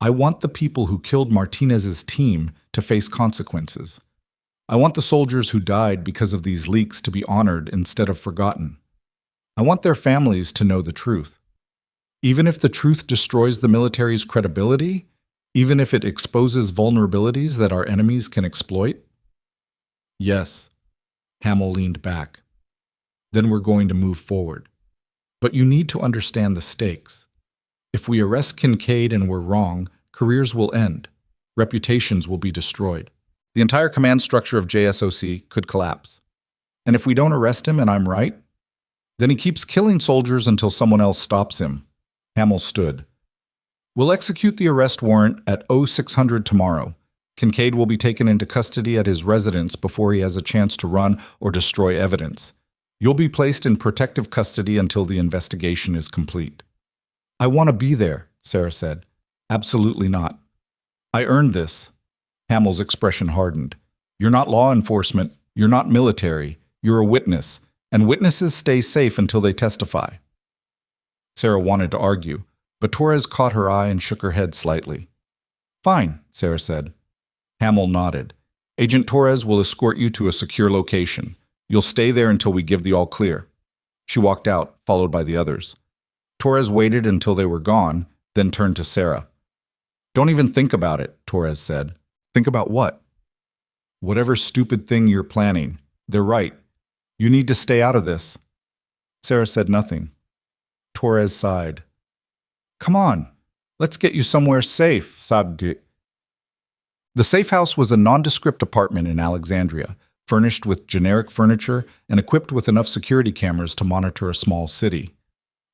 I want the people who killed Martinez's team to face consequences. I want the soldiers who died because of these leaks to be honored instead of forgotten. I want their families to know the truth. Even if the truth destroys the military's credibility, even if it exposes vulnerabilities that our enemies can exploit? Yes. Hamill leaned back. Then we're going to move forward. But you need to understand the stakes. If we arrest Kincaid and we're wrong, careers will end. Reputations will be destroyed. The entire command structure of JSOC could collapse. And if we don't arrest him and I'm right, then he keeps killing soldiers until someone else stops him. Hamill stood. We'll execute the arrest warrant at 0600 tomorrow. Kincaid will be taken into custody at his residence before he has a chance to run or destroy evidence. You'll be placed in protective custody until the investigation is complete. I want to be there, Sarah said. Absolutely not. I earned this. Hamill's expression hardened. You're not law enforcement. You're not military. You're a witness, and witnesses stay safe until they testify. Sarah wanted to argue, but Torres caught her eye and shook her head slightly. Fine, Sarah said. Hamill nodded. Agent Torres will escort you to a secure location. You'll stay there until we give the all clear. She walked out, followed by the others. Torres waited until they were gone, then turned to Sarah. Don't even think about it, Torres said. Think about what? Whatever stupid thing you're planning. They're right. You need to stay out of this. Sarah said nothing. Torres sighed. Come on, let's get you somewhere safe, Sabdi. The safe house was a nondescript apartment in Alexandria, furnished with generic furniture and equipped with enough security cameras to monitor a small city.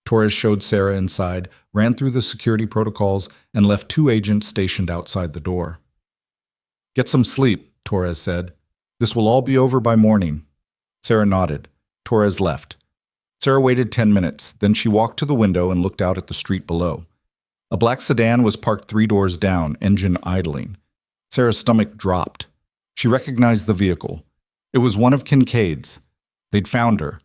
Torres showed Sarah inside, ran through the security protocols, and left 2 agents stationed outside the door. Get some sleep, Torres said. This will all be over by morning. Sarah nodded. Torres left. Sarah waited 10 minutes, then she walked to the window and looked out at the street below. A black sedan was parked 3 doors down, engine idling. Sarah's stomach dropped. She recognized the vehicle. It was one of Kincaid's. They'd found her.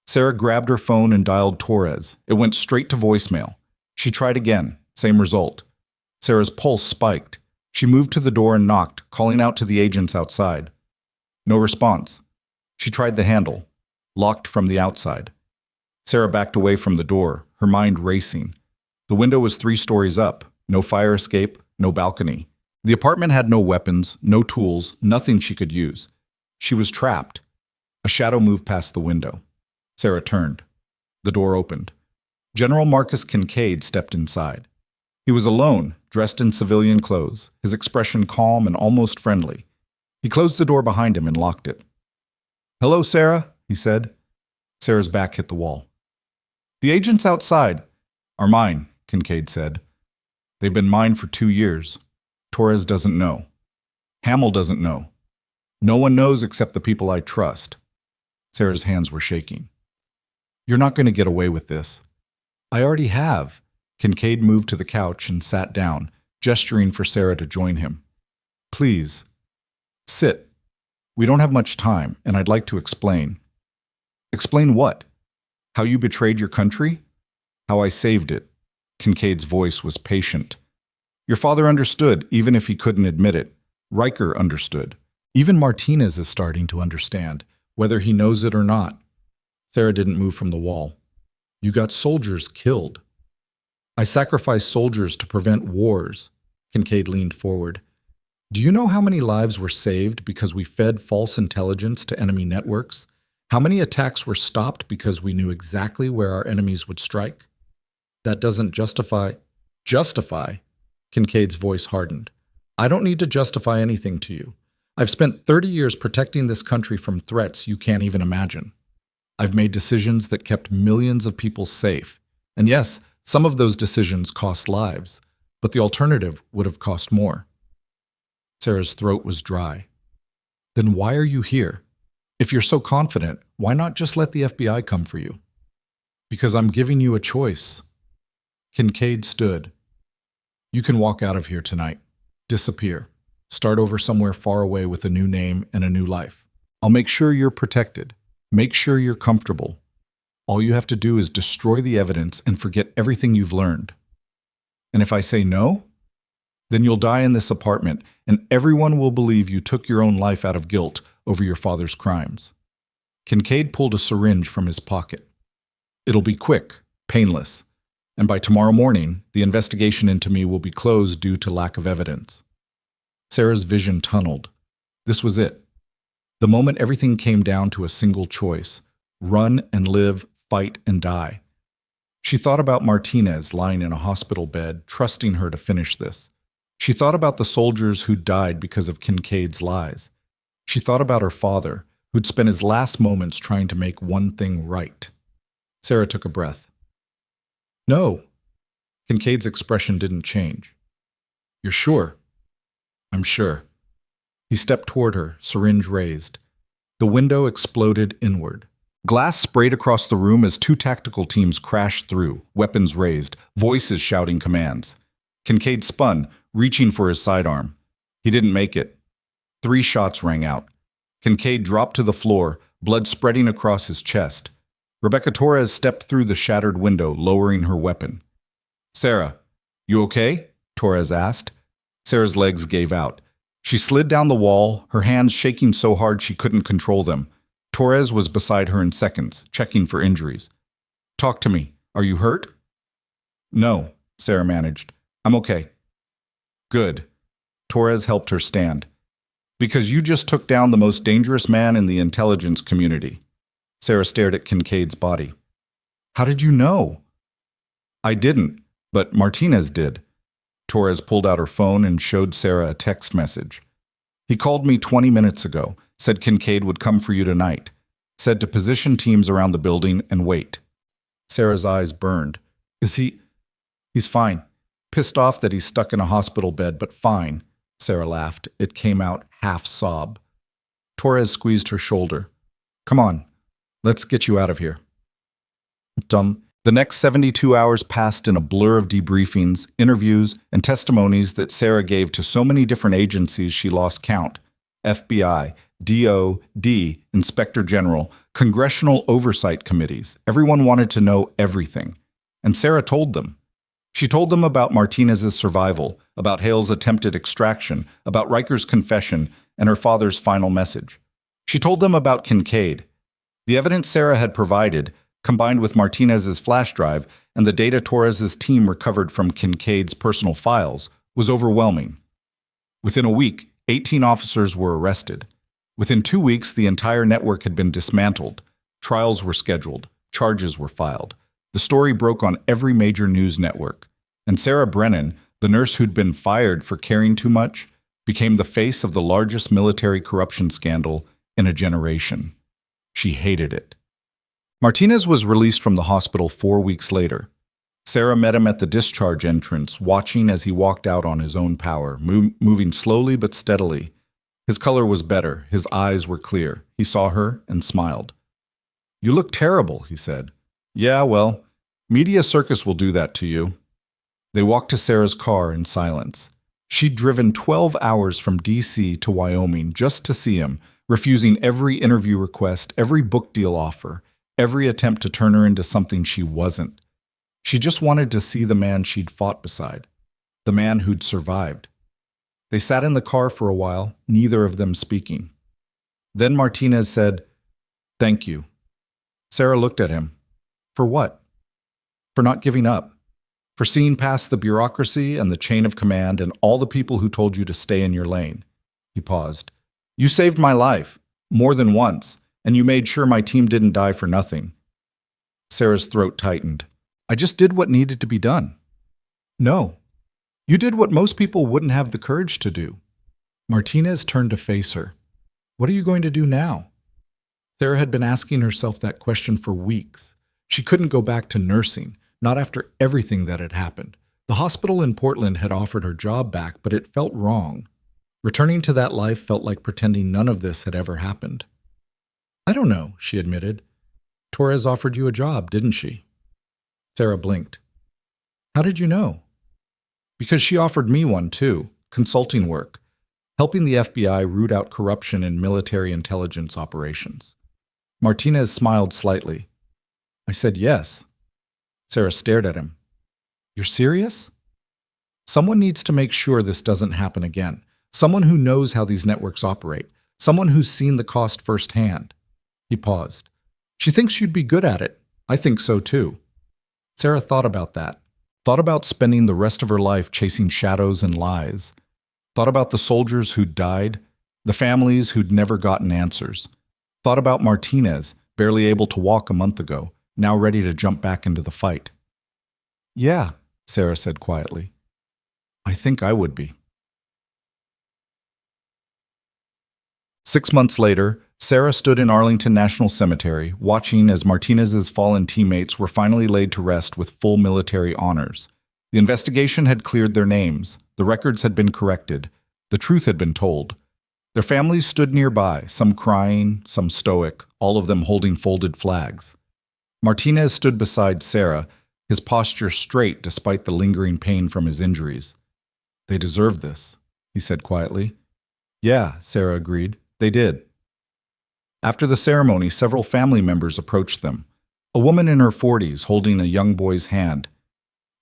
Sarah grabbed her phone and dialed Torres. It went straight to voicemail. She tried again. Same result. Sarah's pulse spiked. She moved to the door and knocked, calling out to the agents outside. No response. She tried the handle. Locked from the outside. Sarah backed away from the door, her mind racing. The window was 3 stories up. No fire escape, no balcony. The apartment had no weapons, no tools, nothing she could use. She was trapped. A shadow moved past the window. Sarah turned. The door opened. General Marcus Kincaid stepped inside. He was alone, dressed in civilian clothes, his expression calm and almost friendly. He closed the door behind him and locked it. Hello, Sarah, he said. Sarah's back hit the wall. The agents outside are mine, Kincaid said. They've been mine for 2 years. Torres doesn't know. Hamill doesn't know. No one knows except the people I trust. Sarah's hands were shaking. You're not going to get away with this. I already have. Kincaid moved to the couch and sat down, gesturing for Sarah to join him. Please, sit. We don't have much time, and I'd like to explain. Explain what? How you betrayed your country? How I saved it. Kincaid's voice was patient. Your father understood, even if he couldn't admit it. Riker understood. Even Martinez is starting to understand, whether he knows it or not. Sarah didn't move from the wall. You got soldiers killed. I sacrificed soldiers to prevent wars. Kincaid leaned forward. Do you know how many lives were saved because we fed false intelligence to enemy networks? How many attacks were stopped because we knew exactly where our enemies would strike? That doesn't justify... Justify? Kincaid's voice hardened. I don't need to justify anything to you. I've spent 30 years protecting this country from threats you can't even imagine. I've made decisions that kept millions of people safe. And yes, some of those decisions cost lives, but the alternative would have cost more. Sarah's throat was dry. Then why are you here? If you're so confident, why not just let the FBI come for you? Because I'm giving you a choice. Kincaid stood. You can walk out of here tonight. Disappear. Start over somewhere far away with a new name and a new life. I'll make sure you're protected. Make sure you're comfortable. All you have to do is destroy the evidence and forget everything you've learned. And if I say no, then you'll die in this apartment, and everyone will believe you took your own life out of guilt over your father's crimes." Kincaid pulled a syringe from his pocket. "It'll be quick, painless, and by tomorrow morning, the investigation into me will be closed due to lack of evidence." Sarah's vision tunneled. This was it. The moment everything came down to a single choice: run and live, fight and die. She thought about Martinez lying in a hospital bed, trusting her to finish this. She thought about the soldiers who'd died because of Kincaid's lies. She thought about her father, who'd spent his last moments trying to make one thing right. Sarah took a breath. "No." Kincaid's expression didn't change. "You're sure?" "I'm sure." He stepped toward her, syringe raised. The window exploded inward. Glass sprayed across the room as two tactical teams crashed through, weapons raised, voices shouting commands. Kincaid spun, reaching for his sidearm. He didn't make it. 3 shots rang out. Kincaid dropped to the floor, blood spreading across his chest. Rebecca Torres stepped through the shattered window, lowering her weapon. "Sarah, you okay?" Torres asked. Sarah's legs gave out. She slid down the wall, her hands shaking so hard she couldn't control them. Torres was beside her in seconds, checking for injuries. "Talk to me. Are you hurt?" "No," Sarah managed. "I'm okay." "Good." Torres helped her stand. "Because you just took down the most dangerous man in the intelligence community." Sarah stared at Kincaid's body. "How did you know?" "I didn't, but Martinez did." Torres pulled out her phone and showed Sarah a text message. "He called me 20 minutes ago, said Kincaid would come for you tonight, said to position teams around the building and wait." Sarah's eyes burned. "Is he? He's fine. Pissed off that he's stuck in a hospital bed, but fine." Sarah laughed. It came out half-sob. Torres squeezed her shoulder. "Come on, let's get you out of here." The next 72 hours passed in a blur of debriefings, interviews, and testimonies that Sarah gave to so many different agencies she lost count. FBI, DOD, Inspector General, congressional oversight committees. Everyone wanted to know everything. And Sarah told them. She told them about Martinez's survival, about Hale's attempted extraction, about Riker's confession, and her father's final message. She told them about Kincaid. The evidence Sarah had provided, combined with Martinez's flash drive and the data Torres's team recovered from Kincaid's personal files, was overwhelming. Within a week, 18 officers were arrested. Within 2 weeks, the entire network had been dismantled. Trials were scheduled. Charges were filed. The story broke on every major news network. And Sarah Brennan, the nurse who'd been fired for caring too much, became the face of the largest military corruption scandal in a generation. She hated it. Martinez was released from the hospital 4 weeks later. Sarah met him at the discharge entrance, watching as he walked out on his own power, moving slowly but steadily. His color was better, his eyes were clear. He saw her and smiled. "You look terrible," he said. "Yeah, well, media circus will do that to you." They walked to Sarah's car in silence. She'd driven 12 hours from D.C. to Wyoming just to see him, refusing every interview request, every book deal offer, every attempt to turn her into something she wasn't. She just wanted to see the man she'd fought beside, the man who'd survived. They sat in the car for a while, neither of them speaking. Then Martinez said, "Thank you." Sarah looked at him. For what? For not giving up. For seeing past the bureaucracy and the chain of command and all the people who told you to stay in your lane. He paused. "You saved my life, more than once, and you made sure my team didn't die for nothing." Sarah's throat tightened. "I just did what needed to be done." "No. You did what most people wouldn't have the courage to do." Martinez turned to face her. "What are you going to do now?" Sarah had been asking herself that question for weeks. She couldn't go back to nursing, not after everything that had happened. The hospital in Portland had offered her job back, but it felt wrong. Returning to that life felt like pretending none of this had ever happened. "I don't know," she admitted. "Torres offered you a job, didn't she?" Sarah blinked. "How did you know?" "Because she offered me one too, consulting work, helping the FBI root out corruption in military intelligence operations." Martinez smiled slightly. I said yes. Sarah stared at him. You're serious? Someone needs to make sure this doesn't happen again. Someone who knows how these networks operate. Someone who's seen the cost firsthand. He paused. She thinks you'd be good at it. I think so too. Sarah thought about that. Thought about spending the rest of her life chasing shadows and lies. Thought about the soldiers who'd died, the families who'd never gotten answers. Thought about Martinez, barely able to walk a month ago, now ready to jump back into the fight. Yeah, Sarah said quietly. I think I would be. 6 months later, Sarah stood in Arlington National Cemetery, watching as Martinez's fallen teammates were finally laid to rest with full military honors. The investigation had cleared their names, the records had been corrected, the truth had been told. Their families stood nearby, some crying, some stoic, all of them holding folded flags. Martinez stood beside Sarah, his posture straight despite the lingering pain from his injuries. They deserved this, he said quietly. Yeah, Sarah agreed. They did. After the ceremony, several family members approached them. A woman in her 40s holding a young boy's hand.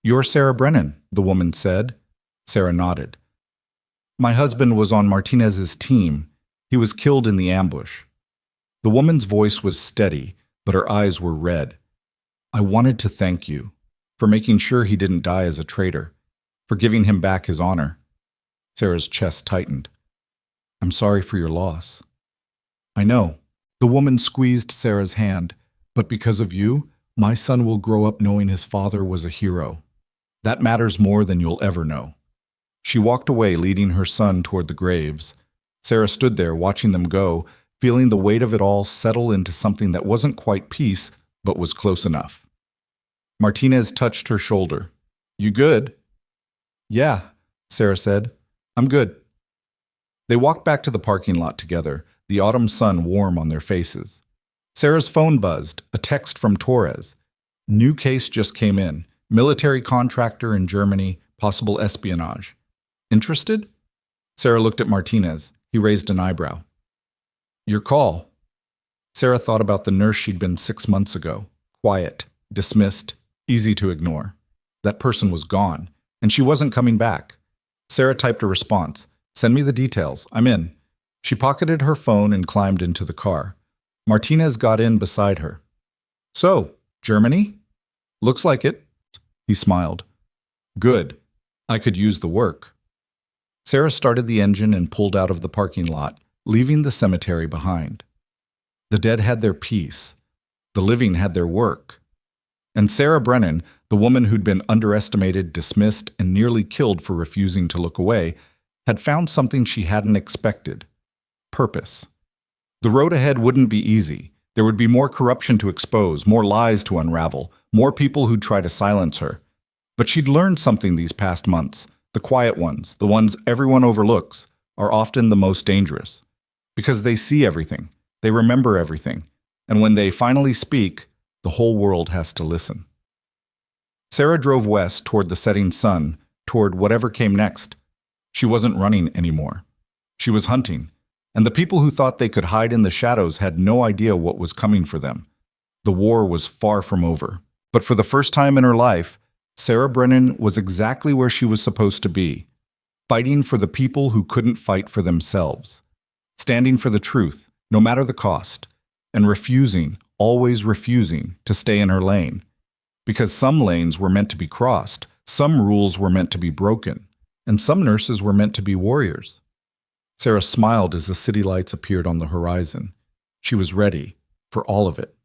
You're Sarah Brennan, the woman said. Sarah nodded. My husband was on Martinez's team. He was killed in the ambush. The woman's voice was steady, but her eyes were red. I wanted to thank you for making sure he didn't die as a traitor, for giving him back his honor. Sarah's chest tightened. I'm sorry for your loss. I know. The woman squeezed Sarah's hand. But because of you, my son will grow up knowing his father was a hero. That matters more than you'll ever know. She walked away, leading her son toward the graves. Sarah stood there, watching them go, feeling the weight of it all settle into something that wasn't quite peace, but was close enough. Martinez touched her shoulder. You good? Yeah, Sarah said. I'm good. They walked back to the parking lot together, the autumn sun warm on their faces. Sarah's phone buzzed, a text from Torres. New case just came in. Military contractor in Germany, possible espionage. Interested? Sarah looked at Martinez. He raised an eyebrow. Your call. Sarah thought about the nurse she'd been 6 months ago. Quiet, dismissed, easy to ignore. That person was gone, and she wasn't coming back. Sarah typed a response. Send me the details. I'm in. She pocketed her phone and climbed into the car. Martinez got in beside her. So, Germany? Looks like it. He smiled. Good. I could use the work. Sarah started the engine and pulled out of the parking lot, leaving the cemetery behind. The dead had their peace. The living had their work. And Sarah Brennan, the woman who'd been underestimated, dismissed, and nearly killed for refusing to look away, had found something she hadn't expected. Purpose. The road ahead wouldn't be easy. There would be more corruption to expose, more lies to unravel, more people who'd try to silence her. But she'd learned something these past months. The quiet ones, the ones everyone overlooks, are often the most dangerous. Because they see everything, they remember everything, and when they finally speak, the whole world has to listen. Sarah drove west toward the setting sun, toward whatever came next. She wasn't running anymore. She was hunting, and the people who thought they could hide in the shadows had no idea what was coming for them. The war was far from over, but for the first time in her life, Sarah Brennan was exactly where she was supposed to be, fighting for the people who couldn't fight for themselves, standing for the truth, no matter the cost, and refusing, always refusing, to stay in her lane. Because some lanes were meant to be crossed, some rules were meant to be broken, and some nurses were meant to be warriors. Sarah smiled as the city lights appeared on the horizon. She was ready for all of it.